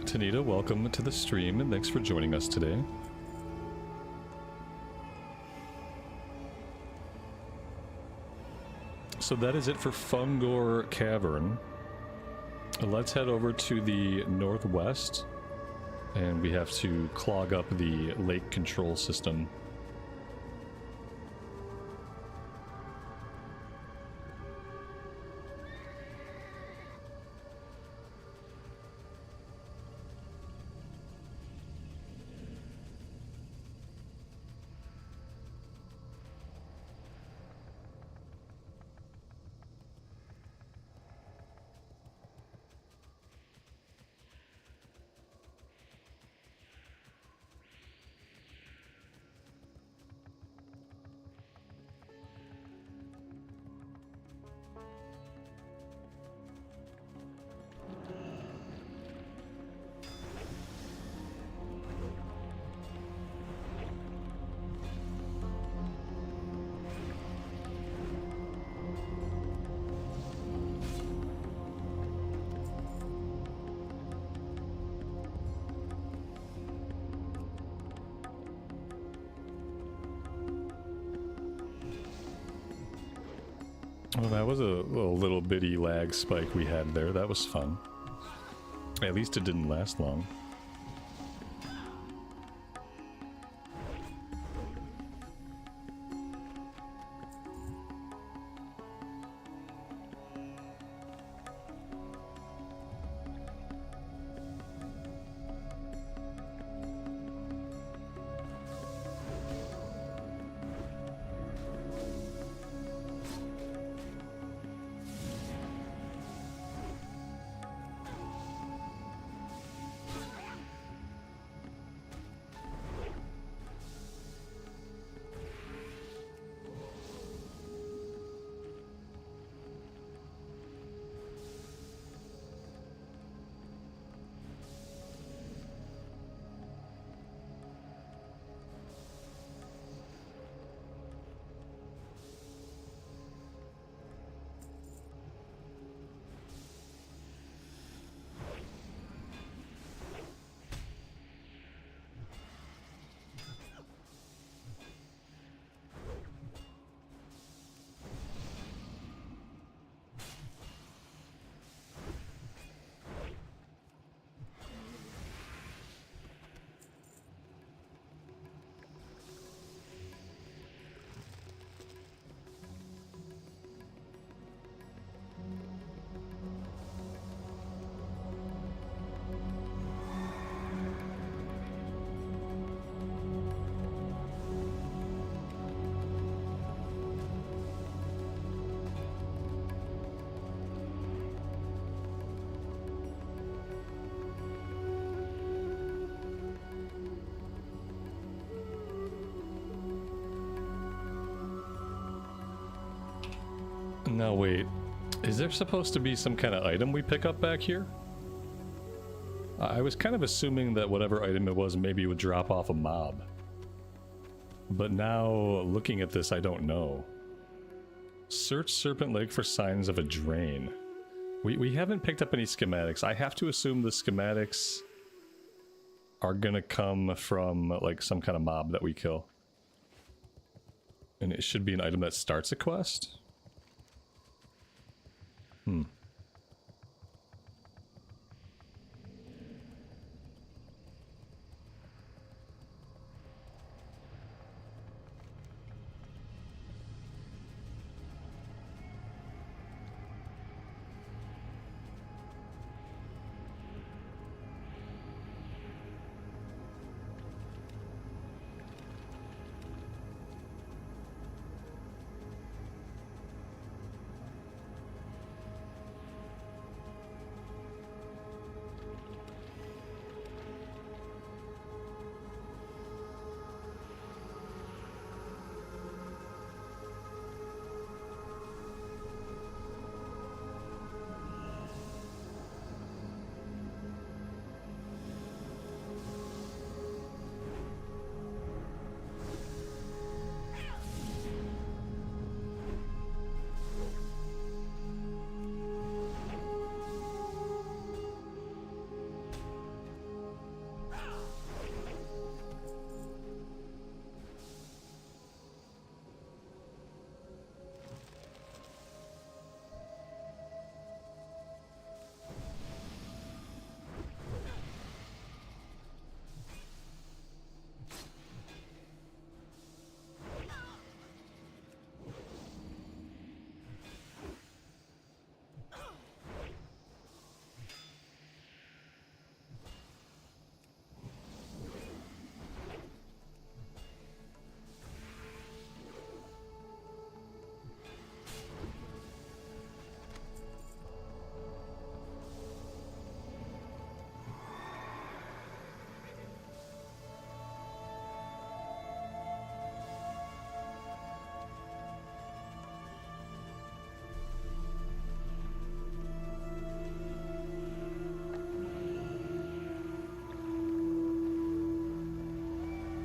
Tanita, welcome to the stream and thanks for joining us today. So that is it for Fungor Cavern. Let's head over to the northwest and we have to clog up the lake control system. Well, that was a little bitty lag spike we had there. That was fun. At least it didn't last long. Now wait, is there supposed to be some kind of item we pick up back here? I was kind of assuming that whatever item it was maybe would drop off a mob. But now, looking at this, I don't know. Search Serpent Lake for signs of a drain. We haven't picked up any schematics. I have to assume the schematics are gonna come from like some kind of mob that we kill. And it should be an item that starts a quest? Hmm.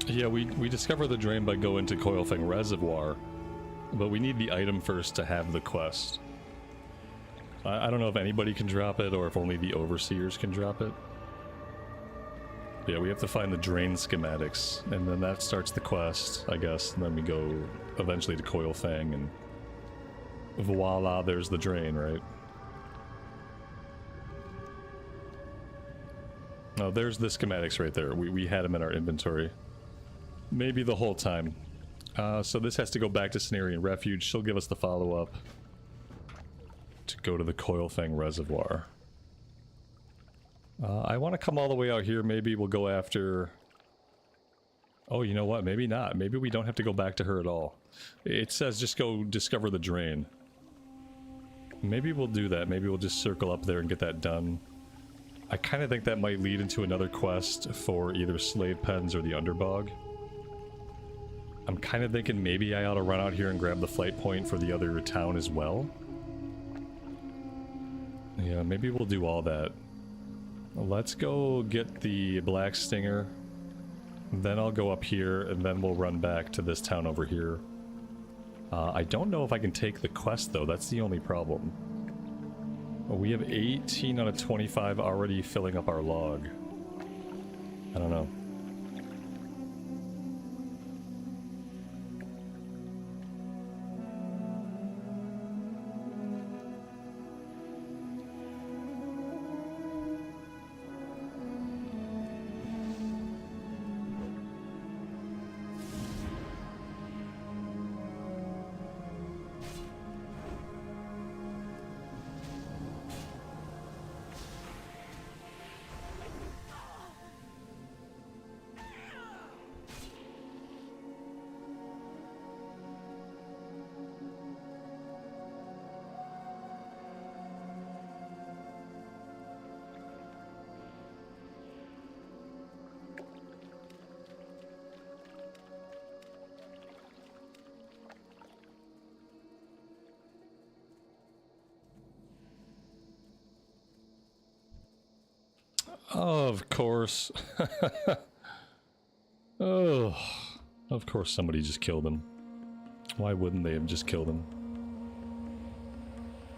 Yeah, we discover the drain by going to Coilfang Reservoir, but we need the item first to have the quest. I don't know if anybody can drop it or if only the overseers can drop it. Yeah, we have to find the drain schematics, and then that starts the quest, I guess, and then we go eventually to Coilfang and Voila, there's the drain, right? Oh, there's the schematics right there. We had them in our inventory. Maybe the whole time. So this has to go back to Cenarian Refuge. She'll give us the follow-up to go to the Coilfang Reservoir. I want to come all the way out here. Maybe we'll go after... Oh, you know what? Maybe not. Maybe we don't have to go back to her at all. It says just go discover the drain. Maybe we'll do that. Maybe we'll just circle up there and get that done. I kind of think that might lead into another quest for either Slave Pens or the Underbog. I'm kind of thinking maybe I ought to run out here and grab the flight point for the other town as well. Yeah, maybe we'll do all that. Let's go get the Black Stinger. Then I'll go up here, and then we'll run back to this town over here. I don't know if I can take the quest, though. That's the only problem. We have 18 out of 25 already filling up our log. I don't know. Of course. Oh, of course somebody just killed him. Why wouldn't they have just killed him?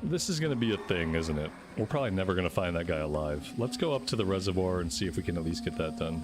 This is gonna be a thing, isn't it? We're probably never gonna find that guy alive. Let's go up to the reservoir and see if we can at least get that done.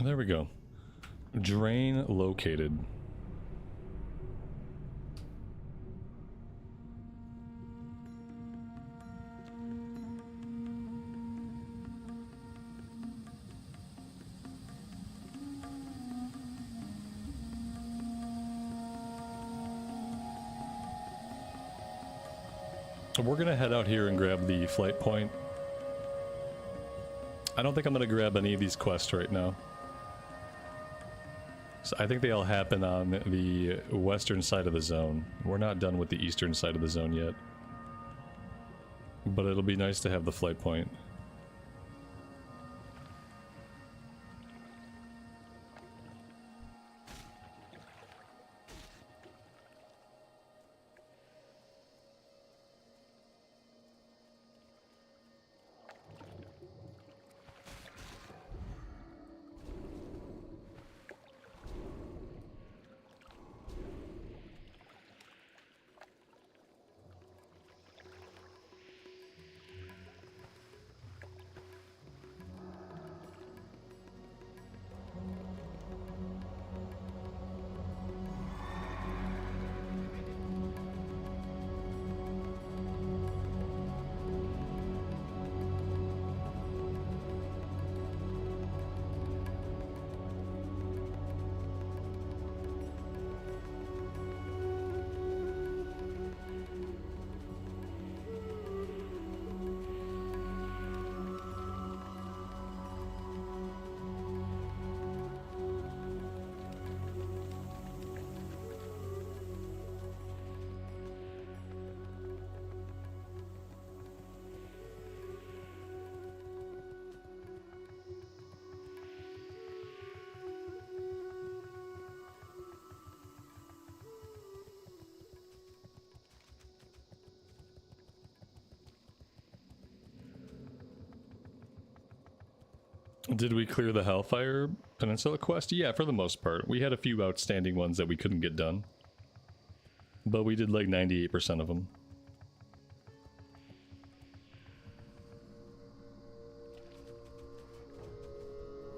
There we go. Drain located. So we're gonna head out here and grab the flight point. I don't think I'm gonna grab any of these quests right now. So I think they all happen on the western side of the zone. We're not done with the eastern side of the zone yet. But it'll be nice to have the flight point. Did we clear the Hellfire Peninsula quest? Yeah, for the most part. We had a few outstanding ones that we couldn't get done. But we did like 98% of them.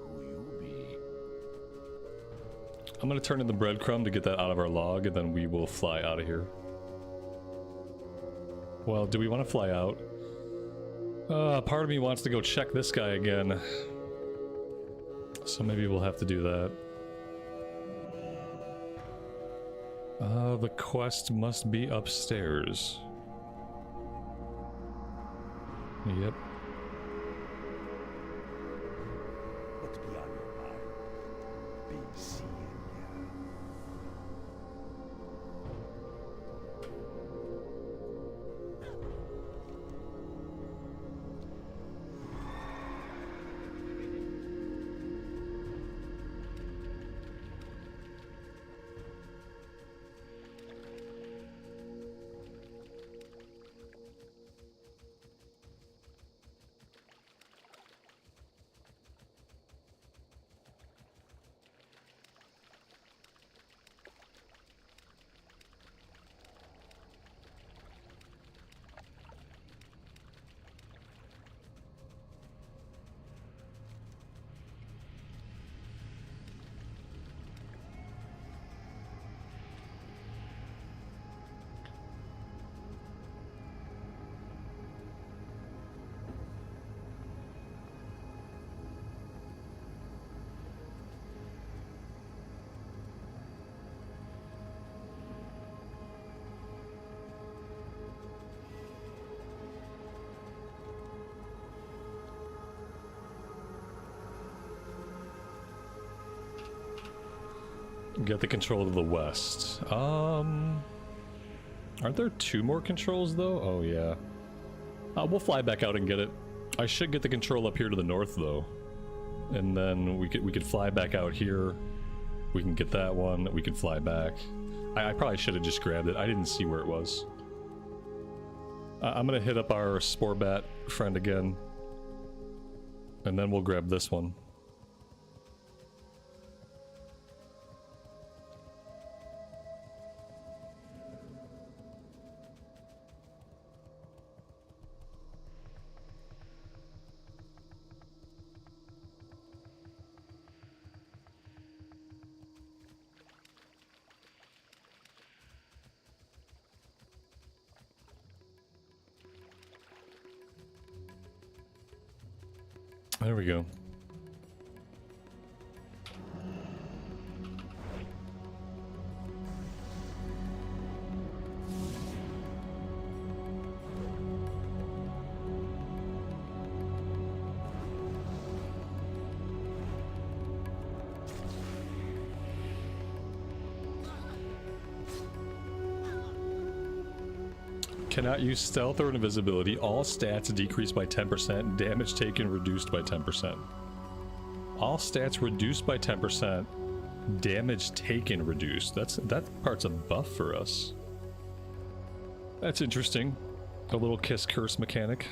Who you be? I'm gonna turn in the breadcrumb to get that out of our log, and then we will fly out of here. Well, do we want to fly out? Part of me wants to go check this guy again. So maybe we'll have to do that. The quest must be upstairs. Yep. What be on your mind? Be seeing ya. Get the control to the west. Aren't there 2 more controls though? Oh yeah. We'll fly back out and get it. I should get the control up here to the north though. And then we could fly back out here. We can get that one. We can fly back. I probably should have just grabbed it. I didn't see where it was. I'm gonna hit up our Spore Bat friend again. And then we'll grab this one. There we go. Cannot use stealth or invisibility. All stats decrease by 10%. Damage taken reduced by 10%. All stats reduced by 10%. Damage taken reduced. That part's a buff for us. That's interesting. A little kiss curse mechanic.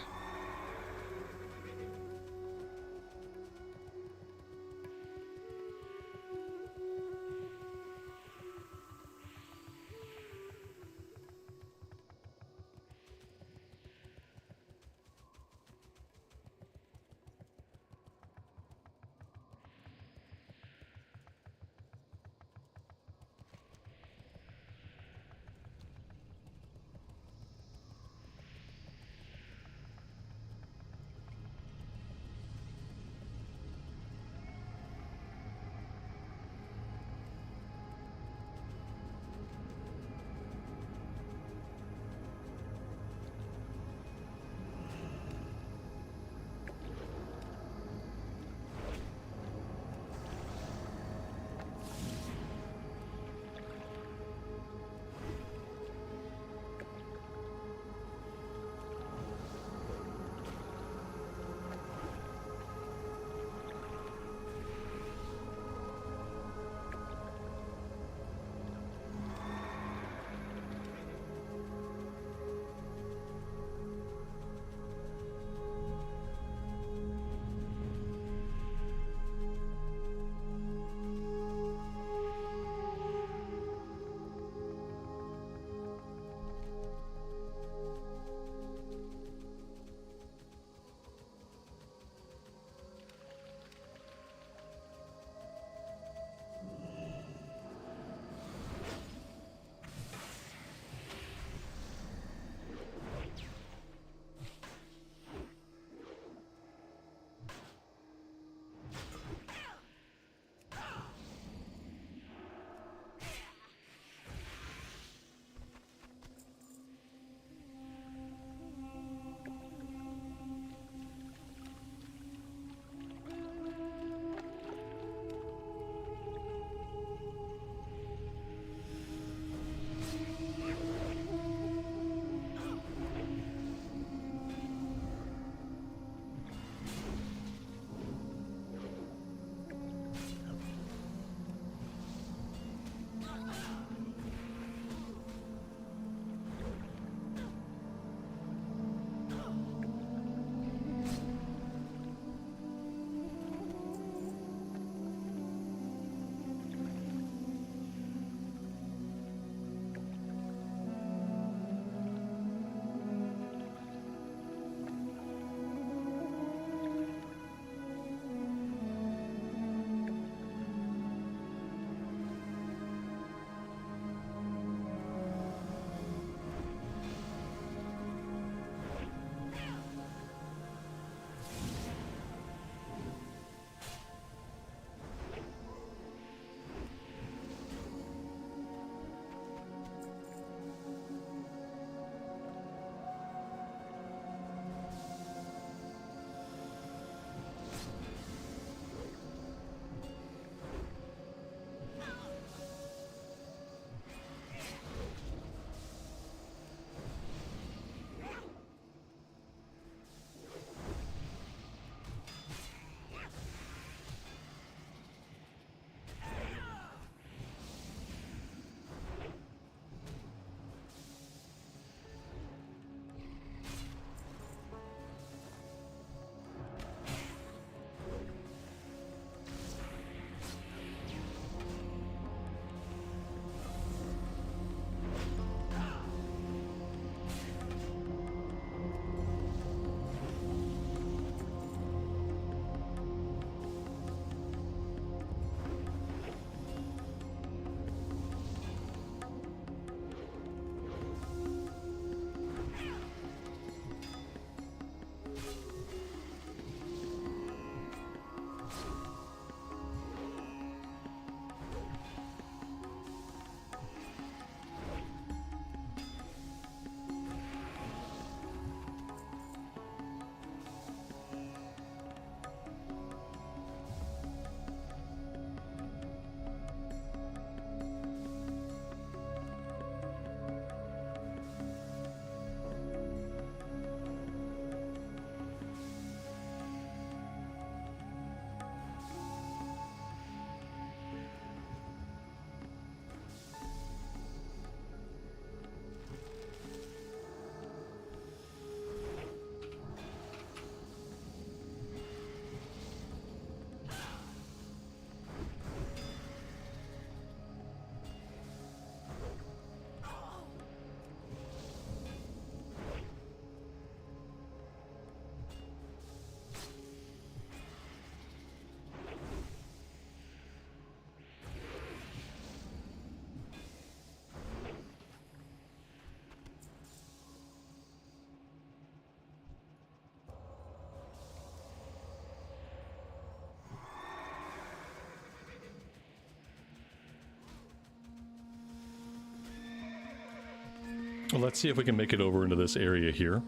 Well, let's see if we can make it over into this area here.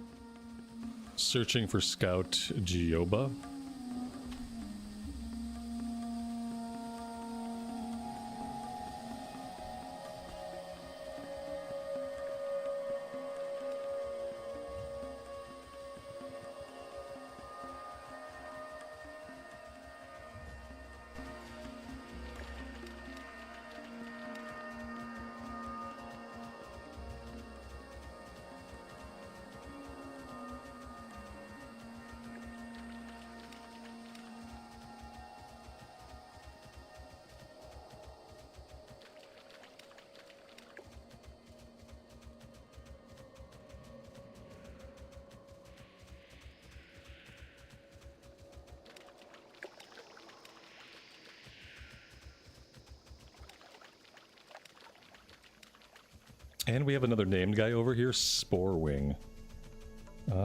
Searching for Scout Gioba. And we have another named guy over here, Sporewing.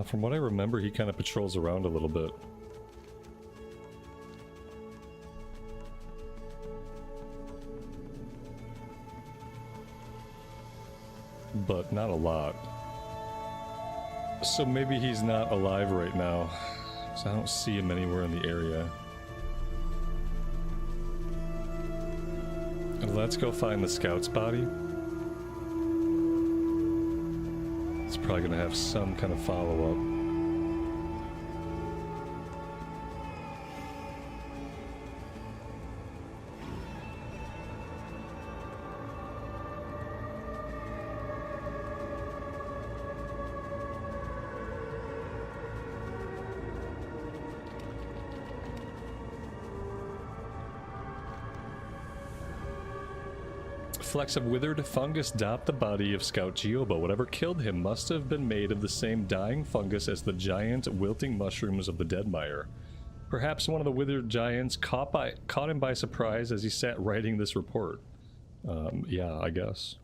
From what I remember, he kind of patrols around a little bit. But not a lot. So maybe he's not alive right now, because I don't see him anywhere in the area. Let's go find the scout's body. It's probably gonna have some kind of follow-up. Flecks of withered fungus dot the body of Scout Gioba. Whatever killed him must have been made of the same dying fungus as the giant wilting mushrooms of the Deadmire. Perhaps one of the withered giants caught him by surprise as he sat writing this report. Yeah, I guess.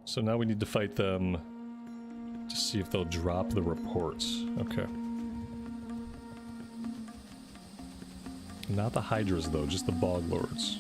So now we need to fight them to see if they'll drop the reports. Okay. Not the Hydras, though, just the Bog Lords.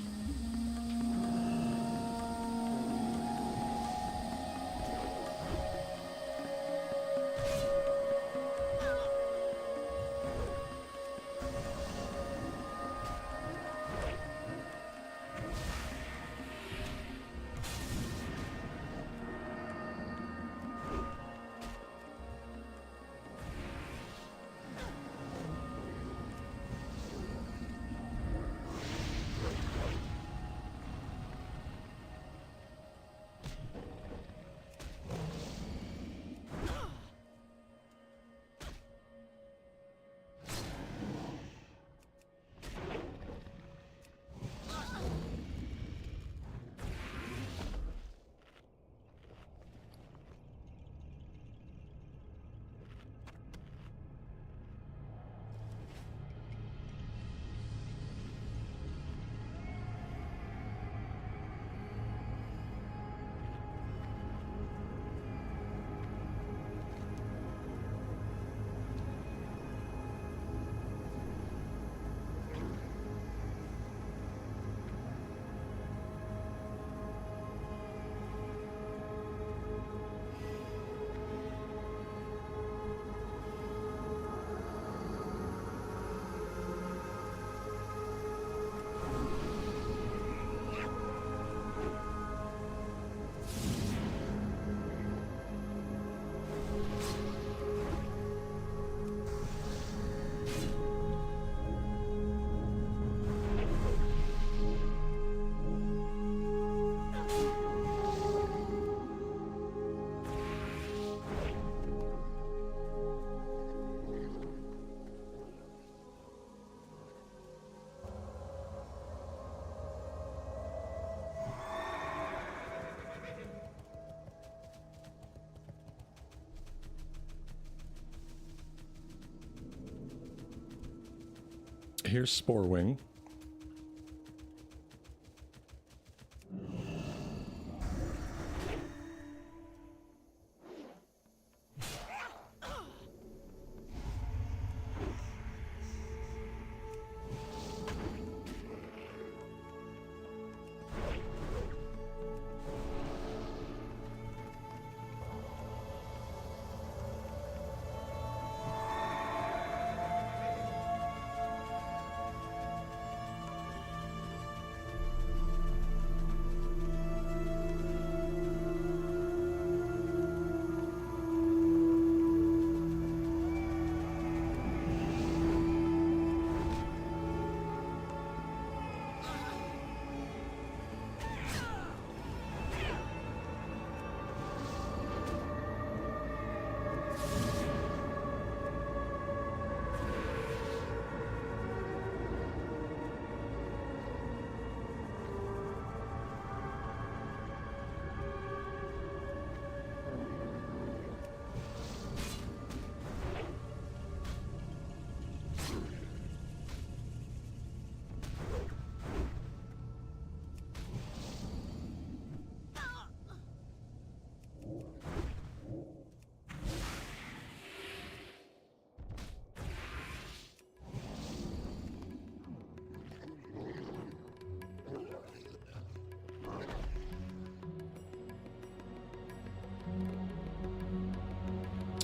Here's Sporewing.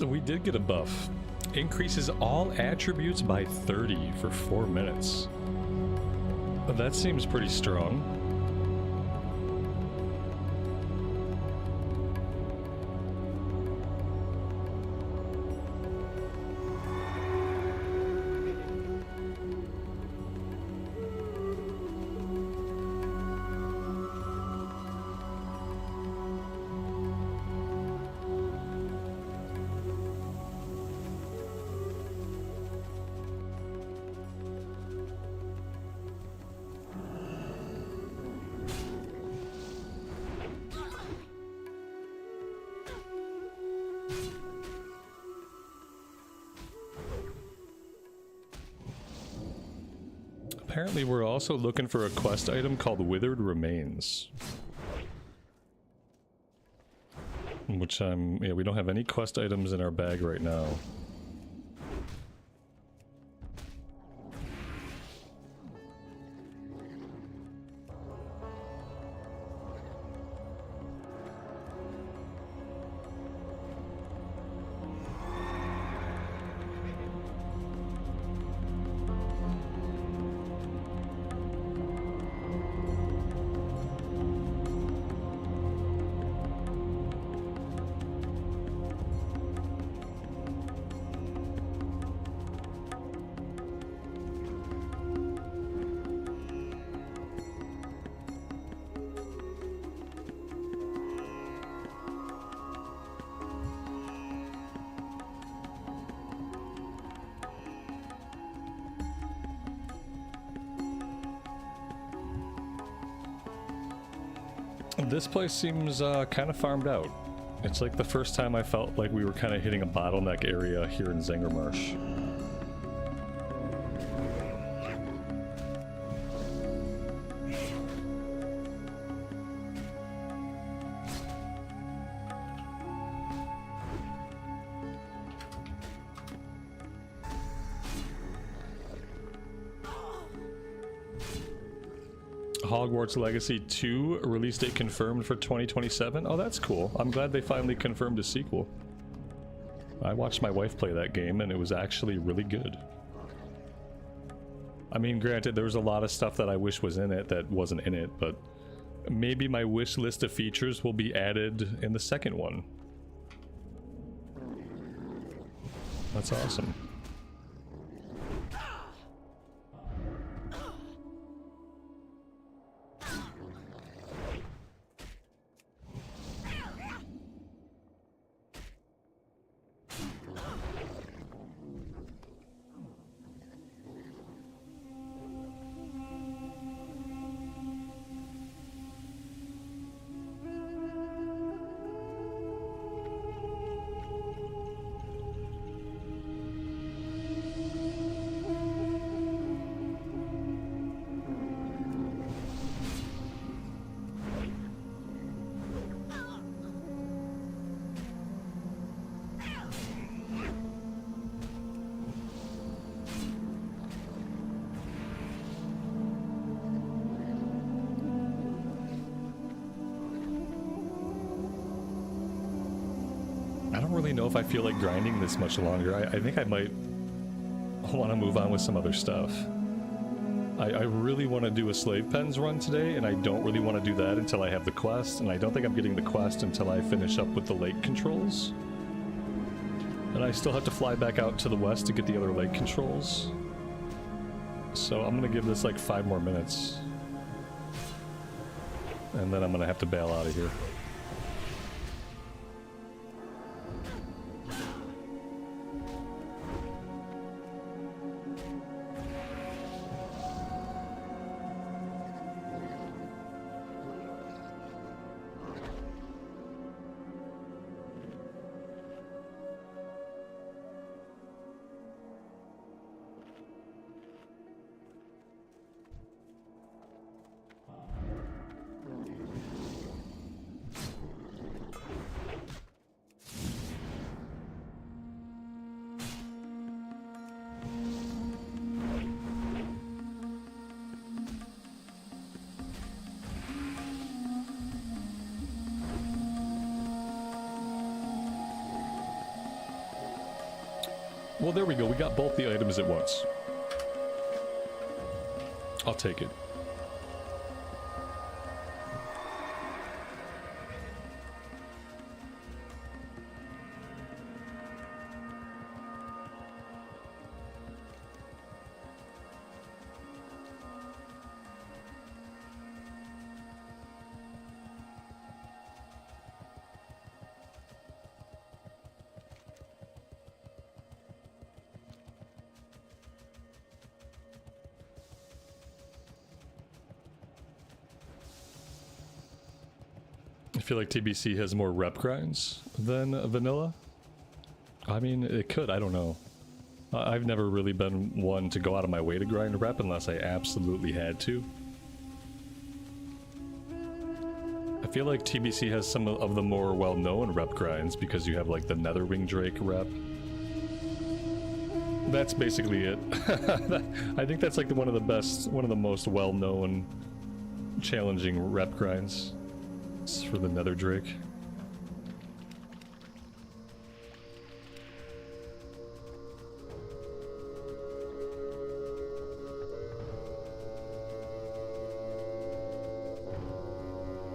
We did get a buff. Increases all attributes by 30 for 4 minutes. That seems pretty strong. Apparently we're also looking for a quest item called Withered Remains. Which yeah, we don't have any quest items in our bag right now. This place seems kind of farmed out. It's like the first time I felt like we were kind of hitting a bottleneck area here in Zangarmarsh. Hogwarts Legacy 2 release date confirmed for 2027. Oh, that's cool. I'm glad they finally confirmed a sequel. I watched my wife play that game and it was actually really good. I mean, granted, there was a lot of stuff that I wish was in it that wasn't in it, but maybe my wish list of features will be added in the second one. That's awesome. I don't really know if I feel like grinding this much longer. I think I might want to move on with some other stuff. I really want to do a Slave Pens run today, and I don't really want to do that until I have the quest, and I don't think I'm getting the quest until I finish up with the lake controls. And I still have to fly back out to the west to get the other lake controls. So I'm going to give this like 5 more minutes. And then I'm going to have to bail out of here. Well, there we go. We got both the items at once. I'll take it. I feel like TBC has more rep grinds than vanilla. I mean, it could, I don't know. I've never really been one to go out of my way to grind rep unless I absolutely had to. I feel like TBC has some of the more well-known rep grinds because you have like the Netherwing Drake rep. That's basically it. I think that's like one of the most well-known challenging rep grinds. For the Nether Drake.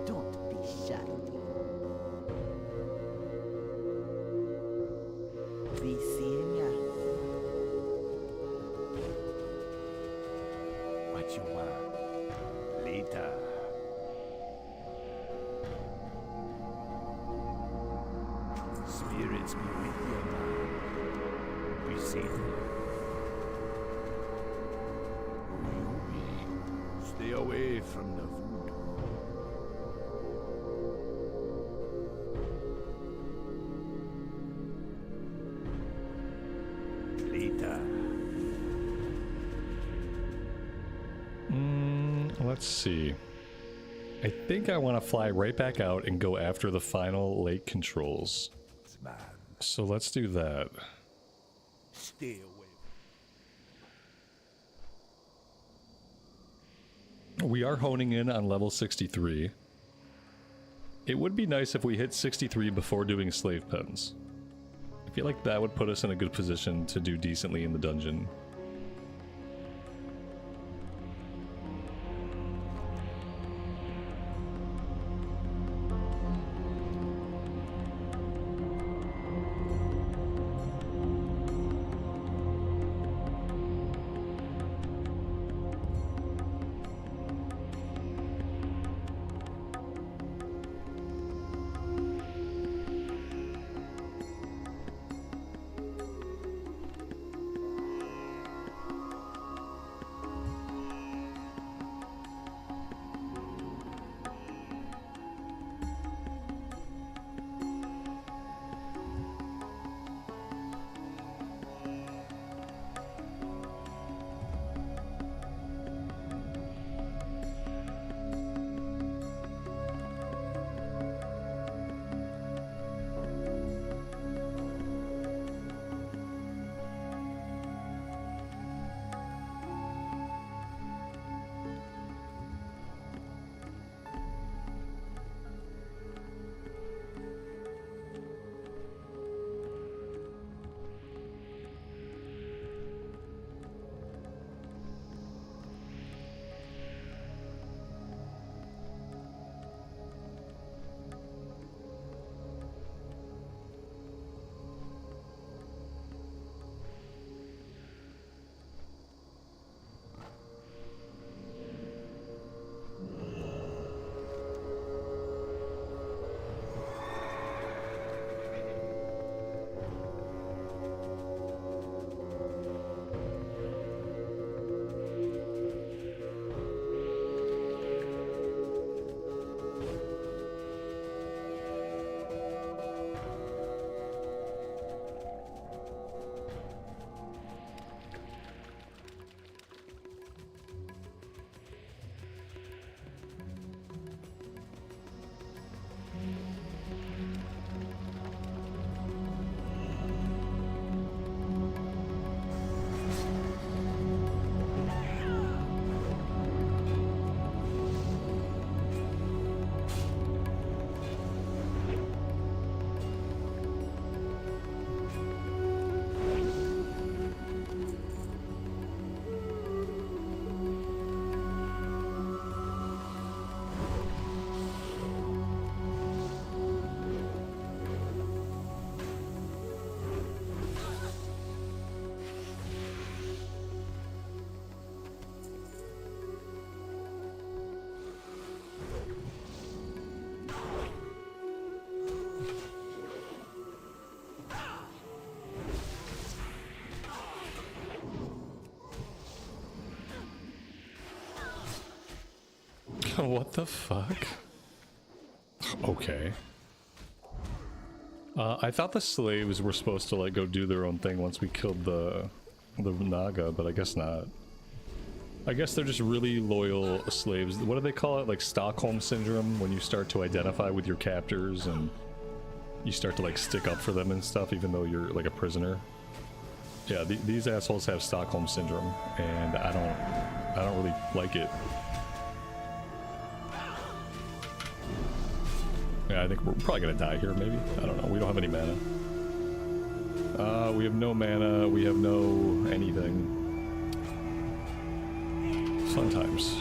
Don't be shy. Be seeing ya. What you want? Later. Spirits be with you now. Be safe. Stay away from the voodoo. Later. Let's see. I think I want to fly right back out and go after the final lake controls. Man, So let's do that. stay away. We are honing in on level 63. It would be nice if we hit 63 before doing slave pens. I feel like that would put us in a good position to do decently in the dungeon. What the fuck? Okay. I thought the slaves were supposed to like go do their own thing once we killed the Naga, but I guess not. I guess they're just really loyal slaves. What do they call it? Like Stockholm Syndrome, when you start to identify with your captors and you start to like stick up for them and stuff even though you're like a prisoner. Yeah, these assholes have Stockholm Syndrome and I don't really like it. Yeah, I think we're probably gonna die here, maybe. I don't know. We don't have any mana. We have no mana. We have no anything. Fun times.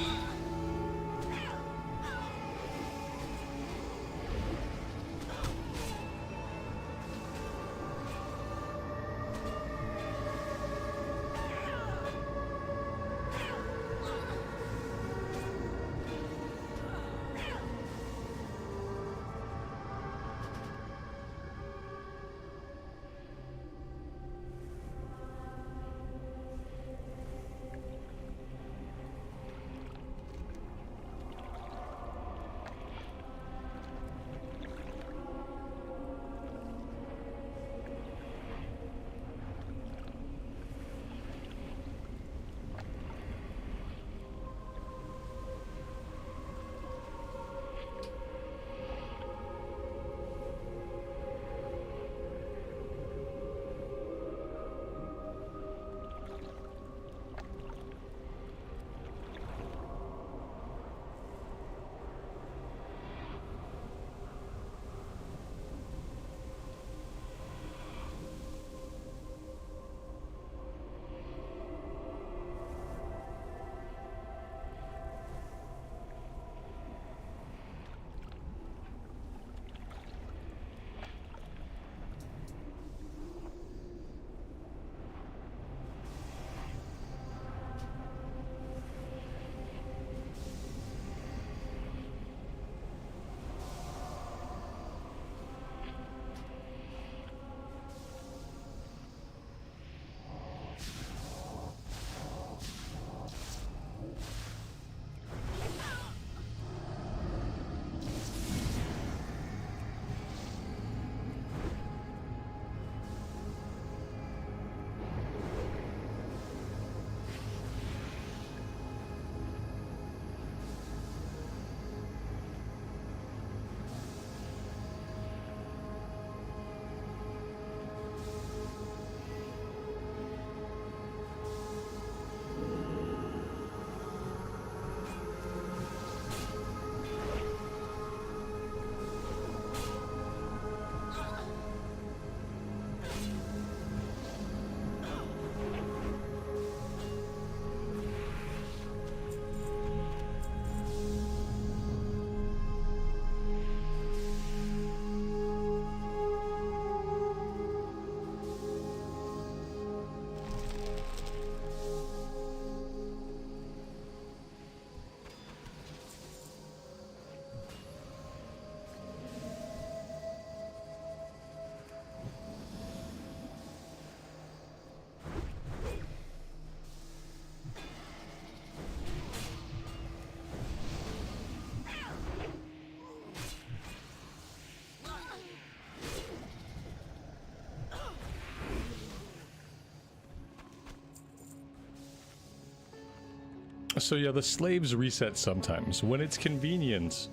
So yeah, the slaves reset sometimes. When it's convenient,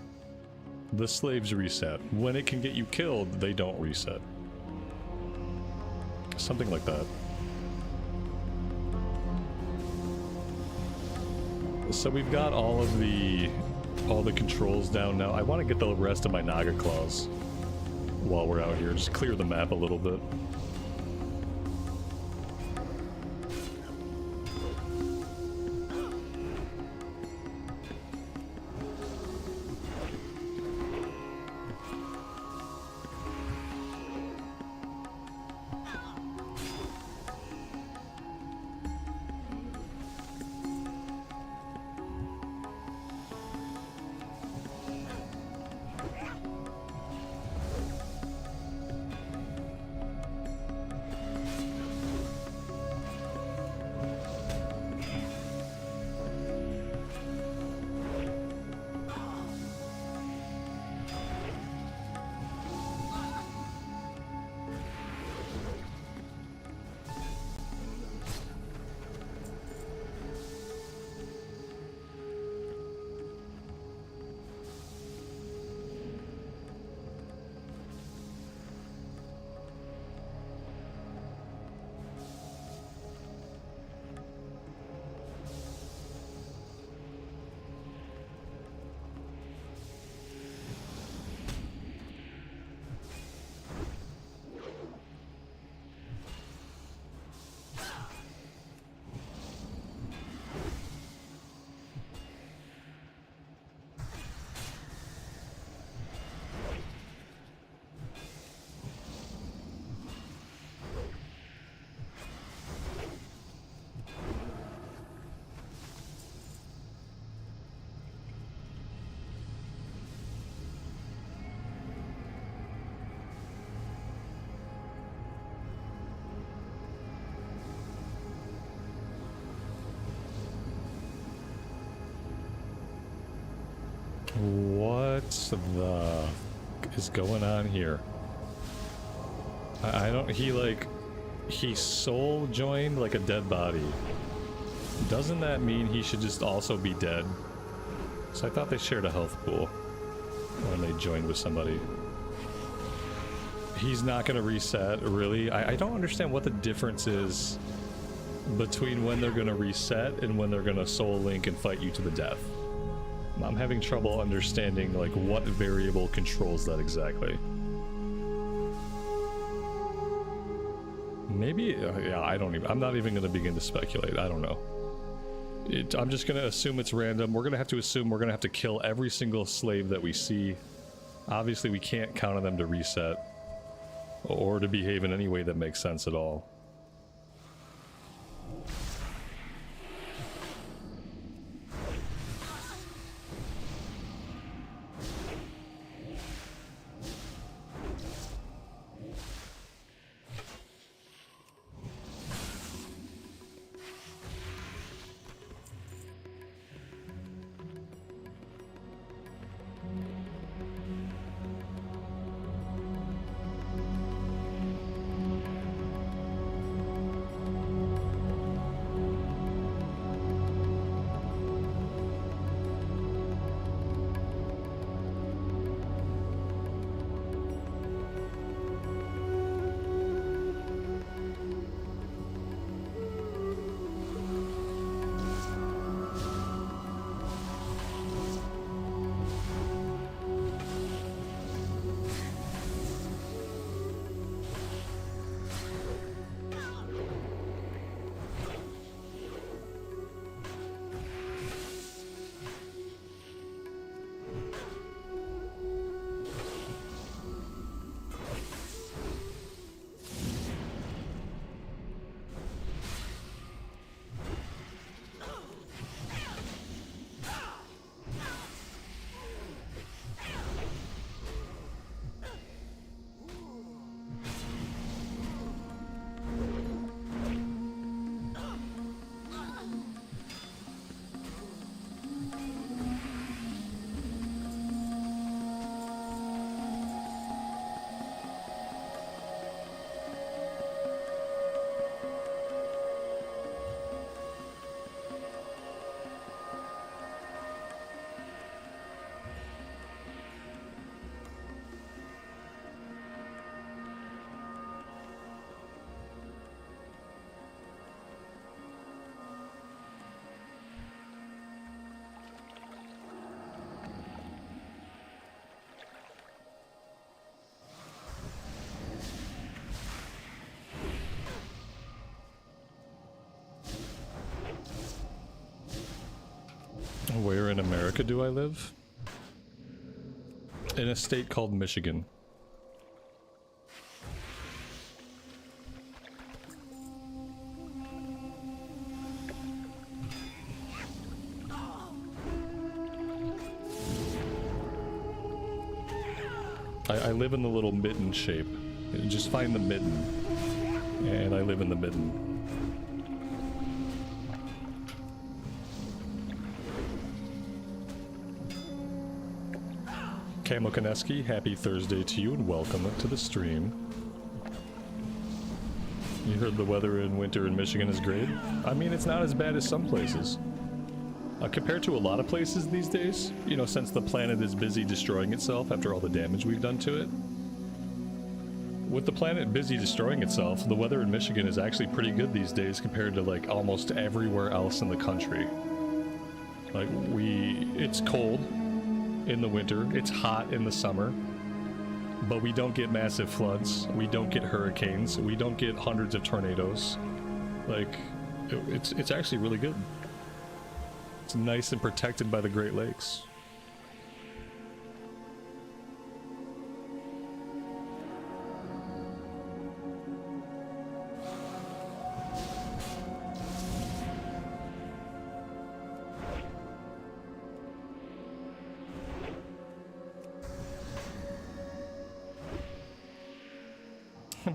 the slaves reset. When it can get you killed, they don't reset. Something like that. So we've got all the controls down now. I want to get the rest of my Naga claws while we're out here. Just clear the map a little bit. What the is going on here? I don't... He soul joined like a dead body. Doesn't that mean he should just also be dead? So I thought they shared a health pool when they joined with somebody. He's not gonna reset, really? I don't understand what the difference is between when they're gonna reset and when they're gonna soul link and fight you to the death. I'm having trouble understanding like what variable controls that exactly. Maybe, yeah, I'm not even gonna begin to speculate, I don't know. I'm just gonna assume it's random. We're gonna have to assume we're gonna have to kill every single slave that we see. Obviously we can't count on them to reset or to behave in any way that makes sense at all. Where in America do I live? In a state called Michigan. I live in the little mitten shape. Just find the mitten. And I live in the mitten. Camo Koneski, happy Thursday to you and welcome to the stream. You heard the weather in winter in Michigan is great? I mean, it's not as bad as some places. Compared to a lot of places these days, you know, since the planet is busy destroying itself after all the damage we've done to it. With the planet busy destroying itself, the weather in Michigan is actually pretty good these days compared to like almost everywhere else in the country. Like it's cold in the winter, it's hot in the summer, but we don't get massive floods, we don't get hurricanes, we don't get hundreds of tornadoes. Like, it's actually really good. It's nice and protected by the Great Lakes.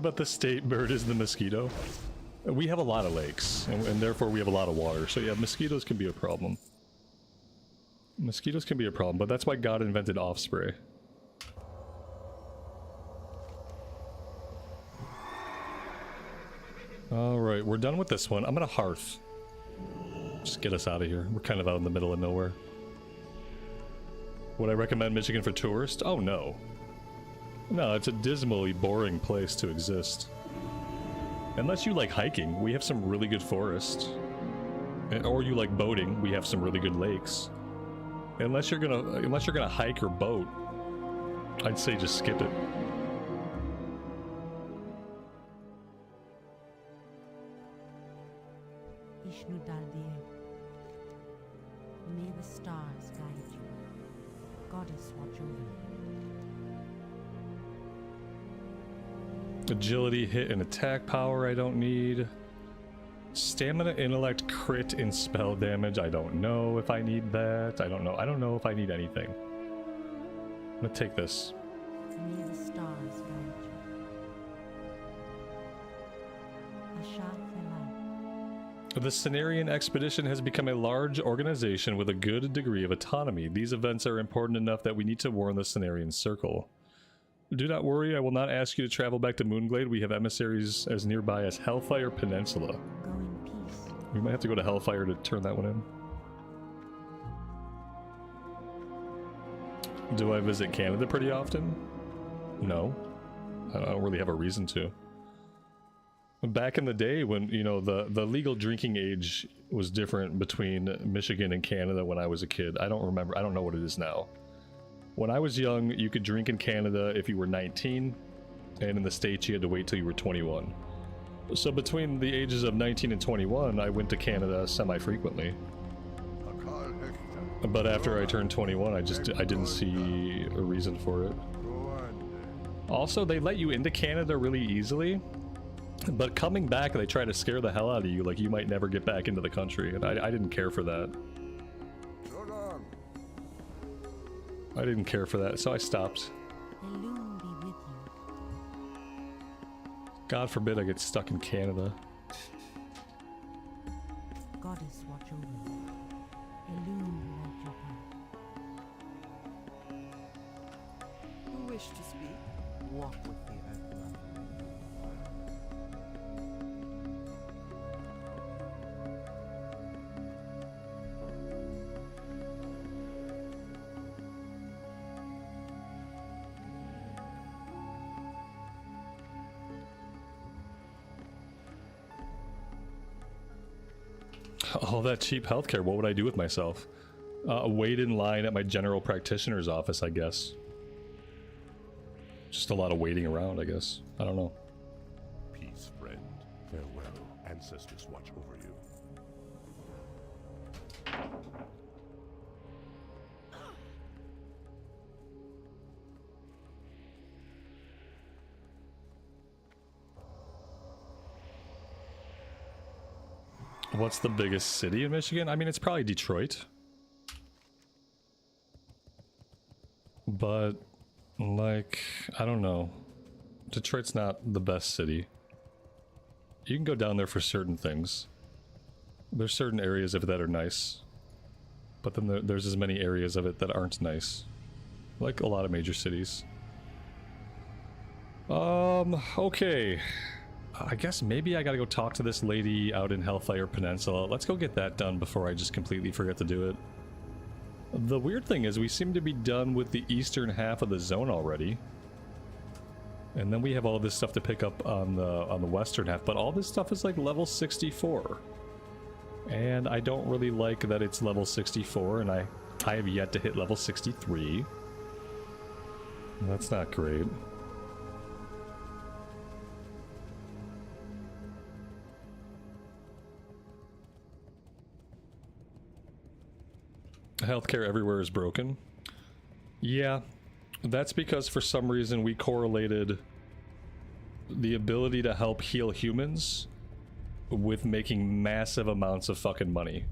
But the state bird is the mosquito. We have a lot of lakes, and therefore we have a lot of water, so yeah, mosquitoes can be a problem. Mosquitoes can be a problem, but that's why God invented off spray. Alright, we're done with this one. I'm gonna hearth. Just get us out of here. We're kind of out in the middle of nowhere. Would I recommend Michigan for tourists? Oh no. No, it's a dismally boring place to exist. Unless you like hiking, we have some really good forests. Or you like boating, we have some really good lakes. Unless you're gonna hike or boat, I'd say just skip it. May the stars guide you. Goddess watch over you. Agility, hit, and attack power I don't need. Stamina, intellect, crit, and spell damage. I don't know if I need that. I don't know if I need anything. I'm gonna take this. May the stars guide you. The Cenarian expedition has become a large organization with a good degree of autonomy. These events are important enough that we need to warn the Cenarian Circle. Do not worry, I will not ask you to travel back to Moonglade. We have emissaries as nearby as Hellfire Peninsula. Go in peace. We might have to go to Hellfire to turn that one in. Do I visit Canada pretty often? No. I don't really have a reason to. Back in the day when, you know, the legal drinking age was different between Michigan and Canada when I was a kid. I don't remember. I don't know what it is now. When I was young, you could drink in Canada if you were 19, and in the States you had to wait till you were 21. So between the ages of 19 and 21, I went to Canada semi-frequently. But after I turned 21, I didn't see a reason for it. Also, they let you into Canada really easily. But coming back, they try to scare the hell out of you, like you might never get back into the country, and I didn't care for that. I didn't care for that, so I stopped. The loom be with you. God forbid I get stuck in Canada. Goddess watch over you. The loom light your path. Who wish to speak? Walk with the earth. All that cheap healthcare, what would I do with myself? Wait in line at my general practitioner's office, I guess. Just a lot of waiting around, I guess. I don't know. Peace, friend. Farewell. Ancestors watch over you. What's the biggest city in Michigan? I mean, it's probably Detroit. But, like, I don't know. Detroit's not the best city. You can go down there for certain things. There's certain areas of it that are nice. But then there's as many areas of it that aren't nice. Like a lot of major cities. Okay. I guess maybe I gotta go talk to this lady out in Hellfire Peninsula. Let's go get that done before I just completely forget to do it. The weird thing is we seem to be done with the eastern half of the zone already. And then we have all this stuff to pick up on the western half, but all this stuff is like level 64. And I don't really like that it's level 64, and I have yet to hit level 63. That's not great. Healthcare everywhere is broken. Yeah, that's because for some reason we correlated the ability to help heal humans with making massive amounts of fucking money.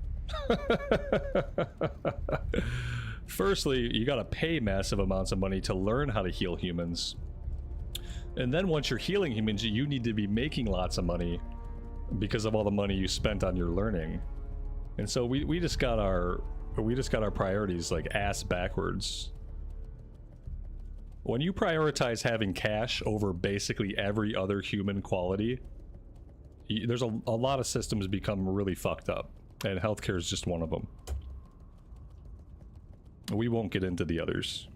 Firstly, you gotta pay massive amounts of money to learn how to heal humans. And then once you're healing humans, you need to be making lots of money because of all the money you spent on your learning. And so we just got our We just got our priorities like ass backwards. When you prioritize having cash over basically every other human quality, there's a lot of systems become really fucked up, and healthcare is just one of them. We won't get into the others.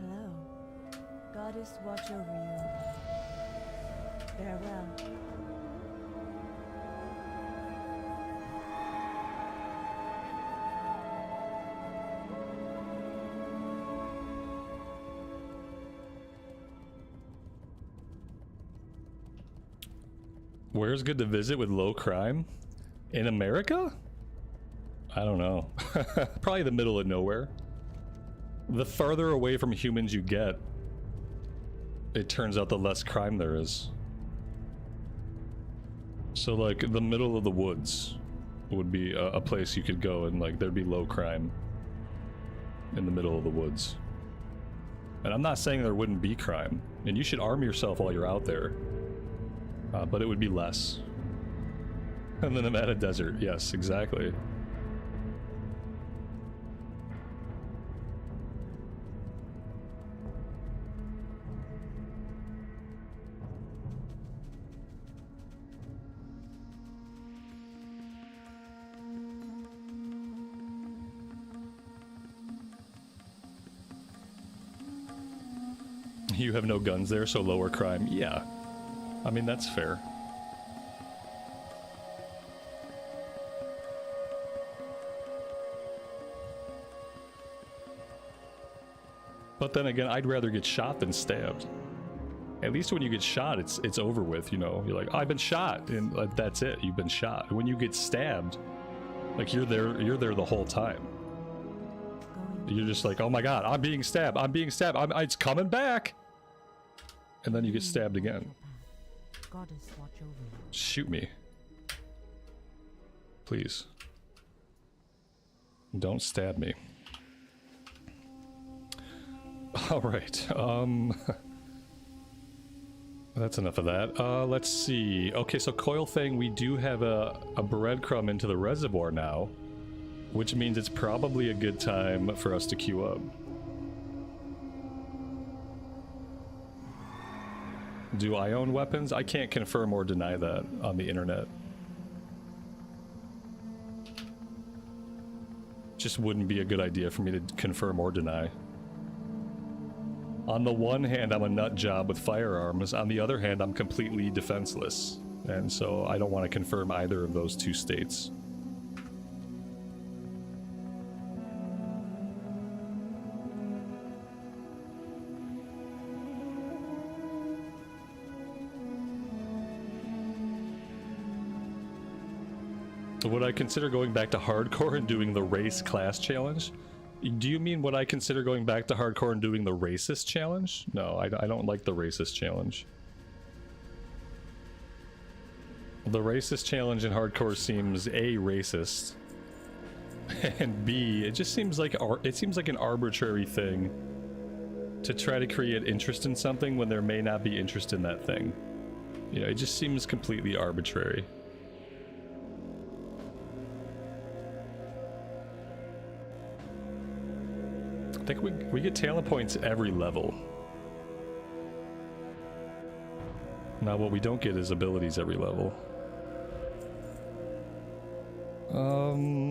Hello. Goddess watch over you. Farewell. Where's good to visit with low crime? In America? I don't know. Probably the middle of nowhere. The farther away from humans you get, it turns out the less crime there is. So like the middle of the woods would be a place you could go and like there'd be low crime in the middle of the woods. And I'm not saying there wouldn't be crime, and you should arm yourself while you're out there. But it would be less. And then I'm at a desert. Yes, exactly. You have no guns there, so lower crime. Yeah. I mean, that's fair. But then again, I'd rather get shot than stabbed. At least when you get shot, it's over with, you know? You're like, oh, I've been shot, and that's it. You've been shot. When you get stabbed, like you're there the whole time. You're just like, oh my god, I'm being stabbed. I'm being stabbed. It's coming back. And then you get stabbed again. Goddess watch over you. Shoot me. Please. Don't stab me. Alright, that's enough of that. Let's see. Okay, so Coil Fang, we do have a breadcrumb into the reservoir now, which means it's probably a good time for us to queue up. Do I own weapons? I can't confirm or deny that on the internet. Just wouldn't be a good idea for me to confirm or deny. On the one hand, I'm a nut job with firearms. On the other hand, I'm completely defenseless. And so I don't want to confirm either of those two states. Would I consider going back to hardcore and doing the race class challenge? Do you mean would I consider going back to hardcore and doing the racist challenge? No, I don't like the racist challenge. The racist challenge in hardcore seems A, racist, and B, it just seems like an arbitrary thing to try to create interest in something when there may not be interest in that thing. You know, it just seems completely arbitrary. I think we get talent points every level. Now what we don't get is abilities every level.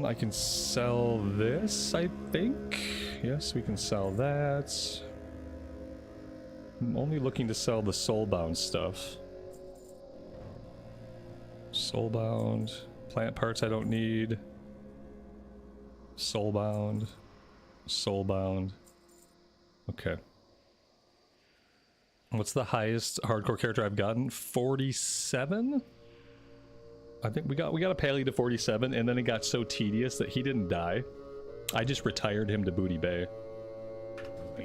I can sell this, I think. Yes, we can sell that. I'm only looking to sell the soulbound stuff. Soulbound. Plant parts I don't need. Soulbound. Soulbound. Okay. What's the highest hardcore character I've gotten? 47? I think we got a pally to 47, and then it got so tedious that he didn't die. I just retired him to Booty Bay.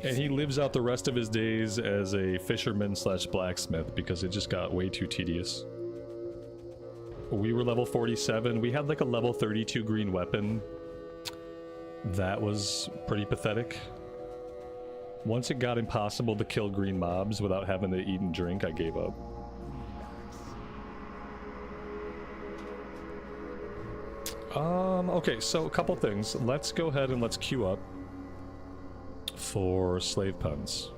And he lives out the rest of his days as a fisherman / blacksmith because it just got way too tedious. We were level 47. We had like a level 32 green weapon. That was pretty pathetic. Once it got impossible to kill green mobs without having to eat and drink, I gave up. Okay, so a couple things. Let's go ahead and let's queue up for slave pens.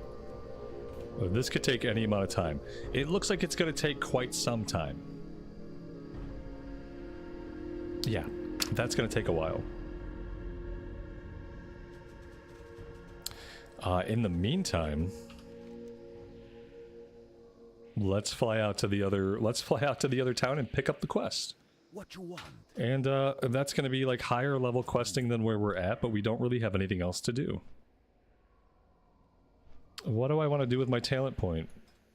This could take any amount of time. It looks like it's going to take quite some time. Yeah, that's going to take a while. In the meantime, let's fly out to the other town and pick up the quest. What you want? And that's going to be like higher level questing than where we're at, but we don't really have anything else to do. What do I want to do with my talent point?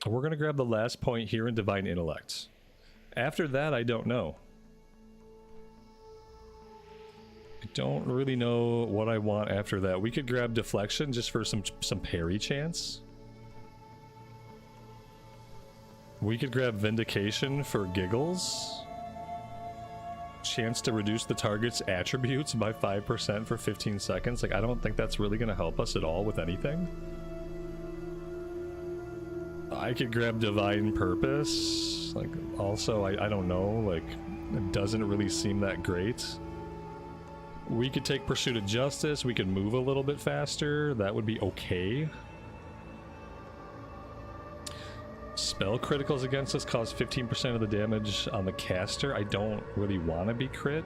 We're going to grab the last point here in Divine Intellect. After that, I don't know. I don't really know what I want after that. We could grab Deflection just for some parry chance. We could grab Vindication for giggles. Chance to reduce the target's attributes by 5% for 15 seconds. Like, I don't think that's really going to help us at all with anything. I could grab Divine Purpose. Like, also, I don't know. Like, it doesn't really seem that great. We could take Pursuit of Justice. We could move a little bit faster. That would be okay. Spell criticals against us cause 15% of the damage on the caster. I don't really want to be crit.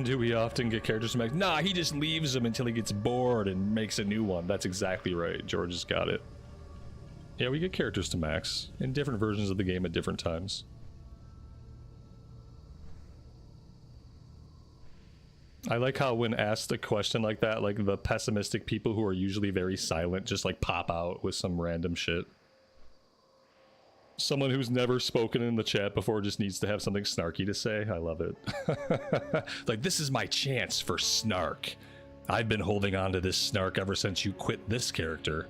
Do we often get characters to make? Nah, he just leaves them until he gets bored and makes a new one. That's exactly right. George has got it. Yeah, we get characters to max in different versions of the game at different times. I like how when asked a question like that, like the pessimistic people who are usually very silent just like pop out with some random shit. Someone who's never spoken in the chat before just needs to have something snarky to say. I love it. Like, this is my chance for snark. I've been holding on to this snark ever since you quit this character.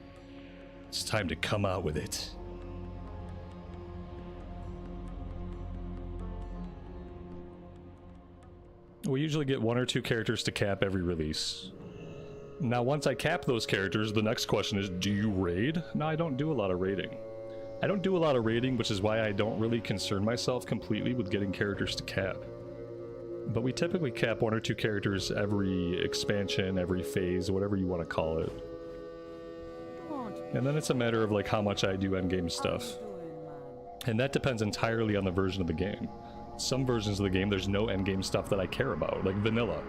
It's time to come out with it. We usually get 1 or 2 characters to cap every release. Now, once I cap those characters, the next question is, do you raid? No, I don't do a lot of raiding. I don't do a lot of raiding, which is why I don't really concern myself completely with getting characters to cap. But we typically cap 1 or 2 characters every expansion, every phase, whatever you want to call it. And then it's a matter of like how much I do endgame stuff. And that depends entirely on the version of the game. Some versions of the game, there's no endgame stuff that I care about, like vanilla.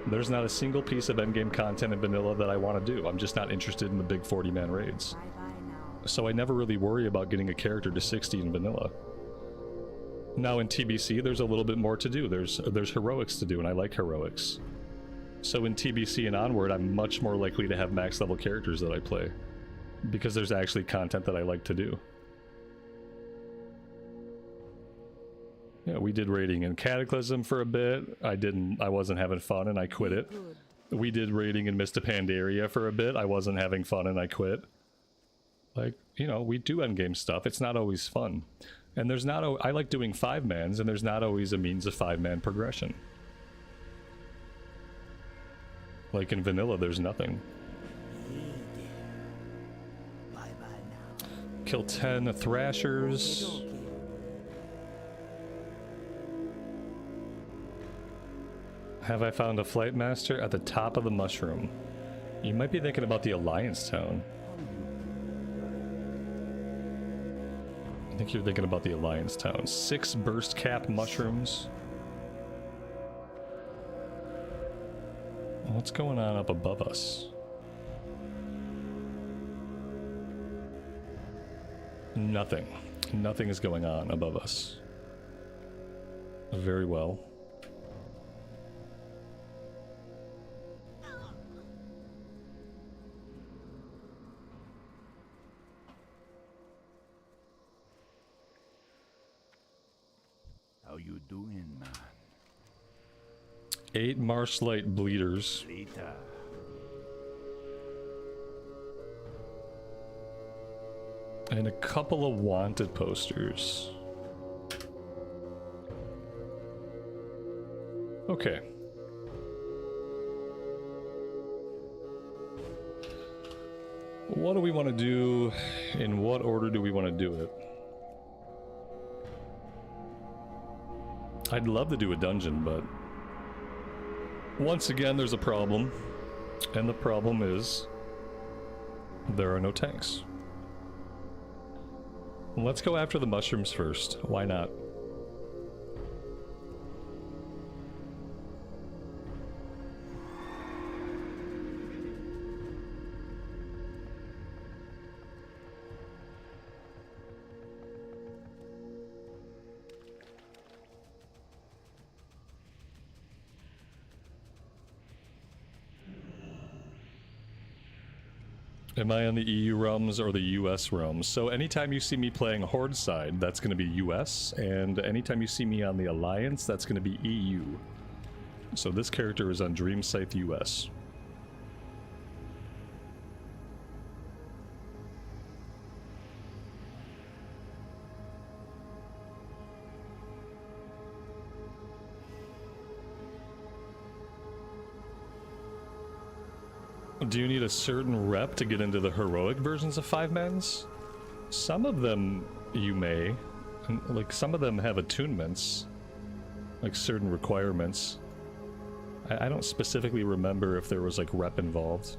There's not a single piece of endgame content in vanilla that I want to do. I'm just not interested in the big 40-man raids. So I never really worry about getting a character to 60 in vanilla. Now in TBC, there's a little bit more to do. There's heroics to do, and I like heroics. So in TBC and onward, I'm much more likely to have max level characters that I play, because there's actually content that I like to do. Yeah, we did raiding in Cataclysm for a bit. I wasn't having fun and I quit it. We did raiding in Mist of Pandaria for a bit. I wasn't having fun and I quit. Like, you know, we do endgame stuff. It's not always fun. And there's not, I like doing 5-mans, and there's not always a means of 5-man progression. Like in vanilla, there's nothing. Kill 10 Thrashers. Have I found a flight master at the top of the mushroom? You might be thinking about the Alliance Town. I think you're thinking about the Alliance Town. 6 burst cap mushrooms. What's going on up above us? Nothing. Nothing is going on above us. Very well. How you doing, man? 8 Marshlight Bleeders. Traitor. And a couple of wanted posters. Okay. What do we want to do? In what order do we want to do it? I'd love to do a dungeon, but once again, there's a problem. And the problem is there are no tanks. Let's go after the mushrooms first. Why not? Am I on the EU realms or the US realms? So anytime you see me playing Horde side, that's going to be US, and anytime you see me on the Alliance, that's going to be EU. So this character is on Dreamcythe US. Do you need a certain rep to get into the heroic versions of 5-mans? Some of them you may. Like, some of them have attunements. Like, certain requirements. I don't specifically remember if there was, like, rep involved.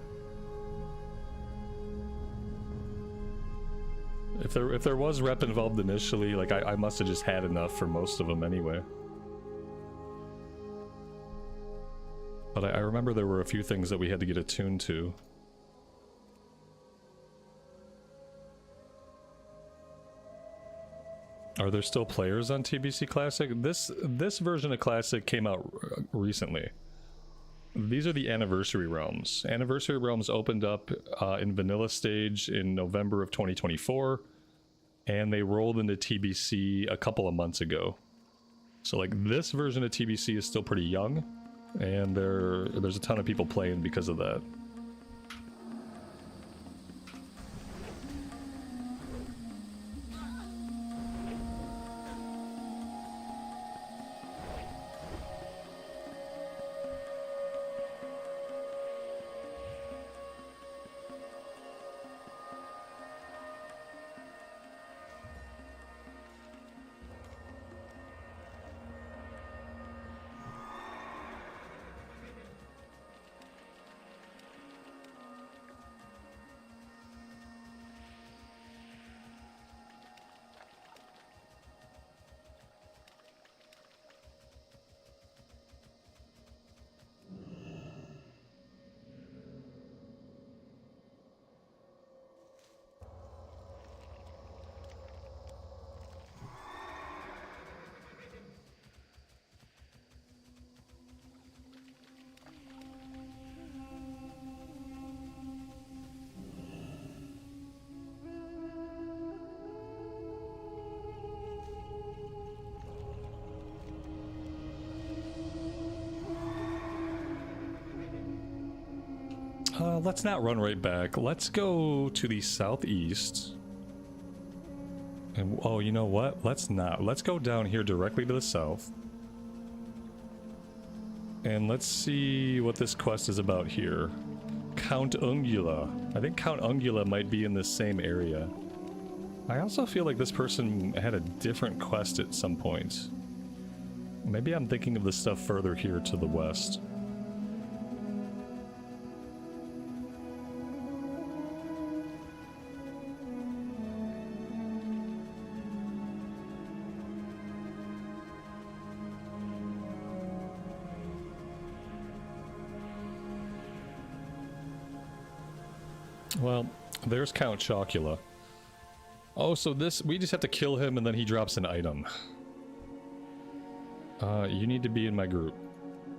If there was rep involved initially, like, I must have just had enough for most of them anyway. But I remember there were a few things that we had to get attuned to. Are there still players on TBC Classic? This version of Classic came out recently. These are the Anniversary Realms. Anniversary Realms opened up in Vanilla Stage in November of 2024, and they rolled into TBC a couple of months ago. So like this version of TBC is still pretty young. And there's a ton of people playing because of that. Let's not run right back. Let's go to the southeast. And, oh, you know what? Let's not. Let's go down here directly to the south. And let's see what this quest is about here. Count Ungula. I think Count Ungula might be in this same area. I also feel like this person had a different quest at some point. Maybe I'm thinking of the stuff further here to the west. Well, there's Count Chocula. Oh, so this, we just have to kill him and then he drops an item. You need to be in my group.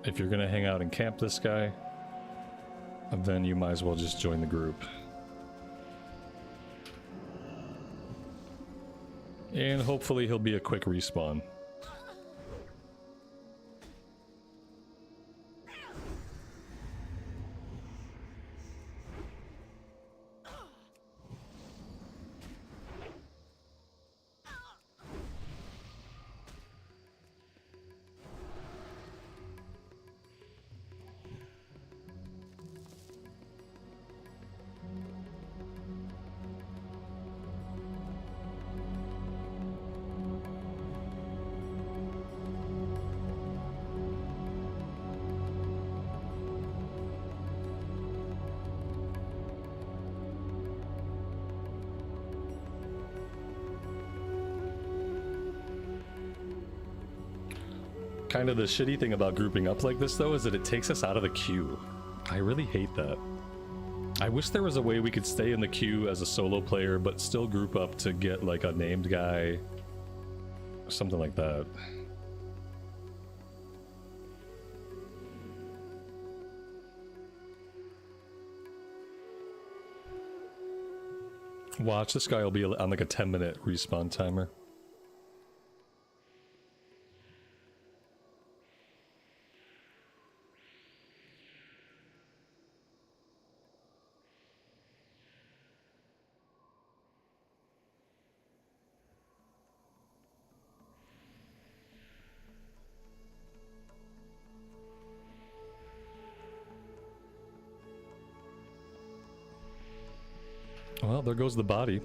If you're gonna hang out and camp this guy, then you might as well just join the group. And hopefully he'll be a quick respawn. Kind of the shitty thing about grouping up like this, though, is that it takes us out of the queue. I really hate that. I wish there was a way we could stay in the queue as a solo player, but still group up to get, like, a named guy. Something like that. Watch, this guy will be on, like, a 10-minute respawn timer. Well, there goes the body.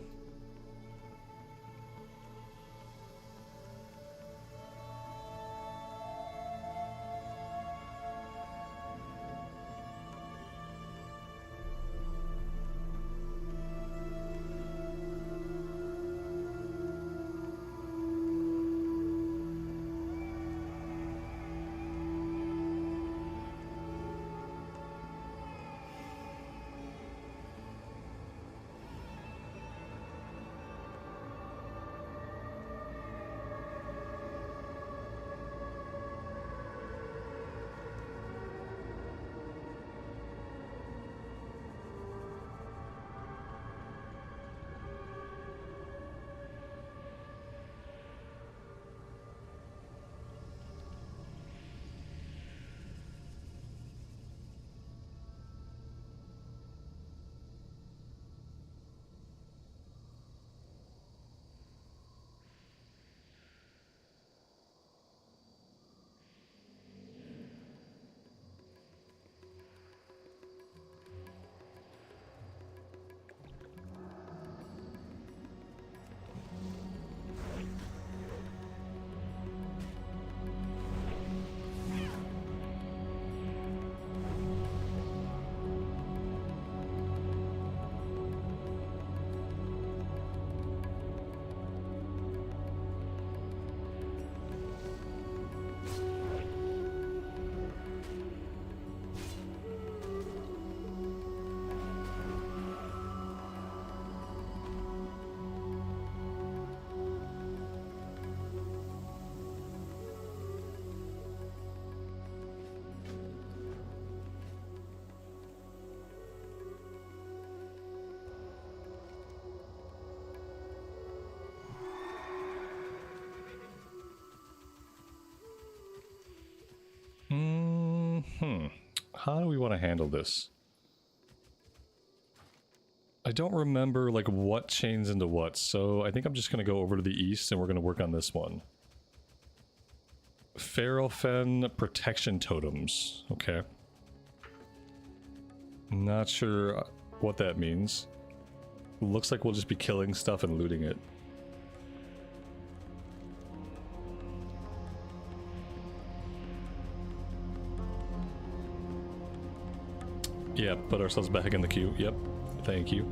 How do we want to handle this? I don't remember, like, what chains into what, so I think I'm just going to go over to the east and we're going to work on this one. Ferrofen protection totems. Okay. Not sure what that means. Looks like we'll just be killing stuff and looting it. Yeah, put ourselves back in the queue. Yep. Thank you.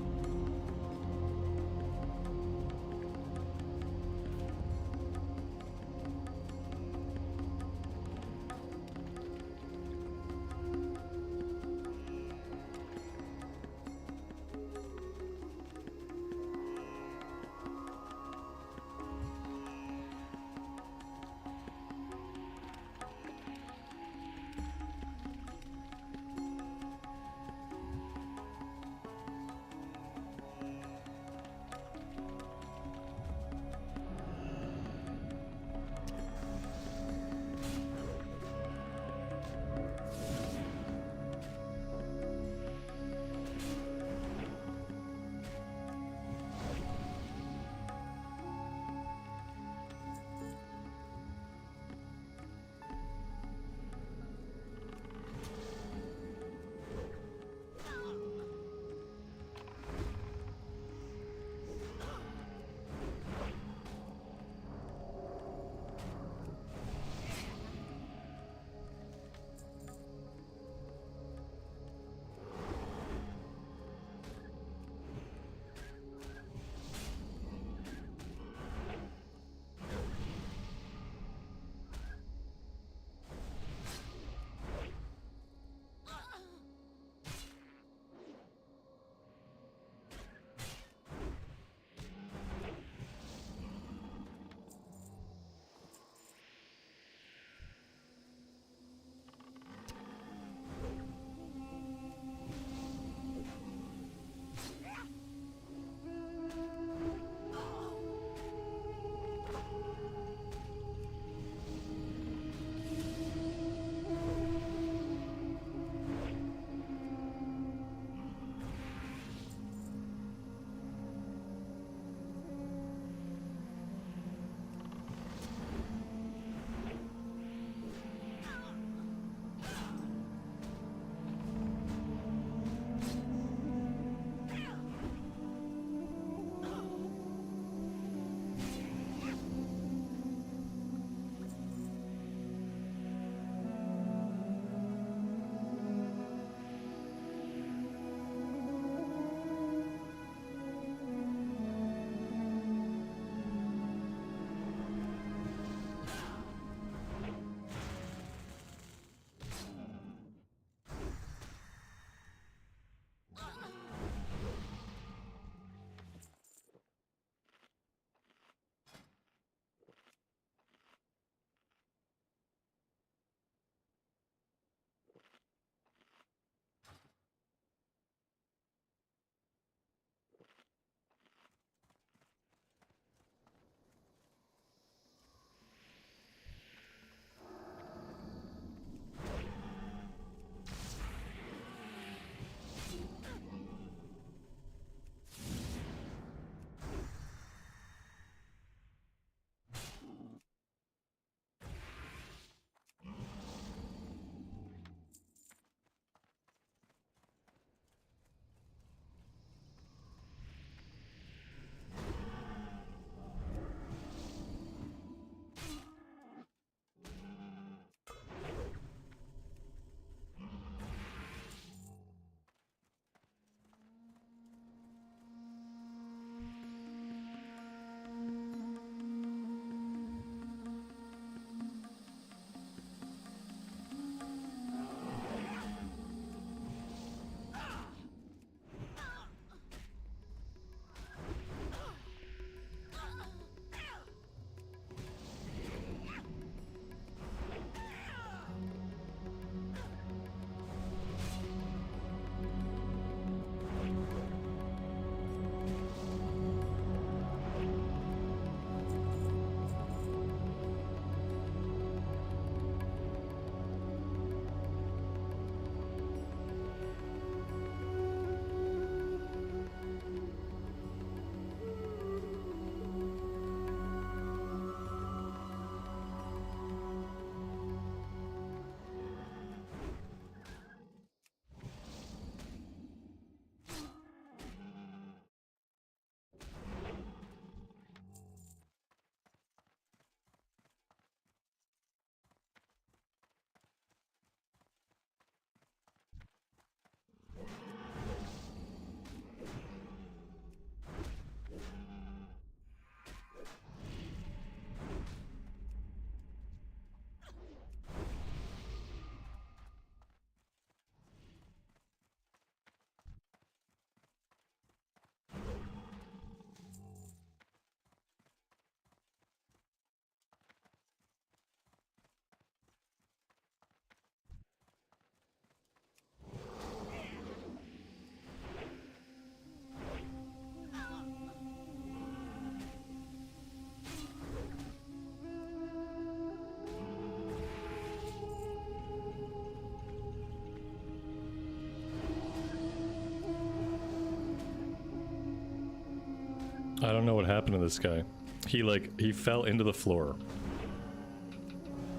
I don't know what happened to this guy. He fell into the floor.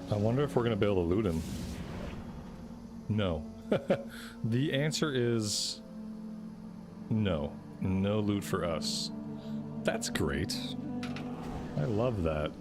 I wonder if we're gonna be able to loot him. No. The answer is no. No loot for us. That's great. I love that.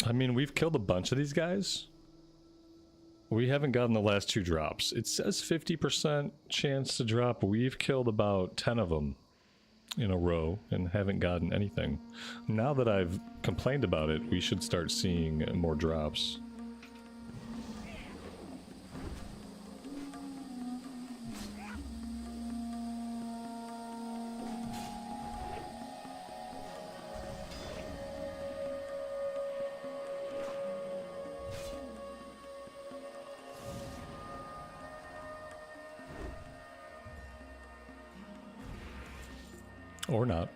I mean, we've killed a bunch of these guys. We haven't gotten the last 2 drops. It says 50% chance to drop. We've killed about 10 of them in a row and haven't gotten anything. Now that I've complained about it, we should start seeing more drops. Or not.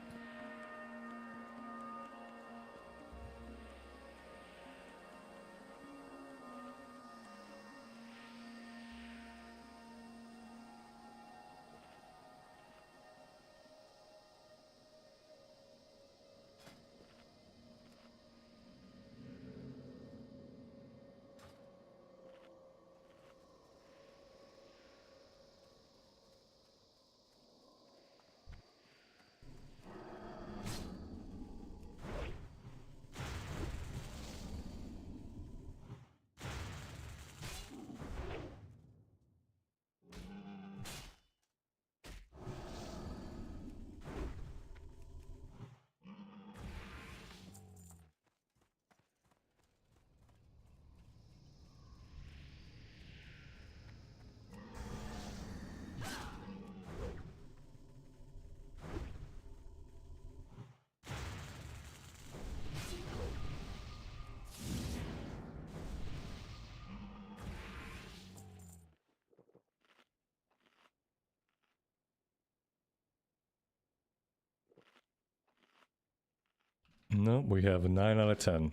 No, we have a 9 out of 10.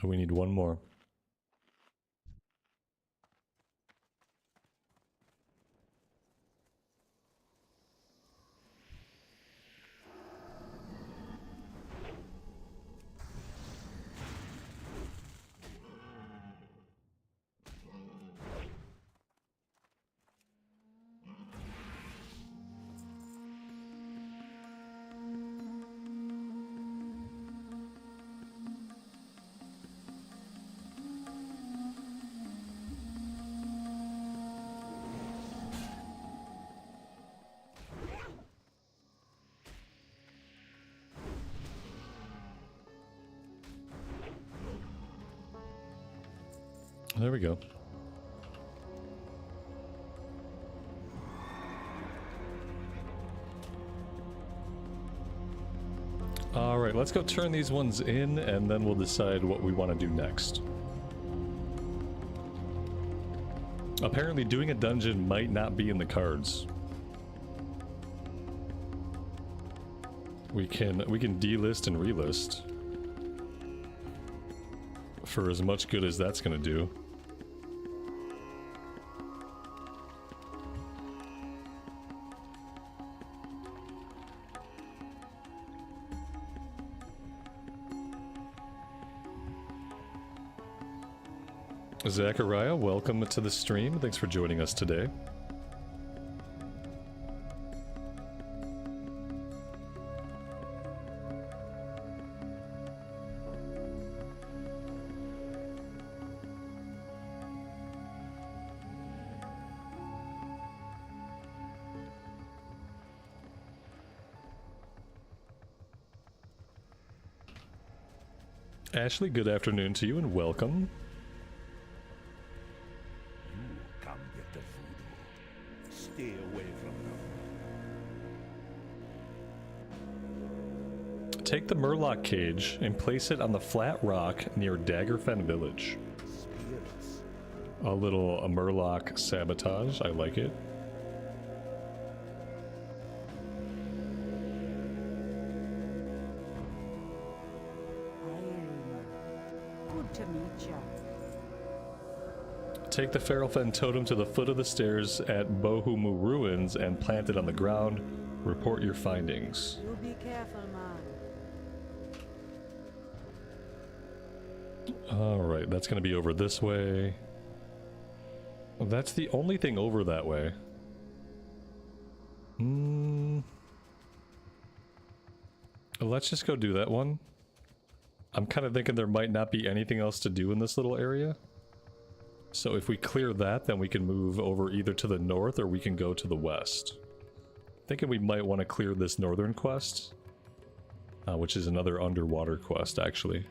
We need one more. There we go. Alright, let's go turn these ones in, and then we'll decide what we want to do next. Apparently doing a dungeon might not be in the cards. We can delist and relist. For as much good as that's gonna do. Zachariah, welcome to the stream. Thanks for joining us today. Ashley, good afternoon to you and welcome. You come get the voodoo. Stay away from them. Take the Murloc cage and place it on the flat rock near Daggerfen village. Spirits. A little Murloc sabotage, I like it. To meet you. Take the Feralfen totem to the foot of the stairs at Bohumu Ruins and plant it on the ground. Report your findings. You be careful, man. Alright, that's gonna be over this way. That's the only thing over that way. Let's just go do that one. I'm kind of thinking there might not be anything else to do in this little area. So if we clear that, then we can move over either to the north or we can go to the west. Thinking we might want to clear this northern quest, which is another underwater quest, actually.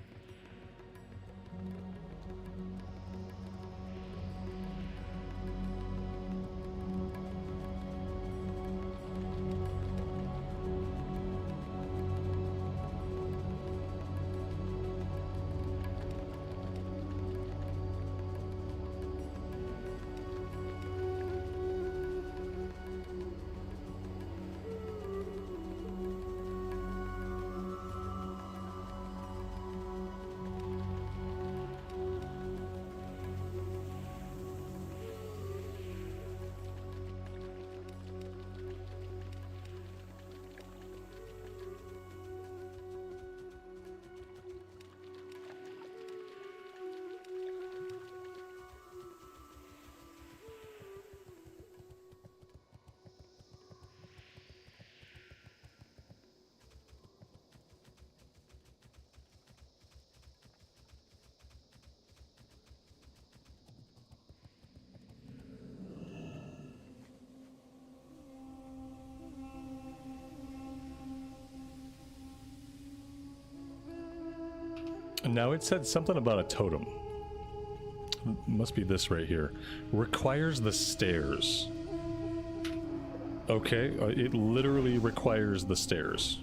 Now it said something about a totem. Must be this right here. Requires the stairs. Okay, it literally requires the stairs.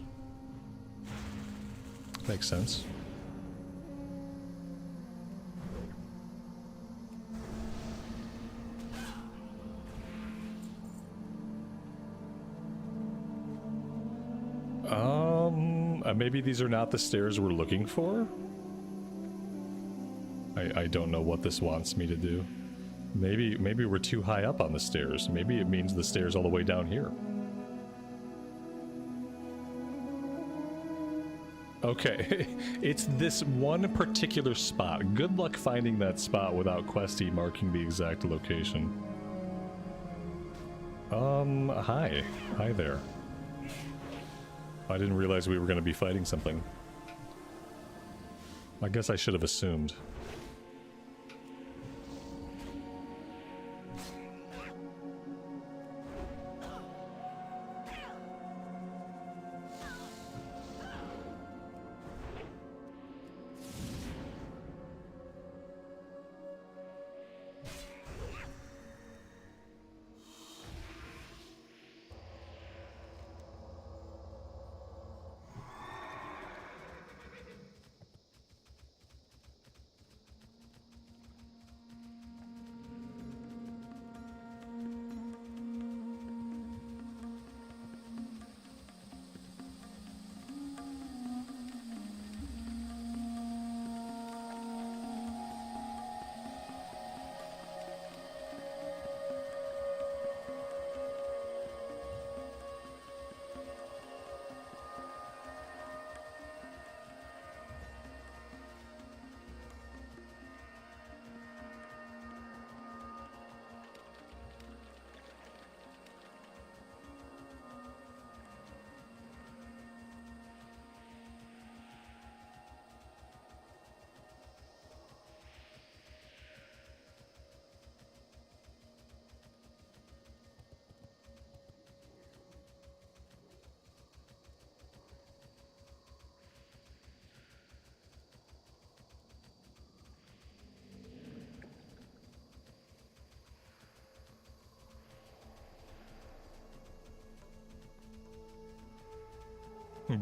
Makes sense. Maybe these are not the stairs we're looking for? I don't know what this wants me to do. Maybe we're too high up on the stairs. Maybe it means the stairs all the way down here. Okay, it's this one particular spot. Good luck finding that spot without Questie marking the exact location. Hi. Hi there. I didn't realize we were going to be fighting something. I guess I should have assumed.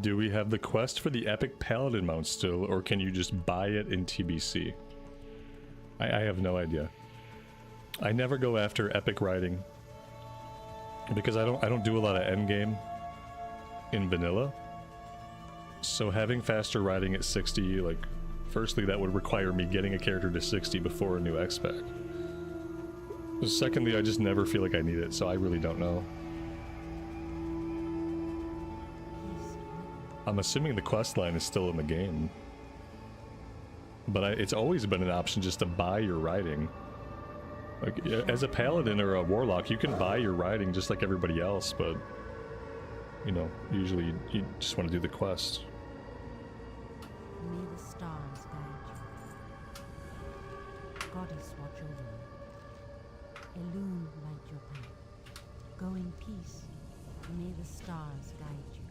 Do we have the quest for the epic paladin mount still, or can you just buy it in TBC? I have no idea. I never go after epic riding because I don't do a lot of endgame in vanilla. So having faster riding at 60, like, firstly that would require me getting a character to 60 before a new X-Pack. Secondly, I just never feel like I need it, so I really don't know. I'm assuming the quest line is still in the game. But it's always been an option just to buy your riding. Like, as a paladin or a warlock, you can buy your riding just like everybody else, but... You know, usually you just want to do the quest. May the stars guide you. Goddess watch over you. Illume light your path. Go in peace. May the stars guide you.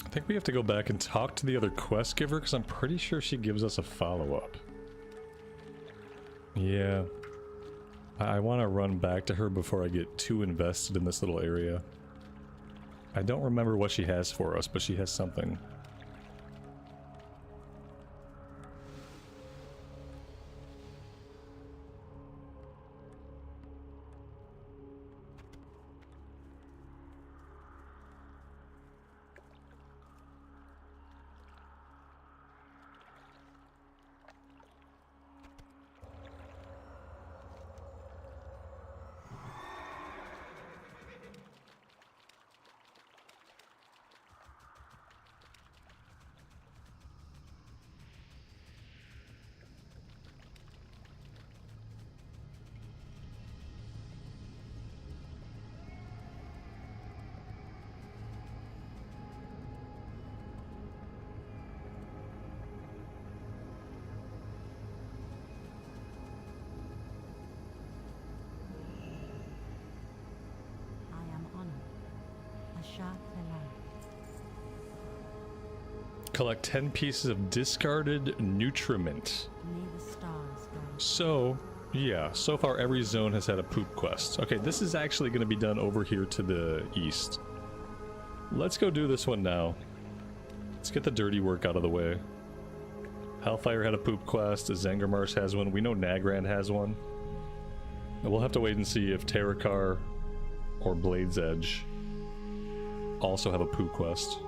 I think we have to go back and talk to the other quest giver because I'm pretty sure she gives us a follow-up. Yeah. I want to run back to her before I get too invested in this little area. I don't remember what she has for us, but she has something. Collect 10 pieces of discarded nutriment. So, yeah, so far every zone has had a poop quest. Okay, this is actually going to be done over here to the east. Let's go do this one now. Let's get the dirty work out of the way. Hellfire had a poop quest, Zangarmarsh has one, we know Nagrand has one. And we'll have to wait and see if Terakar or Blade's Edge also have a poop quest.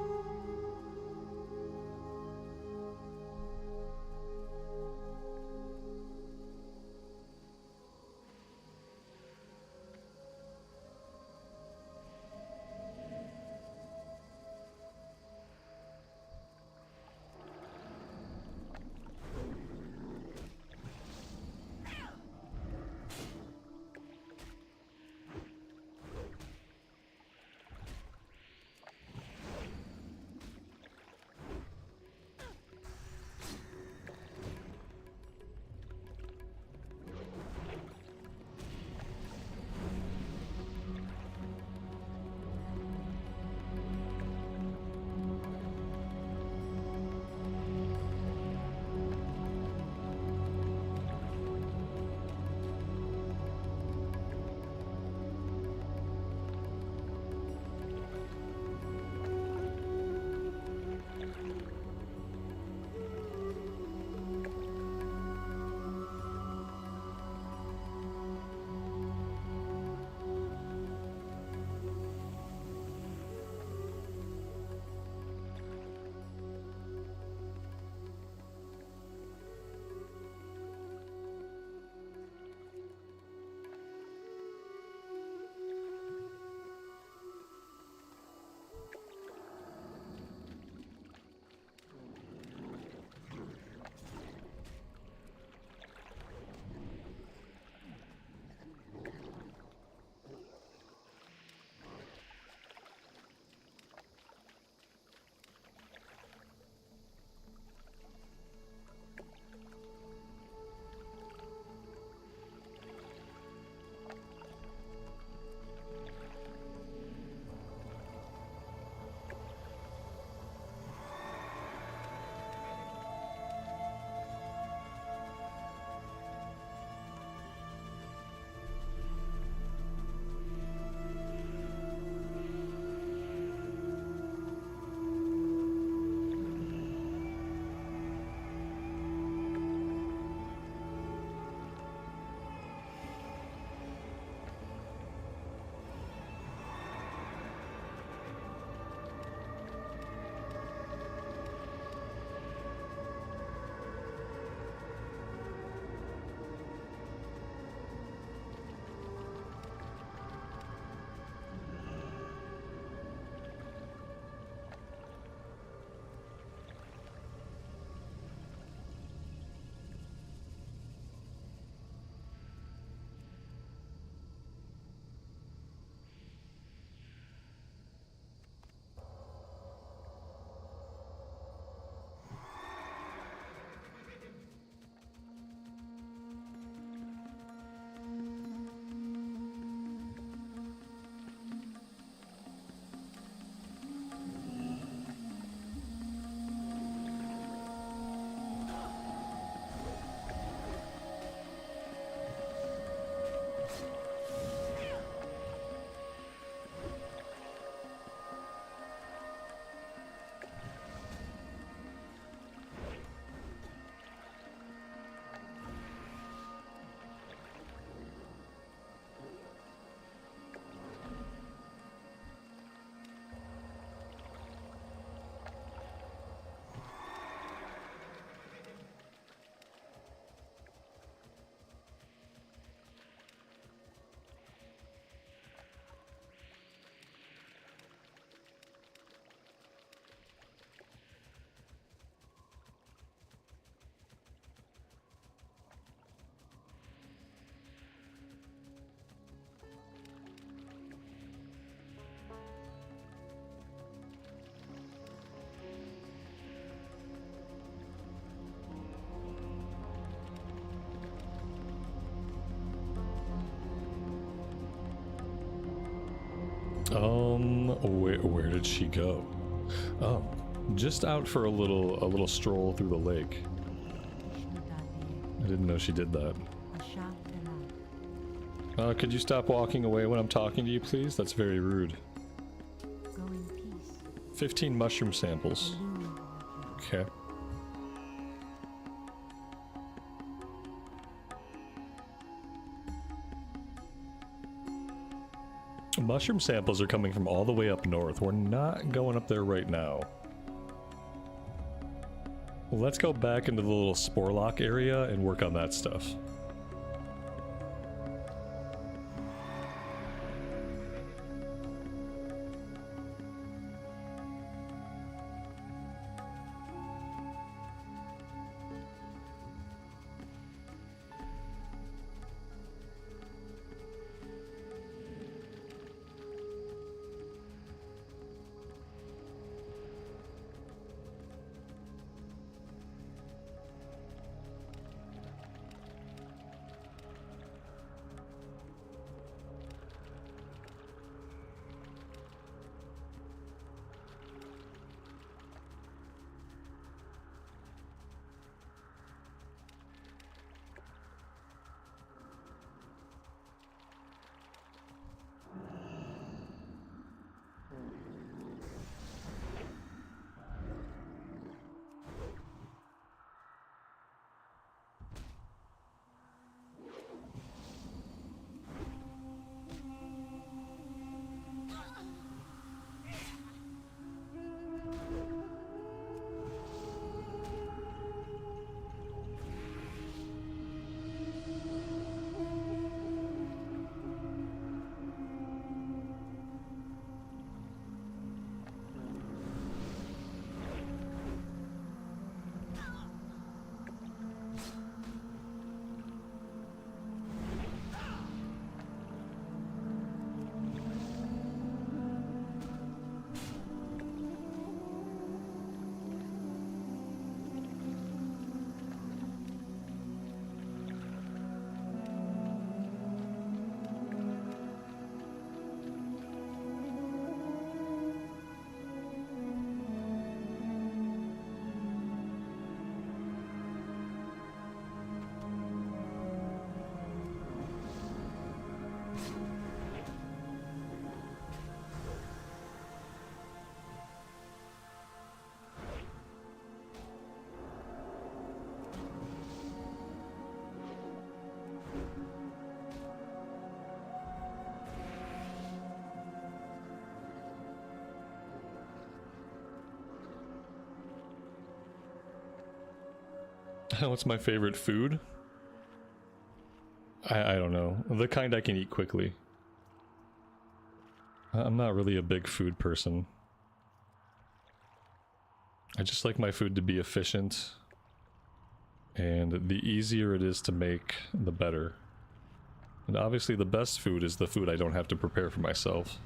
Where did she go? Oh, just out for a little stroll through the lake. I didn't know she did that. Could you stop walking away when I'm talking to you, please? That's very rude. 15 mushroom samples. Okay. Mushroom samples are coming from all the way up north. We're not going up there right now. Let's go back into the little Sporlock area and work on that stuff. What's my favorite food? I don't know. The kind I can eat quickly. I'm not really a big food person. I just like my food to be efficient. And the easier it is to make, the better. And obviously the best food is the food I don't have to prepare for myself.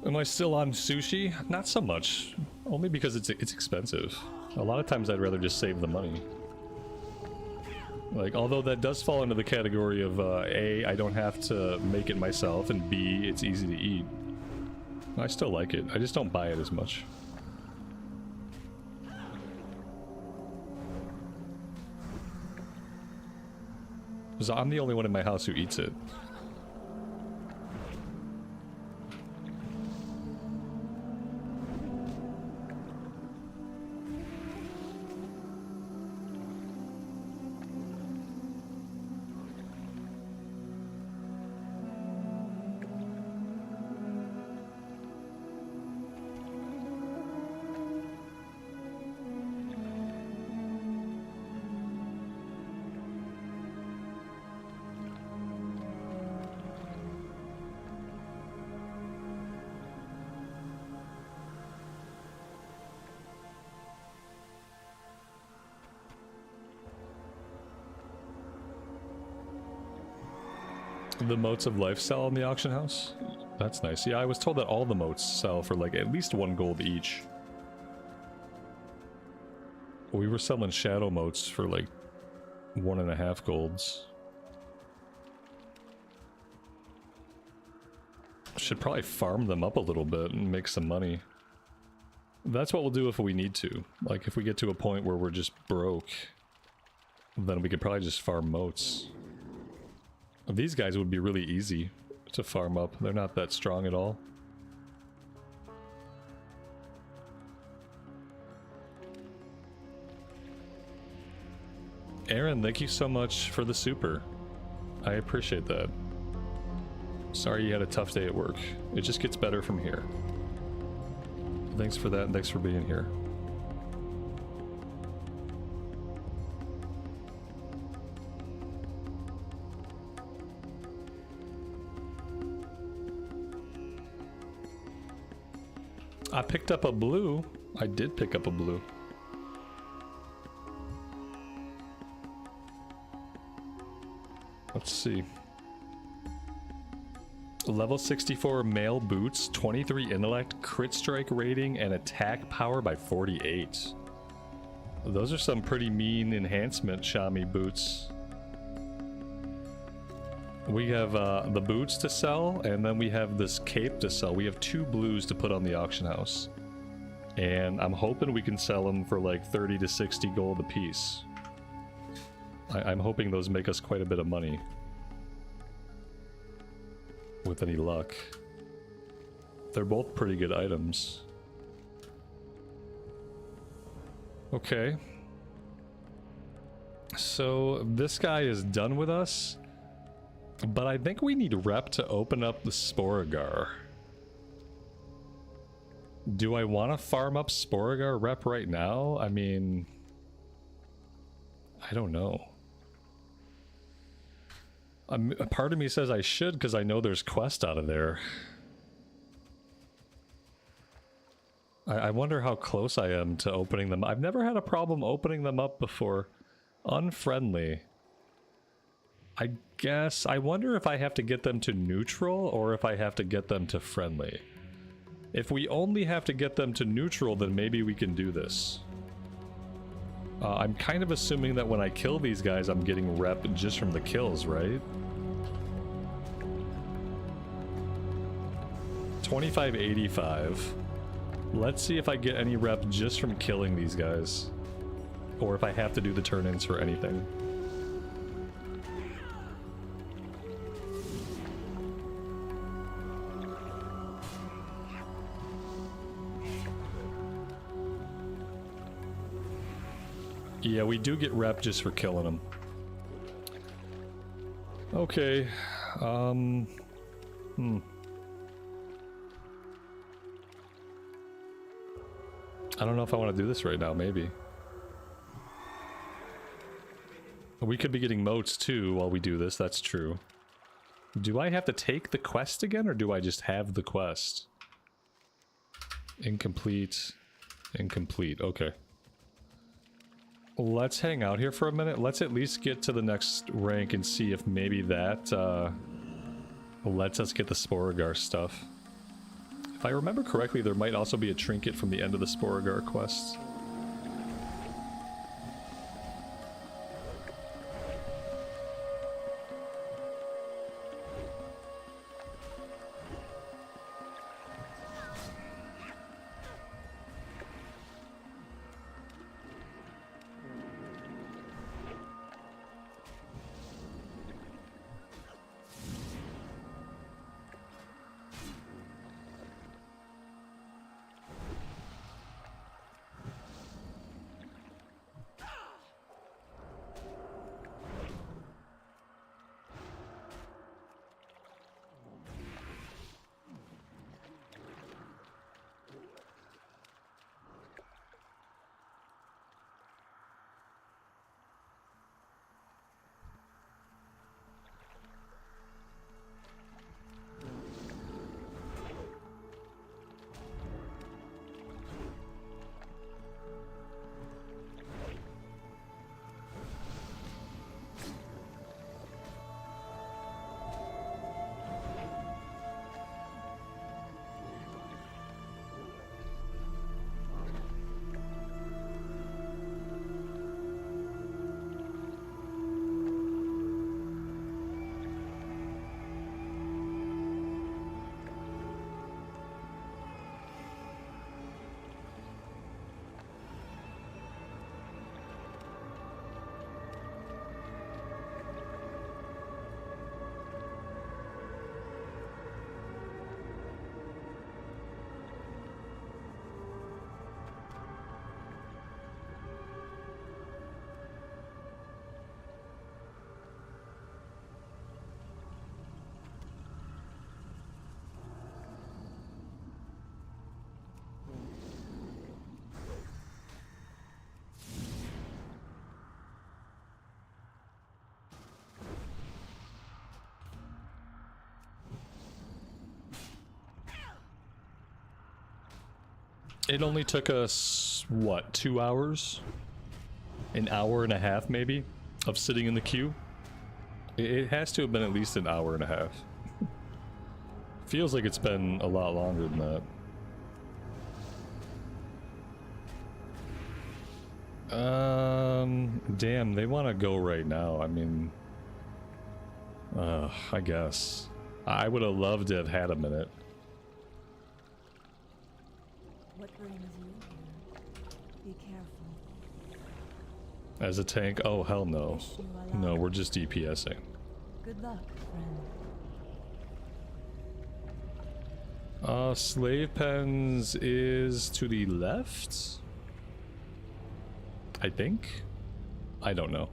Am I still on sushi? Not so much. Only because it's expensive. A lot of times I'd rather just save the money. Like, although that does fall into the category of A, I don't have to make it myself, and B, it's easy to eat. I still like it. I just don't buy it as much. Because I'm the only one in my house who eats it. The motes of life sell in the auction house? That's nice. Yeah, I was told that all the motes sell for like at least 1 gold each. We were selling shadow motes for like 1.5 golds. Should probably farm them up a little bit and make some money. That's what we'll do if we need to. Like if we get to a point where we're just broke, then we could probably just farm motes. These guys would be really easy to farm up. They're not that strong at all. Aaron, thank you so much for the super. I appreciate that. Sorry you had a tough day at work. It just gets better from here. Thanks for that, and thanks for being here. I picked up a blue. I did pick up a blue. Let's see. Level 64 male boots, 23 intellect, crit strike rating, and attack power by 48. Those are some pretty mean enhancement Shami boots. We have the boots to sell, and then we have this cape to sell. We have 2 blues to put on the auction house. And I'm hoping we can sell them for like 30 to 60 gold a piece. I'm hoping those make us quite a bit of money. With any luck. They're both pretty good items. Okay. So this guy is done with us. But I think we need rep to open up the Sporagar. Do I want to farm up Sporagar rep right now? I mean... I don't know. A part of me says I should because I know there's quest out of there. I wonder how close I am to opening them. I've never had a problem opening them up before. Unfriendly. I guess, I wonder if I have to get them to neutral or if I have to get them to friendly. If we only have to get them to neutral, then maybe we can do this. I'm kind of assuming that when I kill these guys, I'm getting rep just from the kills, right? 2585. Let's see if I get any rep just from killing these guys. Or if I have to do the turn-ins for anything. Yeah, we do get rep just for killing them. Okay. I don't know if I want to do this right now, maybe. We could be getting motes too while we do this, that's true. Do I have to take the quest again, or do I just have the quest? Incomplete. Incomplete, okay. Let's hang out here for a minute. Let's at least get to the next rank and see if maybe that lets us get the Sporagar stuff. If I remember correctly, there might also be a trinket from the end of the Sporagar quest. It only took us, what, 2 hours? An hour and a half, maybe, of sitting in the queue? It has to have been at least an hour and a half. Feels like it's been a lot longer than that. Damn, they want to go right now. I mean, I guess. I would have loved to have had a minute. What brings you here? Be careful. As a tank? Oh, hell no. Wish you a No, lot. we're just DPSing. Good luck, friend. Slave pens is to the left? I think? I don't know.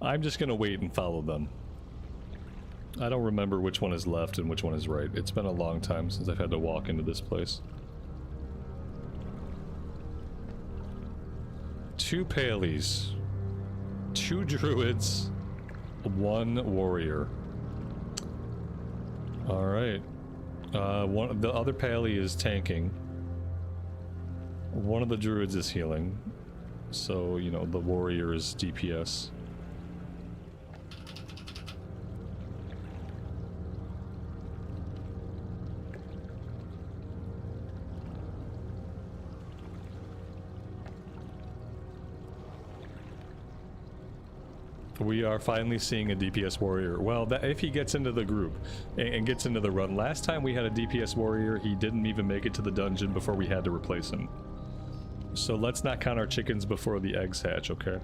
I'm just gonna wait and follow them. I don't remember which one is left and which one is right. It's been a long time since I've had to walk into this place. 2 Paleys, 2 druids, 1 warrior. Alright. The other Paley is tanking. One of the druids is healing. So, you know, the warrior is DPS. We are finally seeing a DPS warrior. Well, if he gets into the group and gets into the run. Last time we had a DPS warrior, he didn't even make it to the dungeon before we had to replace him. So let's not count our chickens before the eggs hatch, okay?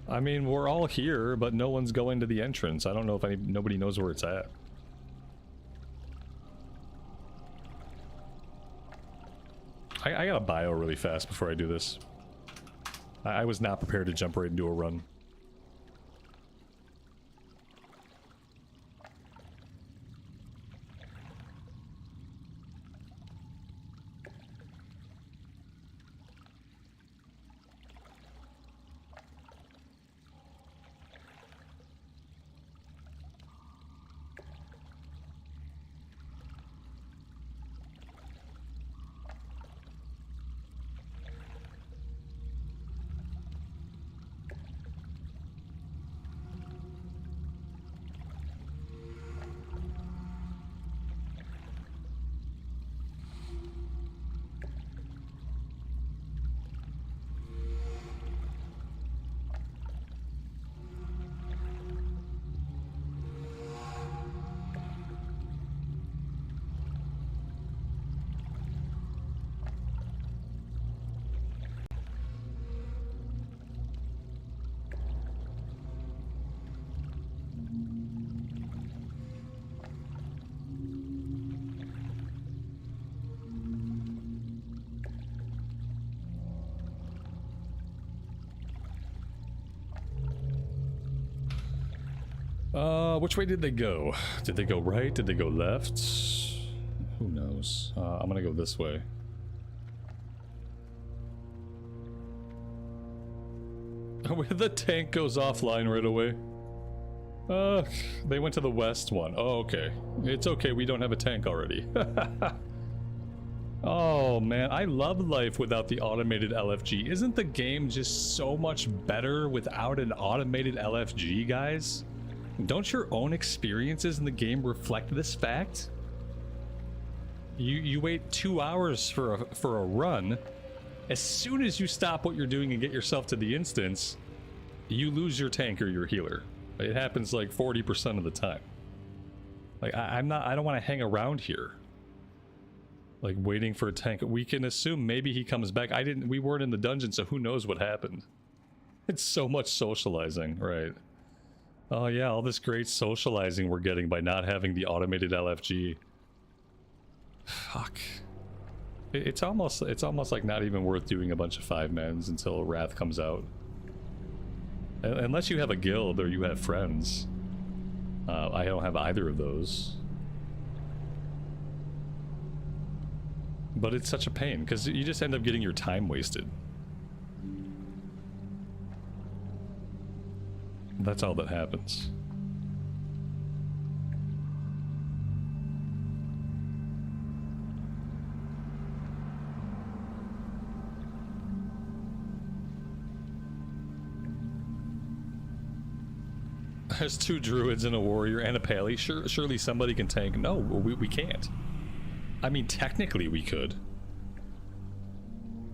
I mean, we're all here, but no one's going to the entrance. I don't know if nobody knows where it's at. I gotta bio really fast before I do this. I was not prepared to jump right into a run. Which way did they go? Did they go right? Did they go left? Who knows? I'm gonna go this way. The tank goes offline right away. They went to the west one. Oh, okay. It's okay, we don't have a tank already. Oh man, I love life without the automated LFG. Isn't the game just so much better without an automated LFG, guys? Don't your own experiences in the game reflect this fact? You wait 2 hours for a run. As soon as you stop what you're doing and get yourself to the instance, you lose your tank or your healer. It happens like 40% of the time. Like I don't want to hang around here. Like waiting for a tank. We can assume maybe he comes back. We weren't in the dungeon, so who knows what happened. It's so much socializing, right? Oh yeah, all this great socializing we're getting by not having the automated LFG. Fuck. It's almost like not even worth doing a bunch of 5-mans until Wrath comes out. Unless you have a guild or you have friends. I don't have either of those. But it's such a pain, because you just end up getting your time wasted. That's all that happens. There's 2 druids and a warrior and a pally. Surely somebody can tank. No, we can't. I mean, technically we could.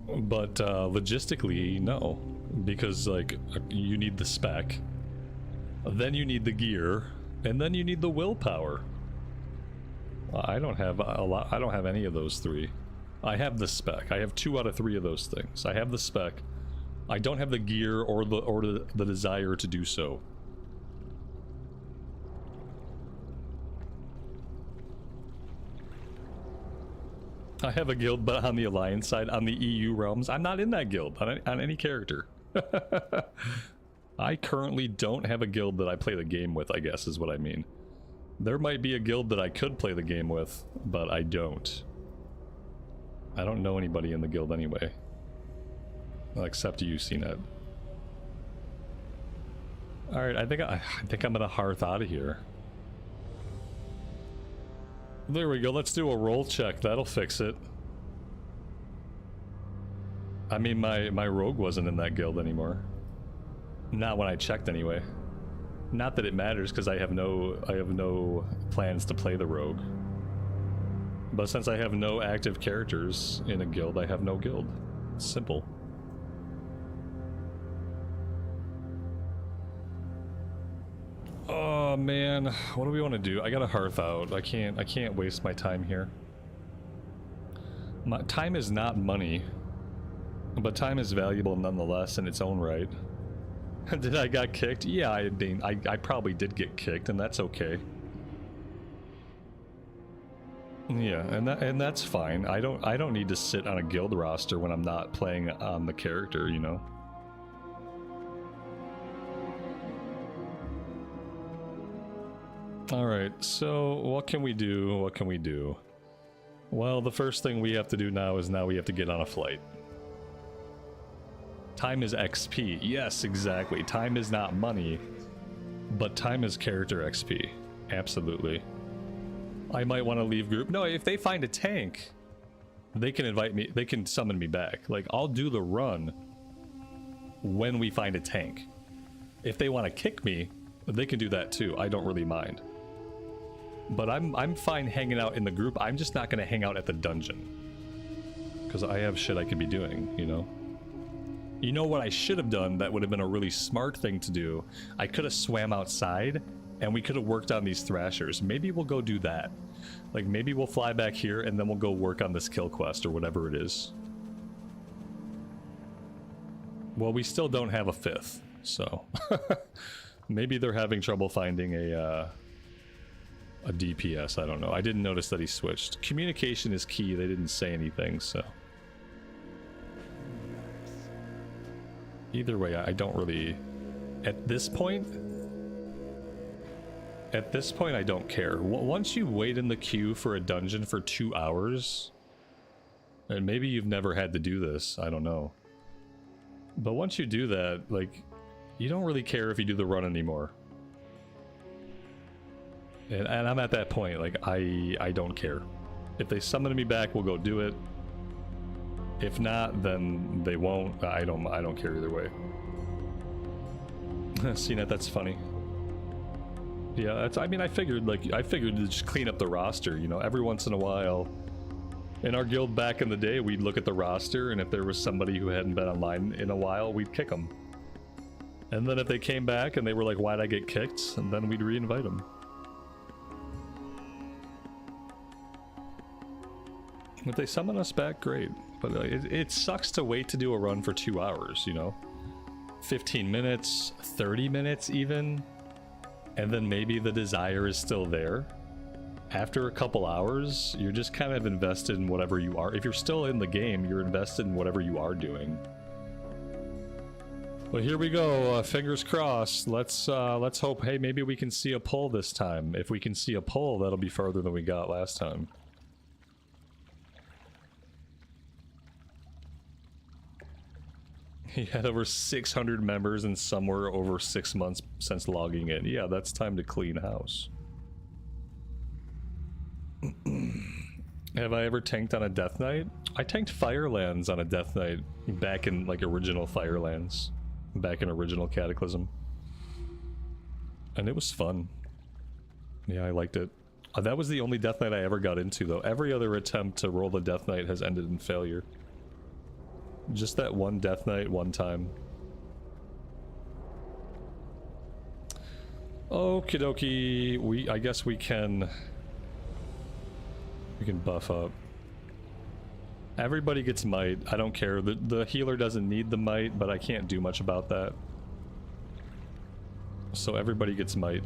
But logistically, no. Because, like, you need the spec. Then you need the gear. And then you need the willpower. I don't have a lot. I don't have any of those 3. I have the spec. I have 2 out of 3 of those things. I have the spec. I don't have the gear or the desire to do so. I have a guild, but on the Alliance side, on the EU realms, I'm not in that guild on any character. I currently don't have a guild that I play the game with, I guess is what I mean. There might be a guild that I could play the game with, but I don't. I don't know anybody in the guild anyway. Well, except you, CNET. Alright, I think I'm gonna hearth out of here. There we go, let's do a roll check, that'll fix it. I mean, my rogue wasn't in that guild anymore. Not when I checked anyway. Not that it matters, because I have no plans to play the rogue. But since I have no active characters in a guild, I have no guild. It's simple. Oh man, what do we want to do? I gotta hearth out. I can't waste my time here. My time is not money, but time is valuable nonetheless in its own right. Did I got kicked? Yeah, I probably did get kicked, and that's okay. Yeah, and that's fine. I don't need to sit on a guild roster when I'm not playing on the character, you know. Alright, so what can we do? What can we do? Well, the first thing we have to do now is we have to get on a flight. Time is XP. Yes, exactly. Time is not money, but time is character XP. Absolutely. I might want to leave group. No, if they find a tank, they can invite me, they can summon me back. Like, I'll do the run when we find a tank. If they want to kick me, they can do that too. I don't really mind. But I'm fine hanging out in the group. I'm just not going to hang out at the dungeon. Because I have shit I could be doing, you know? You know what I should have done that would have been a really smart thing to do? I could have swam outside, and we could have worked on these thrashers. Maybe we'll go do that. Like, maybe we'll fly back here, and then we'll go work on this kill quest, or whatever it is. Well, we still don't have a 5th, so... Maybe they're having trouble finding a DPS, I don't know. I didn't notice that he switched. Communication is key, they didn't say anything, so... Either way, I don't really... At this point... At this point, I don't care. Once you wait in the queue for a dungeon for 2 hours, and maybe you've never had to do this, I don't know. But once you do that, like, you don't really care if you do the run anymore. And I'm at that point, like, I don't care. If they summon me back, we'll go do it. If not, then they won't. I don't care either way. CNET, that's funny. Yeah, that's, I mean, I figured to just clean up the roster, you know, every once in a while. In our guild back in the day, we'd look at the roster, and if there was somebody who hadn't been online in a while, we'd kick them. And then if they came back and they were like, why'd I get kicked? And then we'd re-invite them. If they summon us back, great. But it sucks to wait to do a run for 2 hours, you know? 15 minutes, 30 minutes even. And then maybe the desire is still there. After a couple hours, you're just kind of invested in whatever you are. If you're still in the game, you're invested in whatever you are doing. Well, here we go. Fingers crossed. Let's hope. Hey, maybe we can see a pull this time. If we can see a pull, that'll be farther than we got last time. He had over 600 members and somewhere over 6 months since logging in. Yeah, that's time to clean house. Have I ever tanked on a Death Knight? I tanked Firelands on a Death Knight back in like original Firelands. Back in original Cataclysm. And it was fun. Yeah, I liked it. That was the only Death Knight I ever got into though. Every other attempt to roll the Death Knight has ended in failure. Just that one Death Knight one time. Okie dokie. I guess we can buff up. Everybody gets might. I don't care. The healer doesn't need the might, but I can't do much about that. So everybody gets might.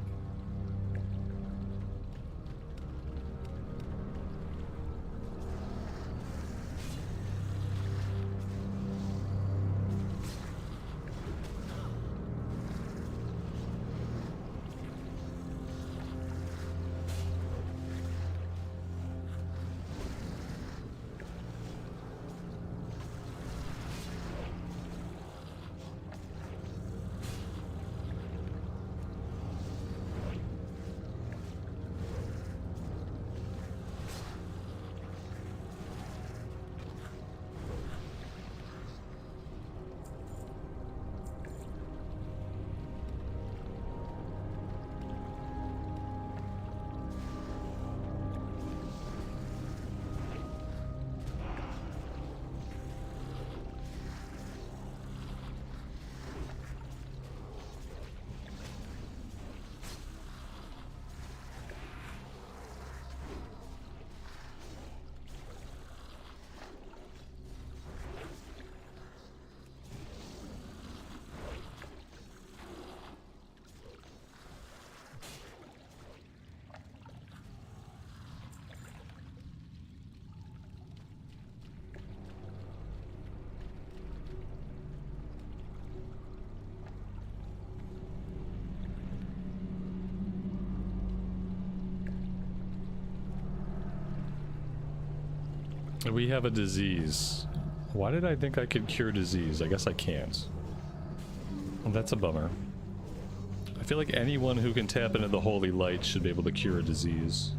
We have a disease. Why did I think I could cure disease? I guess I can't. Well, that's a bummer. I feel like anyone who can tap into the holy light should be able to cure a disease.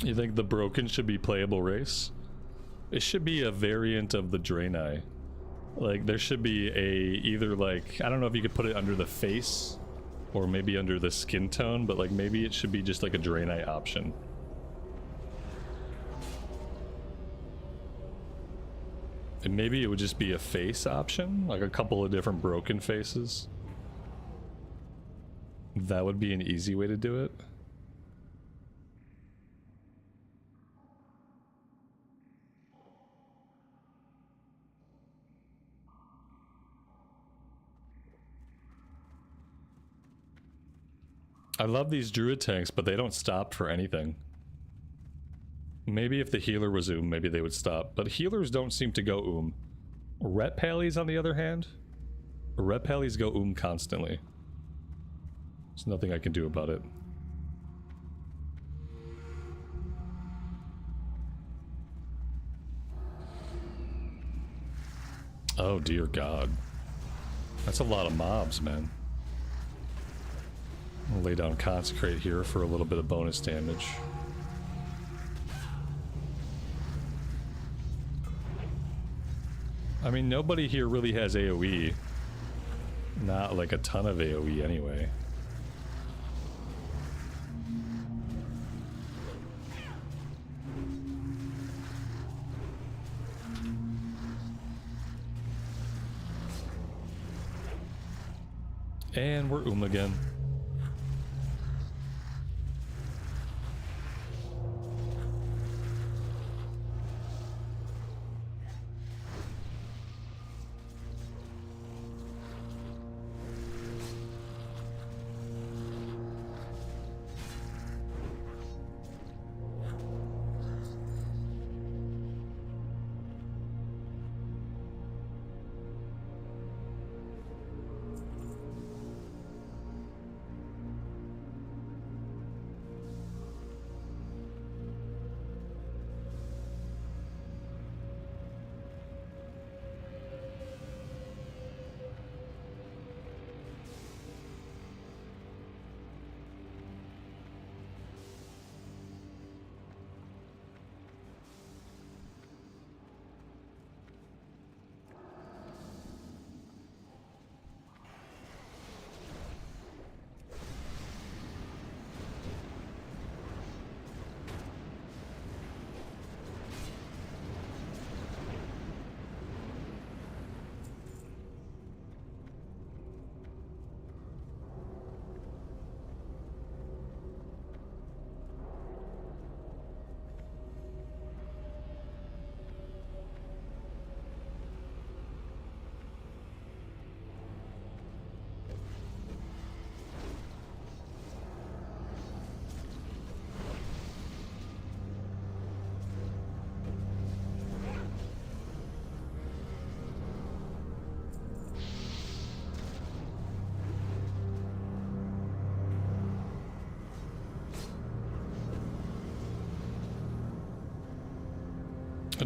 You think the Broken should be playable race? It should be a variant of the Draenei. Like, there should be either like, I don't know if you could put it under the face or maybe under the skin tone, but like maybe it should be just like a Draenei option. And maybe it would just be a face option, like a couple of different broken faces. That would be an easy way to do it. I love these druid tanks, but they don't stop for anything. Maybe if the healer was maybe they would stop, but healers don't seem to go Ret Pallies, on the other hand, Ret Pallies go constantly. There's nothing I can do about it. Oh dear God. That's a lot of mobs, man. I'll lay down Consecrate here for a little bit of bonus damage. I mean, nobody here really has AoE. Not like a ton of AoE anyway. And we're again.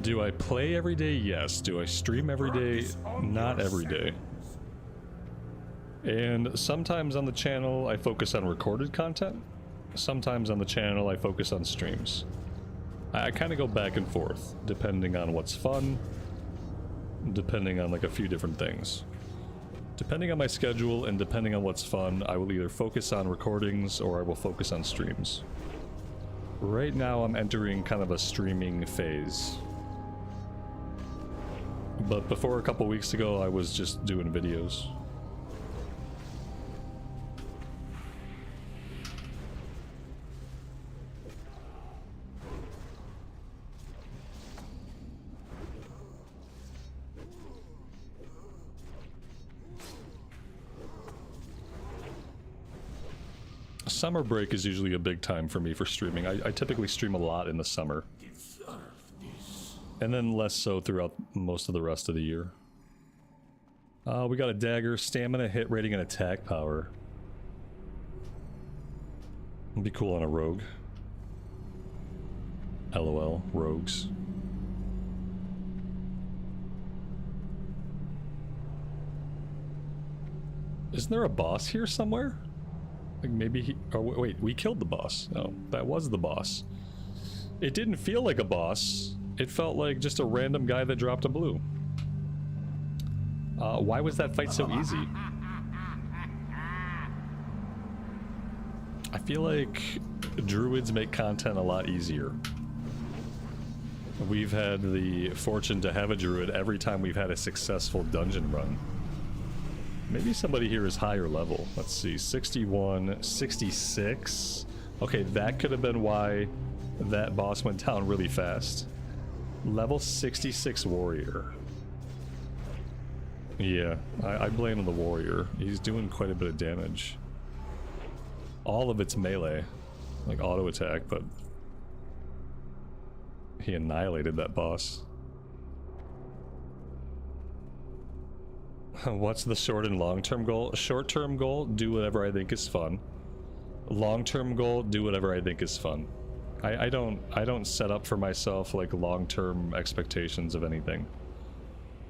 Do I play every day? Yes. Do I stream every day? Not every day. And sometimes on the channel I focus on recorded content. Sometimes on the channel I focus on streams. I kind of go back and forth depending on what's fun, depending on like a few different things. Depending on my schedule and depending on what's fun, I will either focus on recordings or I will focus on streams. Right now I'm entering kind of a streaming phase. But before a couple weeks ago, I was just doing videos. Summer break is usually a big time for me for streaming. I typically stream a lot in the summer. And then less so throughout most of the rest of the year. We got a dagger, stamina, hit rating, and attack power. It'd be cool on a rogue. LOL, rogues. Isn't there a boss here somewhere? Like maybe he... Oh, wait, we killed the boss. No, that was the boss. It didn't feel like a boss. It felt like just a random guy that dropped a blue. Why was that fight so easy? I feel like druids make content a lot easier. We've had the fortune to have a druid every time we've had a successful dungeon run. Maybe somebody here is higher level. Let's see, 61, 66. Okay, that could have been why that boss went down really fast. Level 66 warrior. Yeah, I blame the warrior. He's doing quite a bit of damage. All of it's melee, like auto attack, but he annihilated that boss. What's the short and long-term goal? Short-term goal, do whatever I think is fun. Long-term goal, do whatever I think is fun. I don't set up for myself like long-term expectations of anything.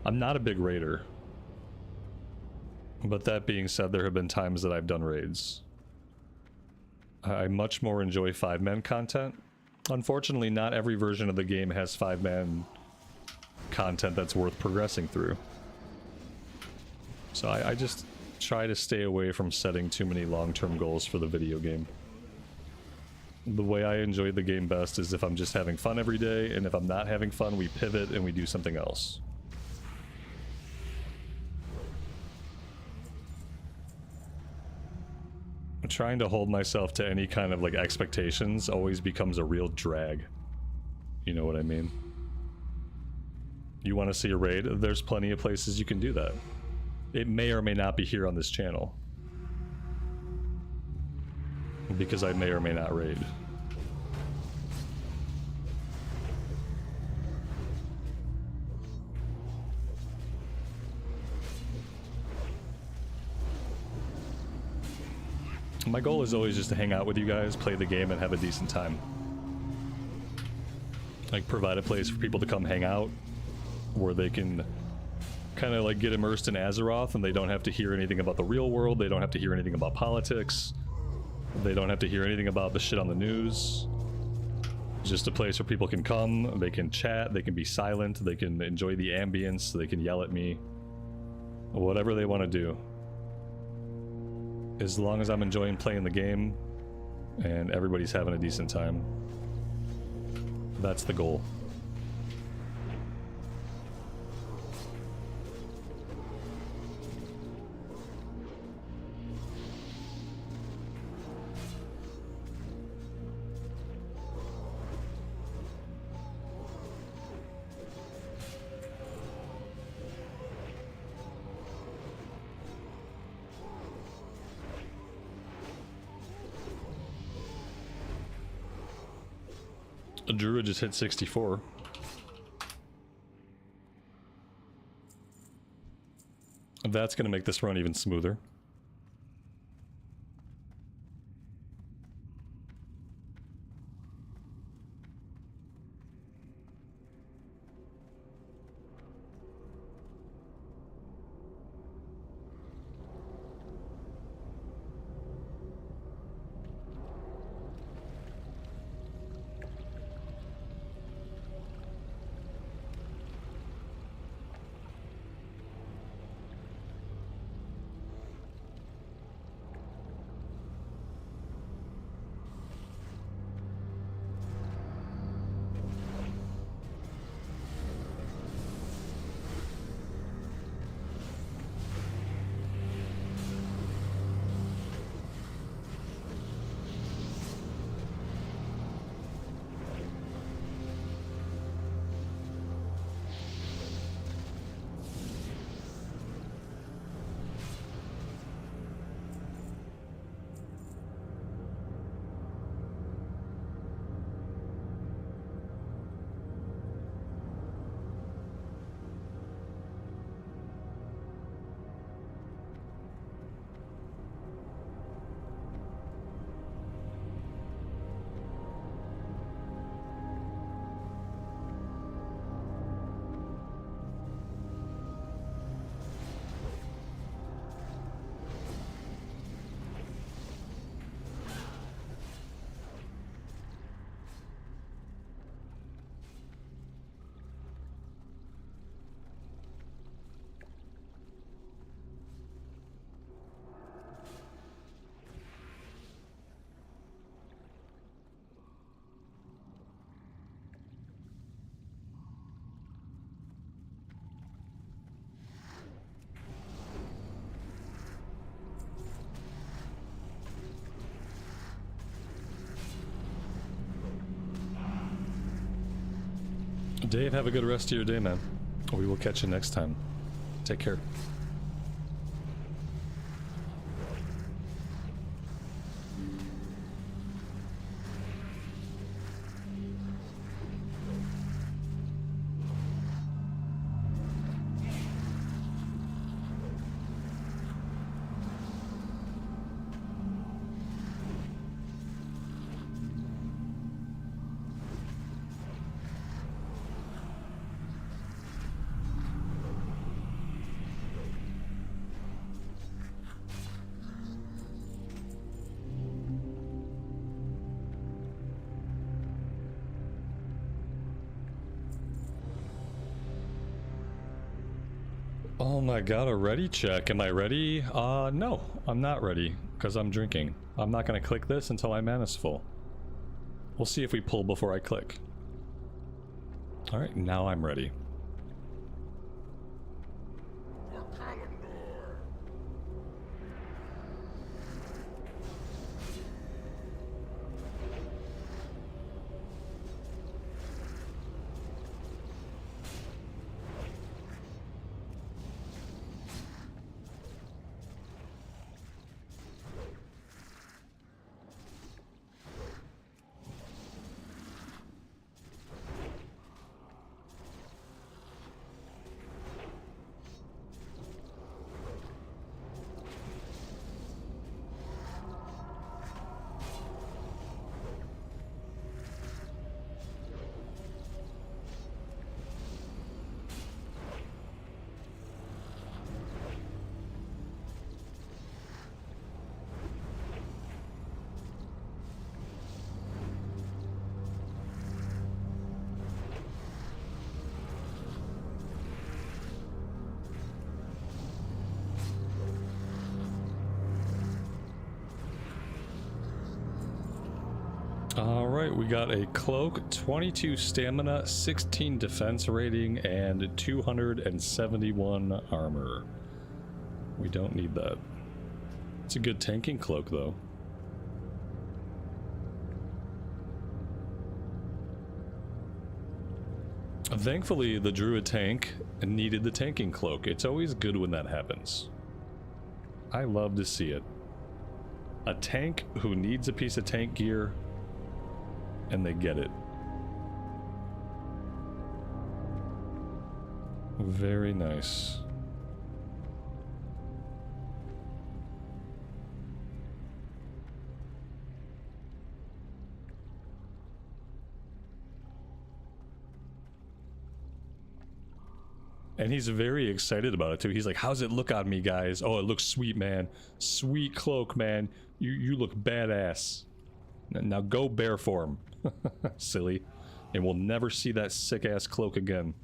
I'm not a big raider. But that being said, there have been times that I've done raids. I much more enjoy 5-man content. Unfortunately, not every version of the game has 5-man content that's worth progressing through. So I just try to stay away from setting too many long-term goals for the video game. The way I enjoy the game best is if I'm just having fun every day, and if I'm not having fun, we pivot and we do something else. Trying to hold myself to any kind of like expectations always becomes a real drag. You know what I mean? You want to see a raid? There's plenty of places you can do that. It may or may not be here on this channel. Because I may or may not raid. My goal is always just to hang out with you guys, play the game, and have a decent time. Like, provide a place for people to come hang out, where they can kind of like get immersed in Azeroth, and they don't have to hear anything about the real world, they don't have to hear anything about politics, they don't have to hear anything about the shit on the news. Just a place where people can come, they can chat, they can be silent, they can enjoy the ambience, they can yell at me. Whatever they want to do. As long as I'm enjoying playing the game and everybody's having a decent time. That's the goal. A druid just hit 64. That's going to make this run even smoother. Dave, have a good rest of your day, man. We will catch you next time. Take care. Oh my god, a ready check. Am I ready? No, I'm not ready, because I'm drinking. I'm not going to click this until my mana's full. We'll see if we pull before I click. Alright, now I'm ready. Alright, we got a cloak, 22 stamina, 16 defense rating, and 271 armor. We don't need that. It's a good tanking cloak, though. Thankfully, the druid tank needed the tanking cloak. It's always good when that happens. I love to see it. A tank who needs a piece of tank gear, and they get it. Very nice. And he's very excited about it too. He's like, how's it look on me, guys? Oh, it looks sweet, man. Sweet cloak, man. You look badass. Now go bear form. Silly. And we'll never see that sick-ass cloak again.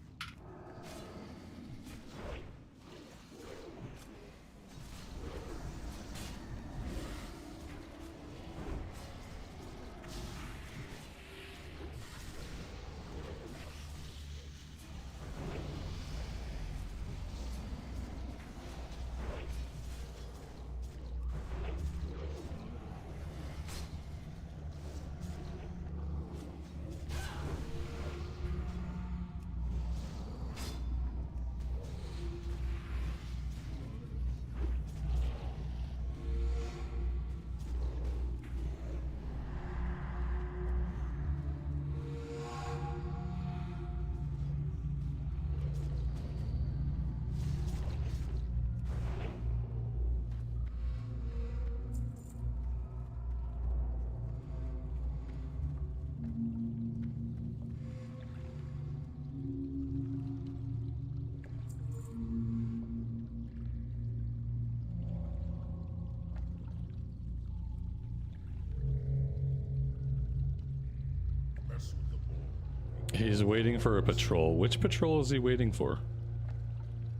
He's waiting for a patrol. Which patrol is he waiting for?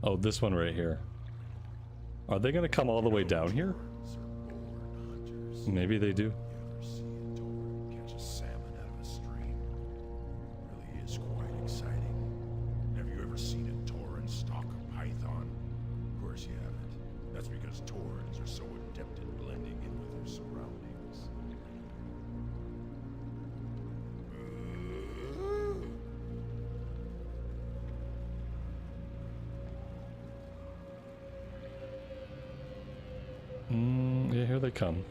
Oh, this one right here. Are they gonna come all the way down here? Maybe they do. Catch a salmon out of a stream. Really is quite exciting. Have you ever seen a tauren stalk a python? Of course you haven't. That's because taurens are so adept at blending in with their surroundings. come.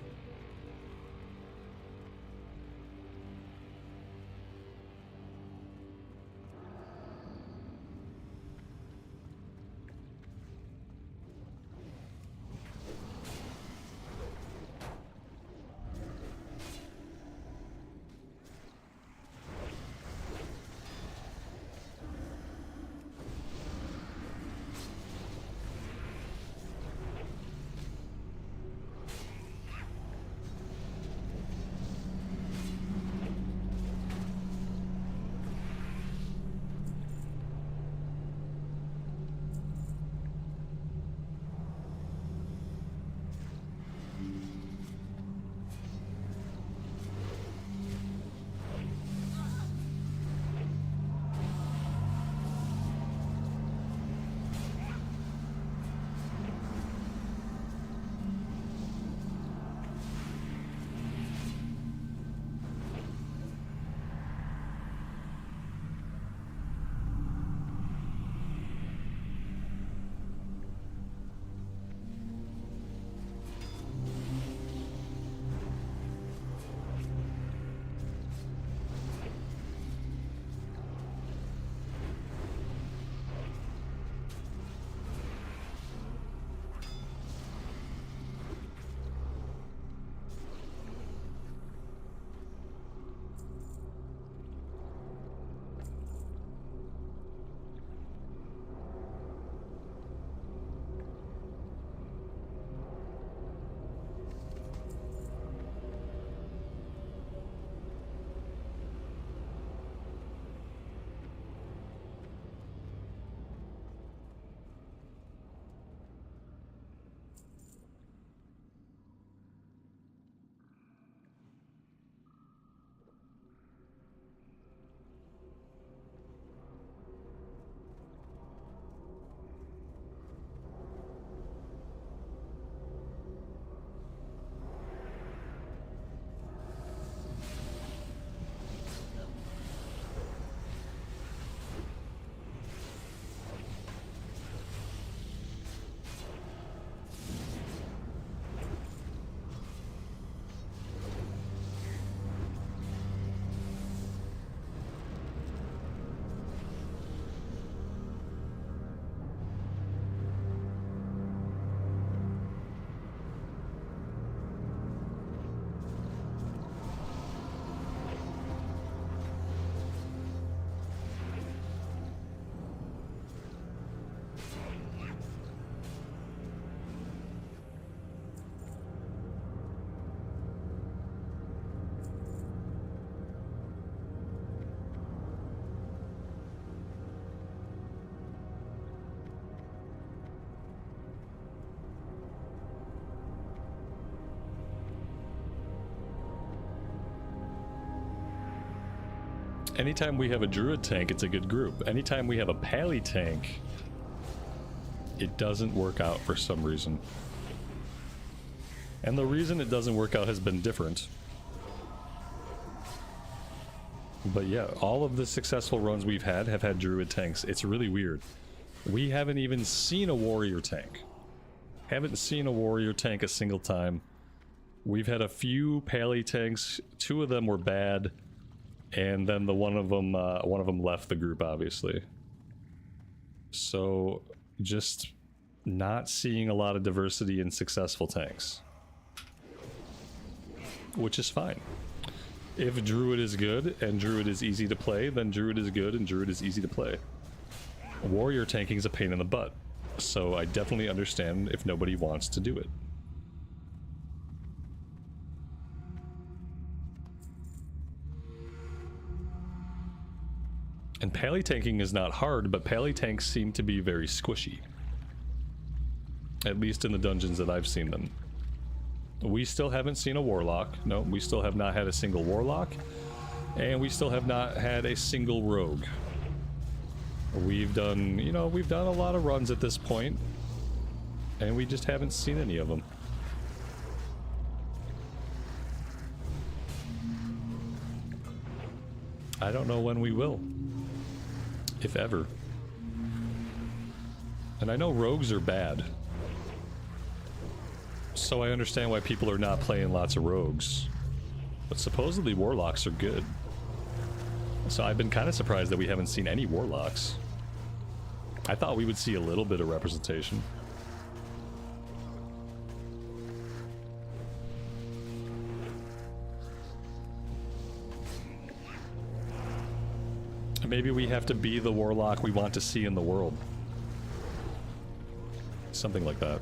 Anytime we have a druid tank, it's a good group. Anytime we have a pally tank, it doesn't work out for some reason. And the reason it doesn't work out has been different. But yeah, all of the successful runs we've had have had druid tanks. It's really weird. We haven't even seen a warrior tank. Haven't seen a warrior tank a single time. We've had a few pally tanks. 2 of them were bad. And then one of them left the group, obviously. So, just not seeing a lot of diversity in successful tanks. Which is fine. If Druid is good, and Druid is easy to play, then Druid is good, and Druid is easy to play. Warrior tanking is a pain in the butt. So I definitely understand if nobody wants to do it. And pally tanking is not hard, but pally tanks seem to be very squishy. At least in the dungeons that I've seen them. We still haven't seen a warlock. No, we still have not had a single warlock. And we still have not had a single rogue. We've done, you know, we've done a lot of runs at this point. And we just haven't seen any of them. I don't know when we will. If ever. And I know rogues are bad. So I understand why people are not playing lots of rogues. But supposedly warlocks are good. So I've been kind of surprised that we haven't seen any warlocks. I thought we would see a little bit of representation. Maybe we have to be the warlock we want to see in the world. Something like that.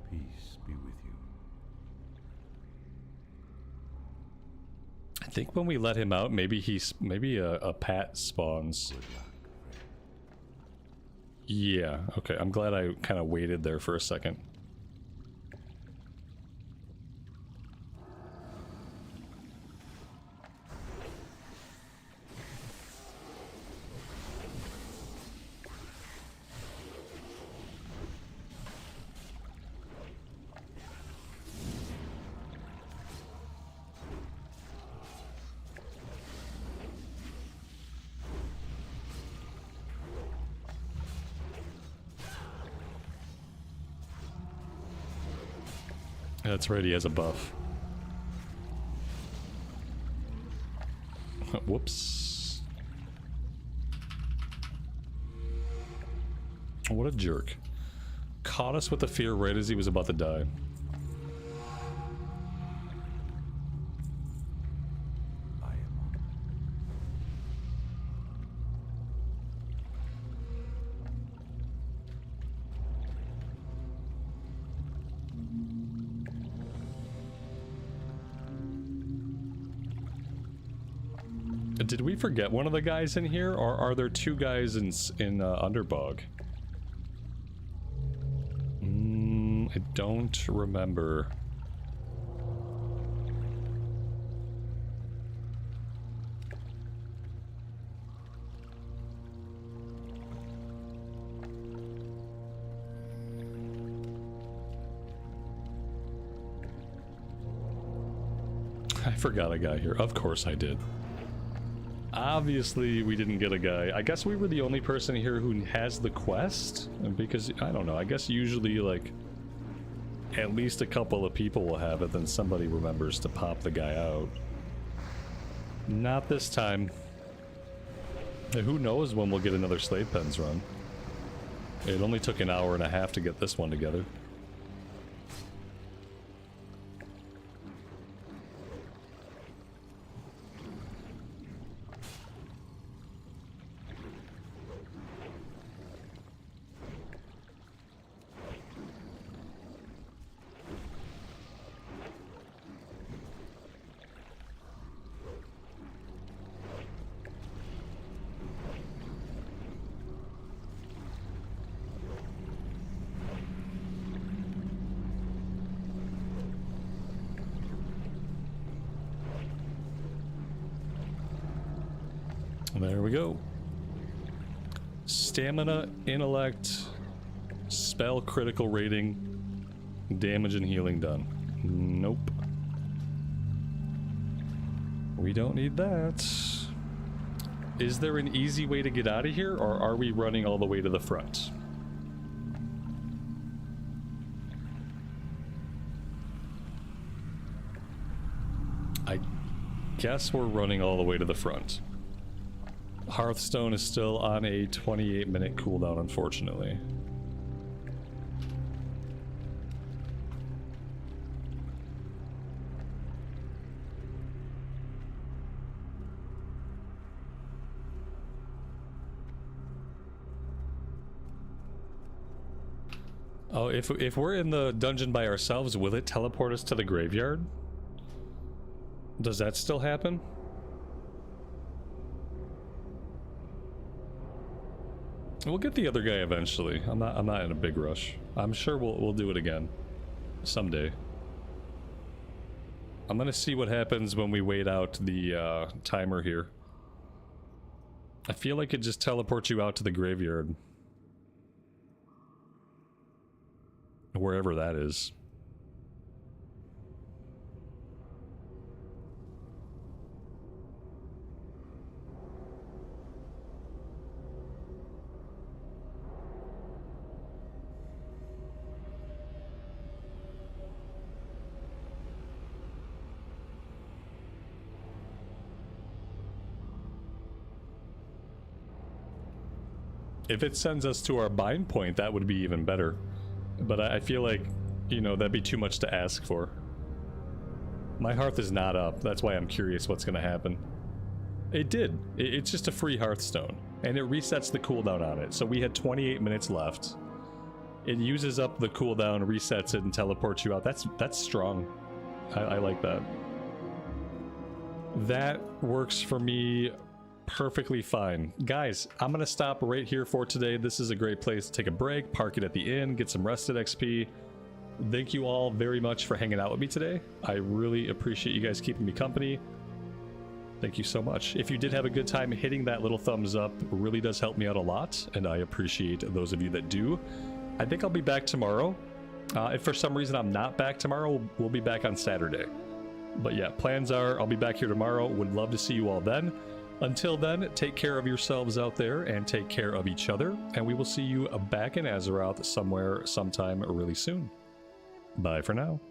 Peace be with you. I think when we let him out, maybe a pat spawns. Yeah, okay. I'm glad I kind of waited there for a second. That's right, he has a buff. Whoops. What a jerk. Caught us with the fear right as he was about to die. Did we forget one of the guys in here, or are there two guys in Underbog? I don't remember. I forgot a guy here. Of course I did. Obviously, we didn't get a guy. I guess we were the only person here who has the quest, because, I don't know, I guess usually, like, at least a couple of people will have it, then somebody remembers to pop the guy out. Not this time. And who knows when we'll get another Slave Pens run. It only took an hour and a half to get this one together. There we go. Stamina, intellect, spell critical rating, damage and healing done. Nope. We don't need that. Is there an easy way to get out of here, or are we running all the way to the front? I guess we're running all the way to the front. Hearthstone is still on a 28-minute cooldown, unfortunately. Oh, if we're in the dungeon by ourselves, will it teleport us to the graveyard? Does that still happen? We'll get the other guy eventually. I'm not in a big rush. I'm sure we'll do it again someday. I'm gonna see what happens when we wait out the timer here. I feel like it just teleports you out to the graveyard. Wherever that is. If it sends us to our bind point, that would be even better. But I feel like, you know, that'd be too much to ask for. My hearth is not up. That's why I'm curious what's going to happen. It did. It's just a free Hearthstone. And it resets the cooldown on it. So we had 28 minutes left. It uses up the cooldown, resets it, and teleports you out. That's strong. I like that. That works for me perfectly fine. Guys, I'm gonna stop right here for today. This is a great place to take a break, park it at the inn, get some rested XP. Thank you all very much for hanging out with me today. I really appreciate you guys keeping me company. Thank you so much. If you did have a good time, hitting that little thumbs up really does help me out a lot, and I appreciate those of you that do. I think I'll be back tomorrow. If for some reason I'm not back tomorrow, we'll be back on Saturday. But yeah, plans are I'll be back here tomorrow. Would love to see you all then. Until then, take care of yourselves out there and take care of each other, and we will see you back in Azeroth somewhere, sometime really soon. Bye for now.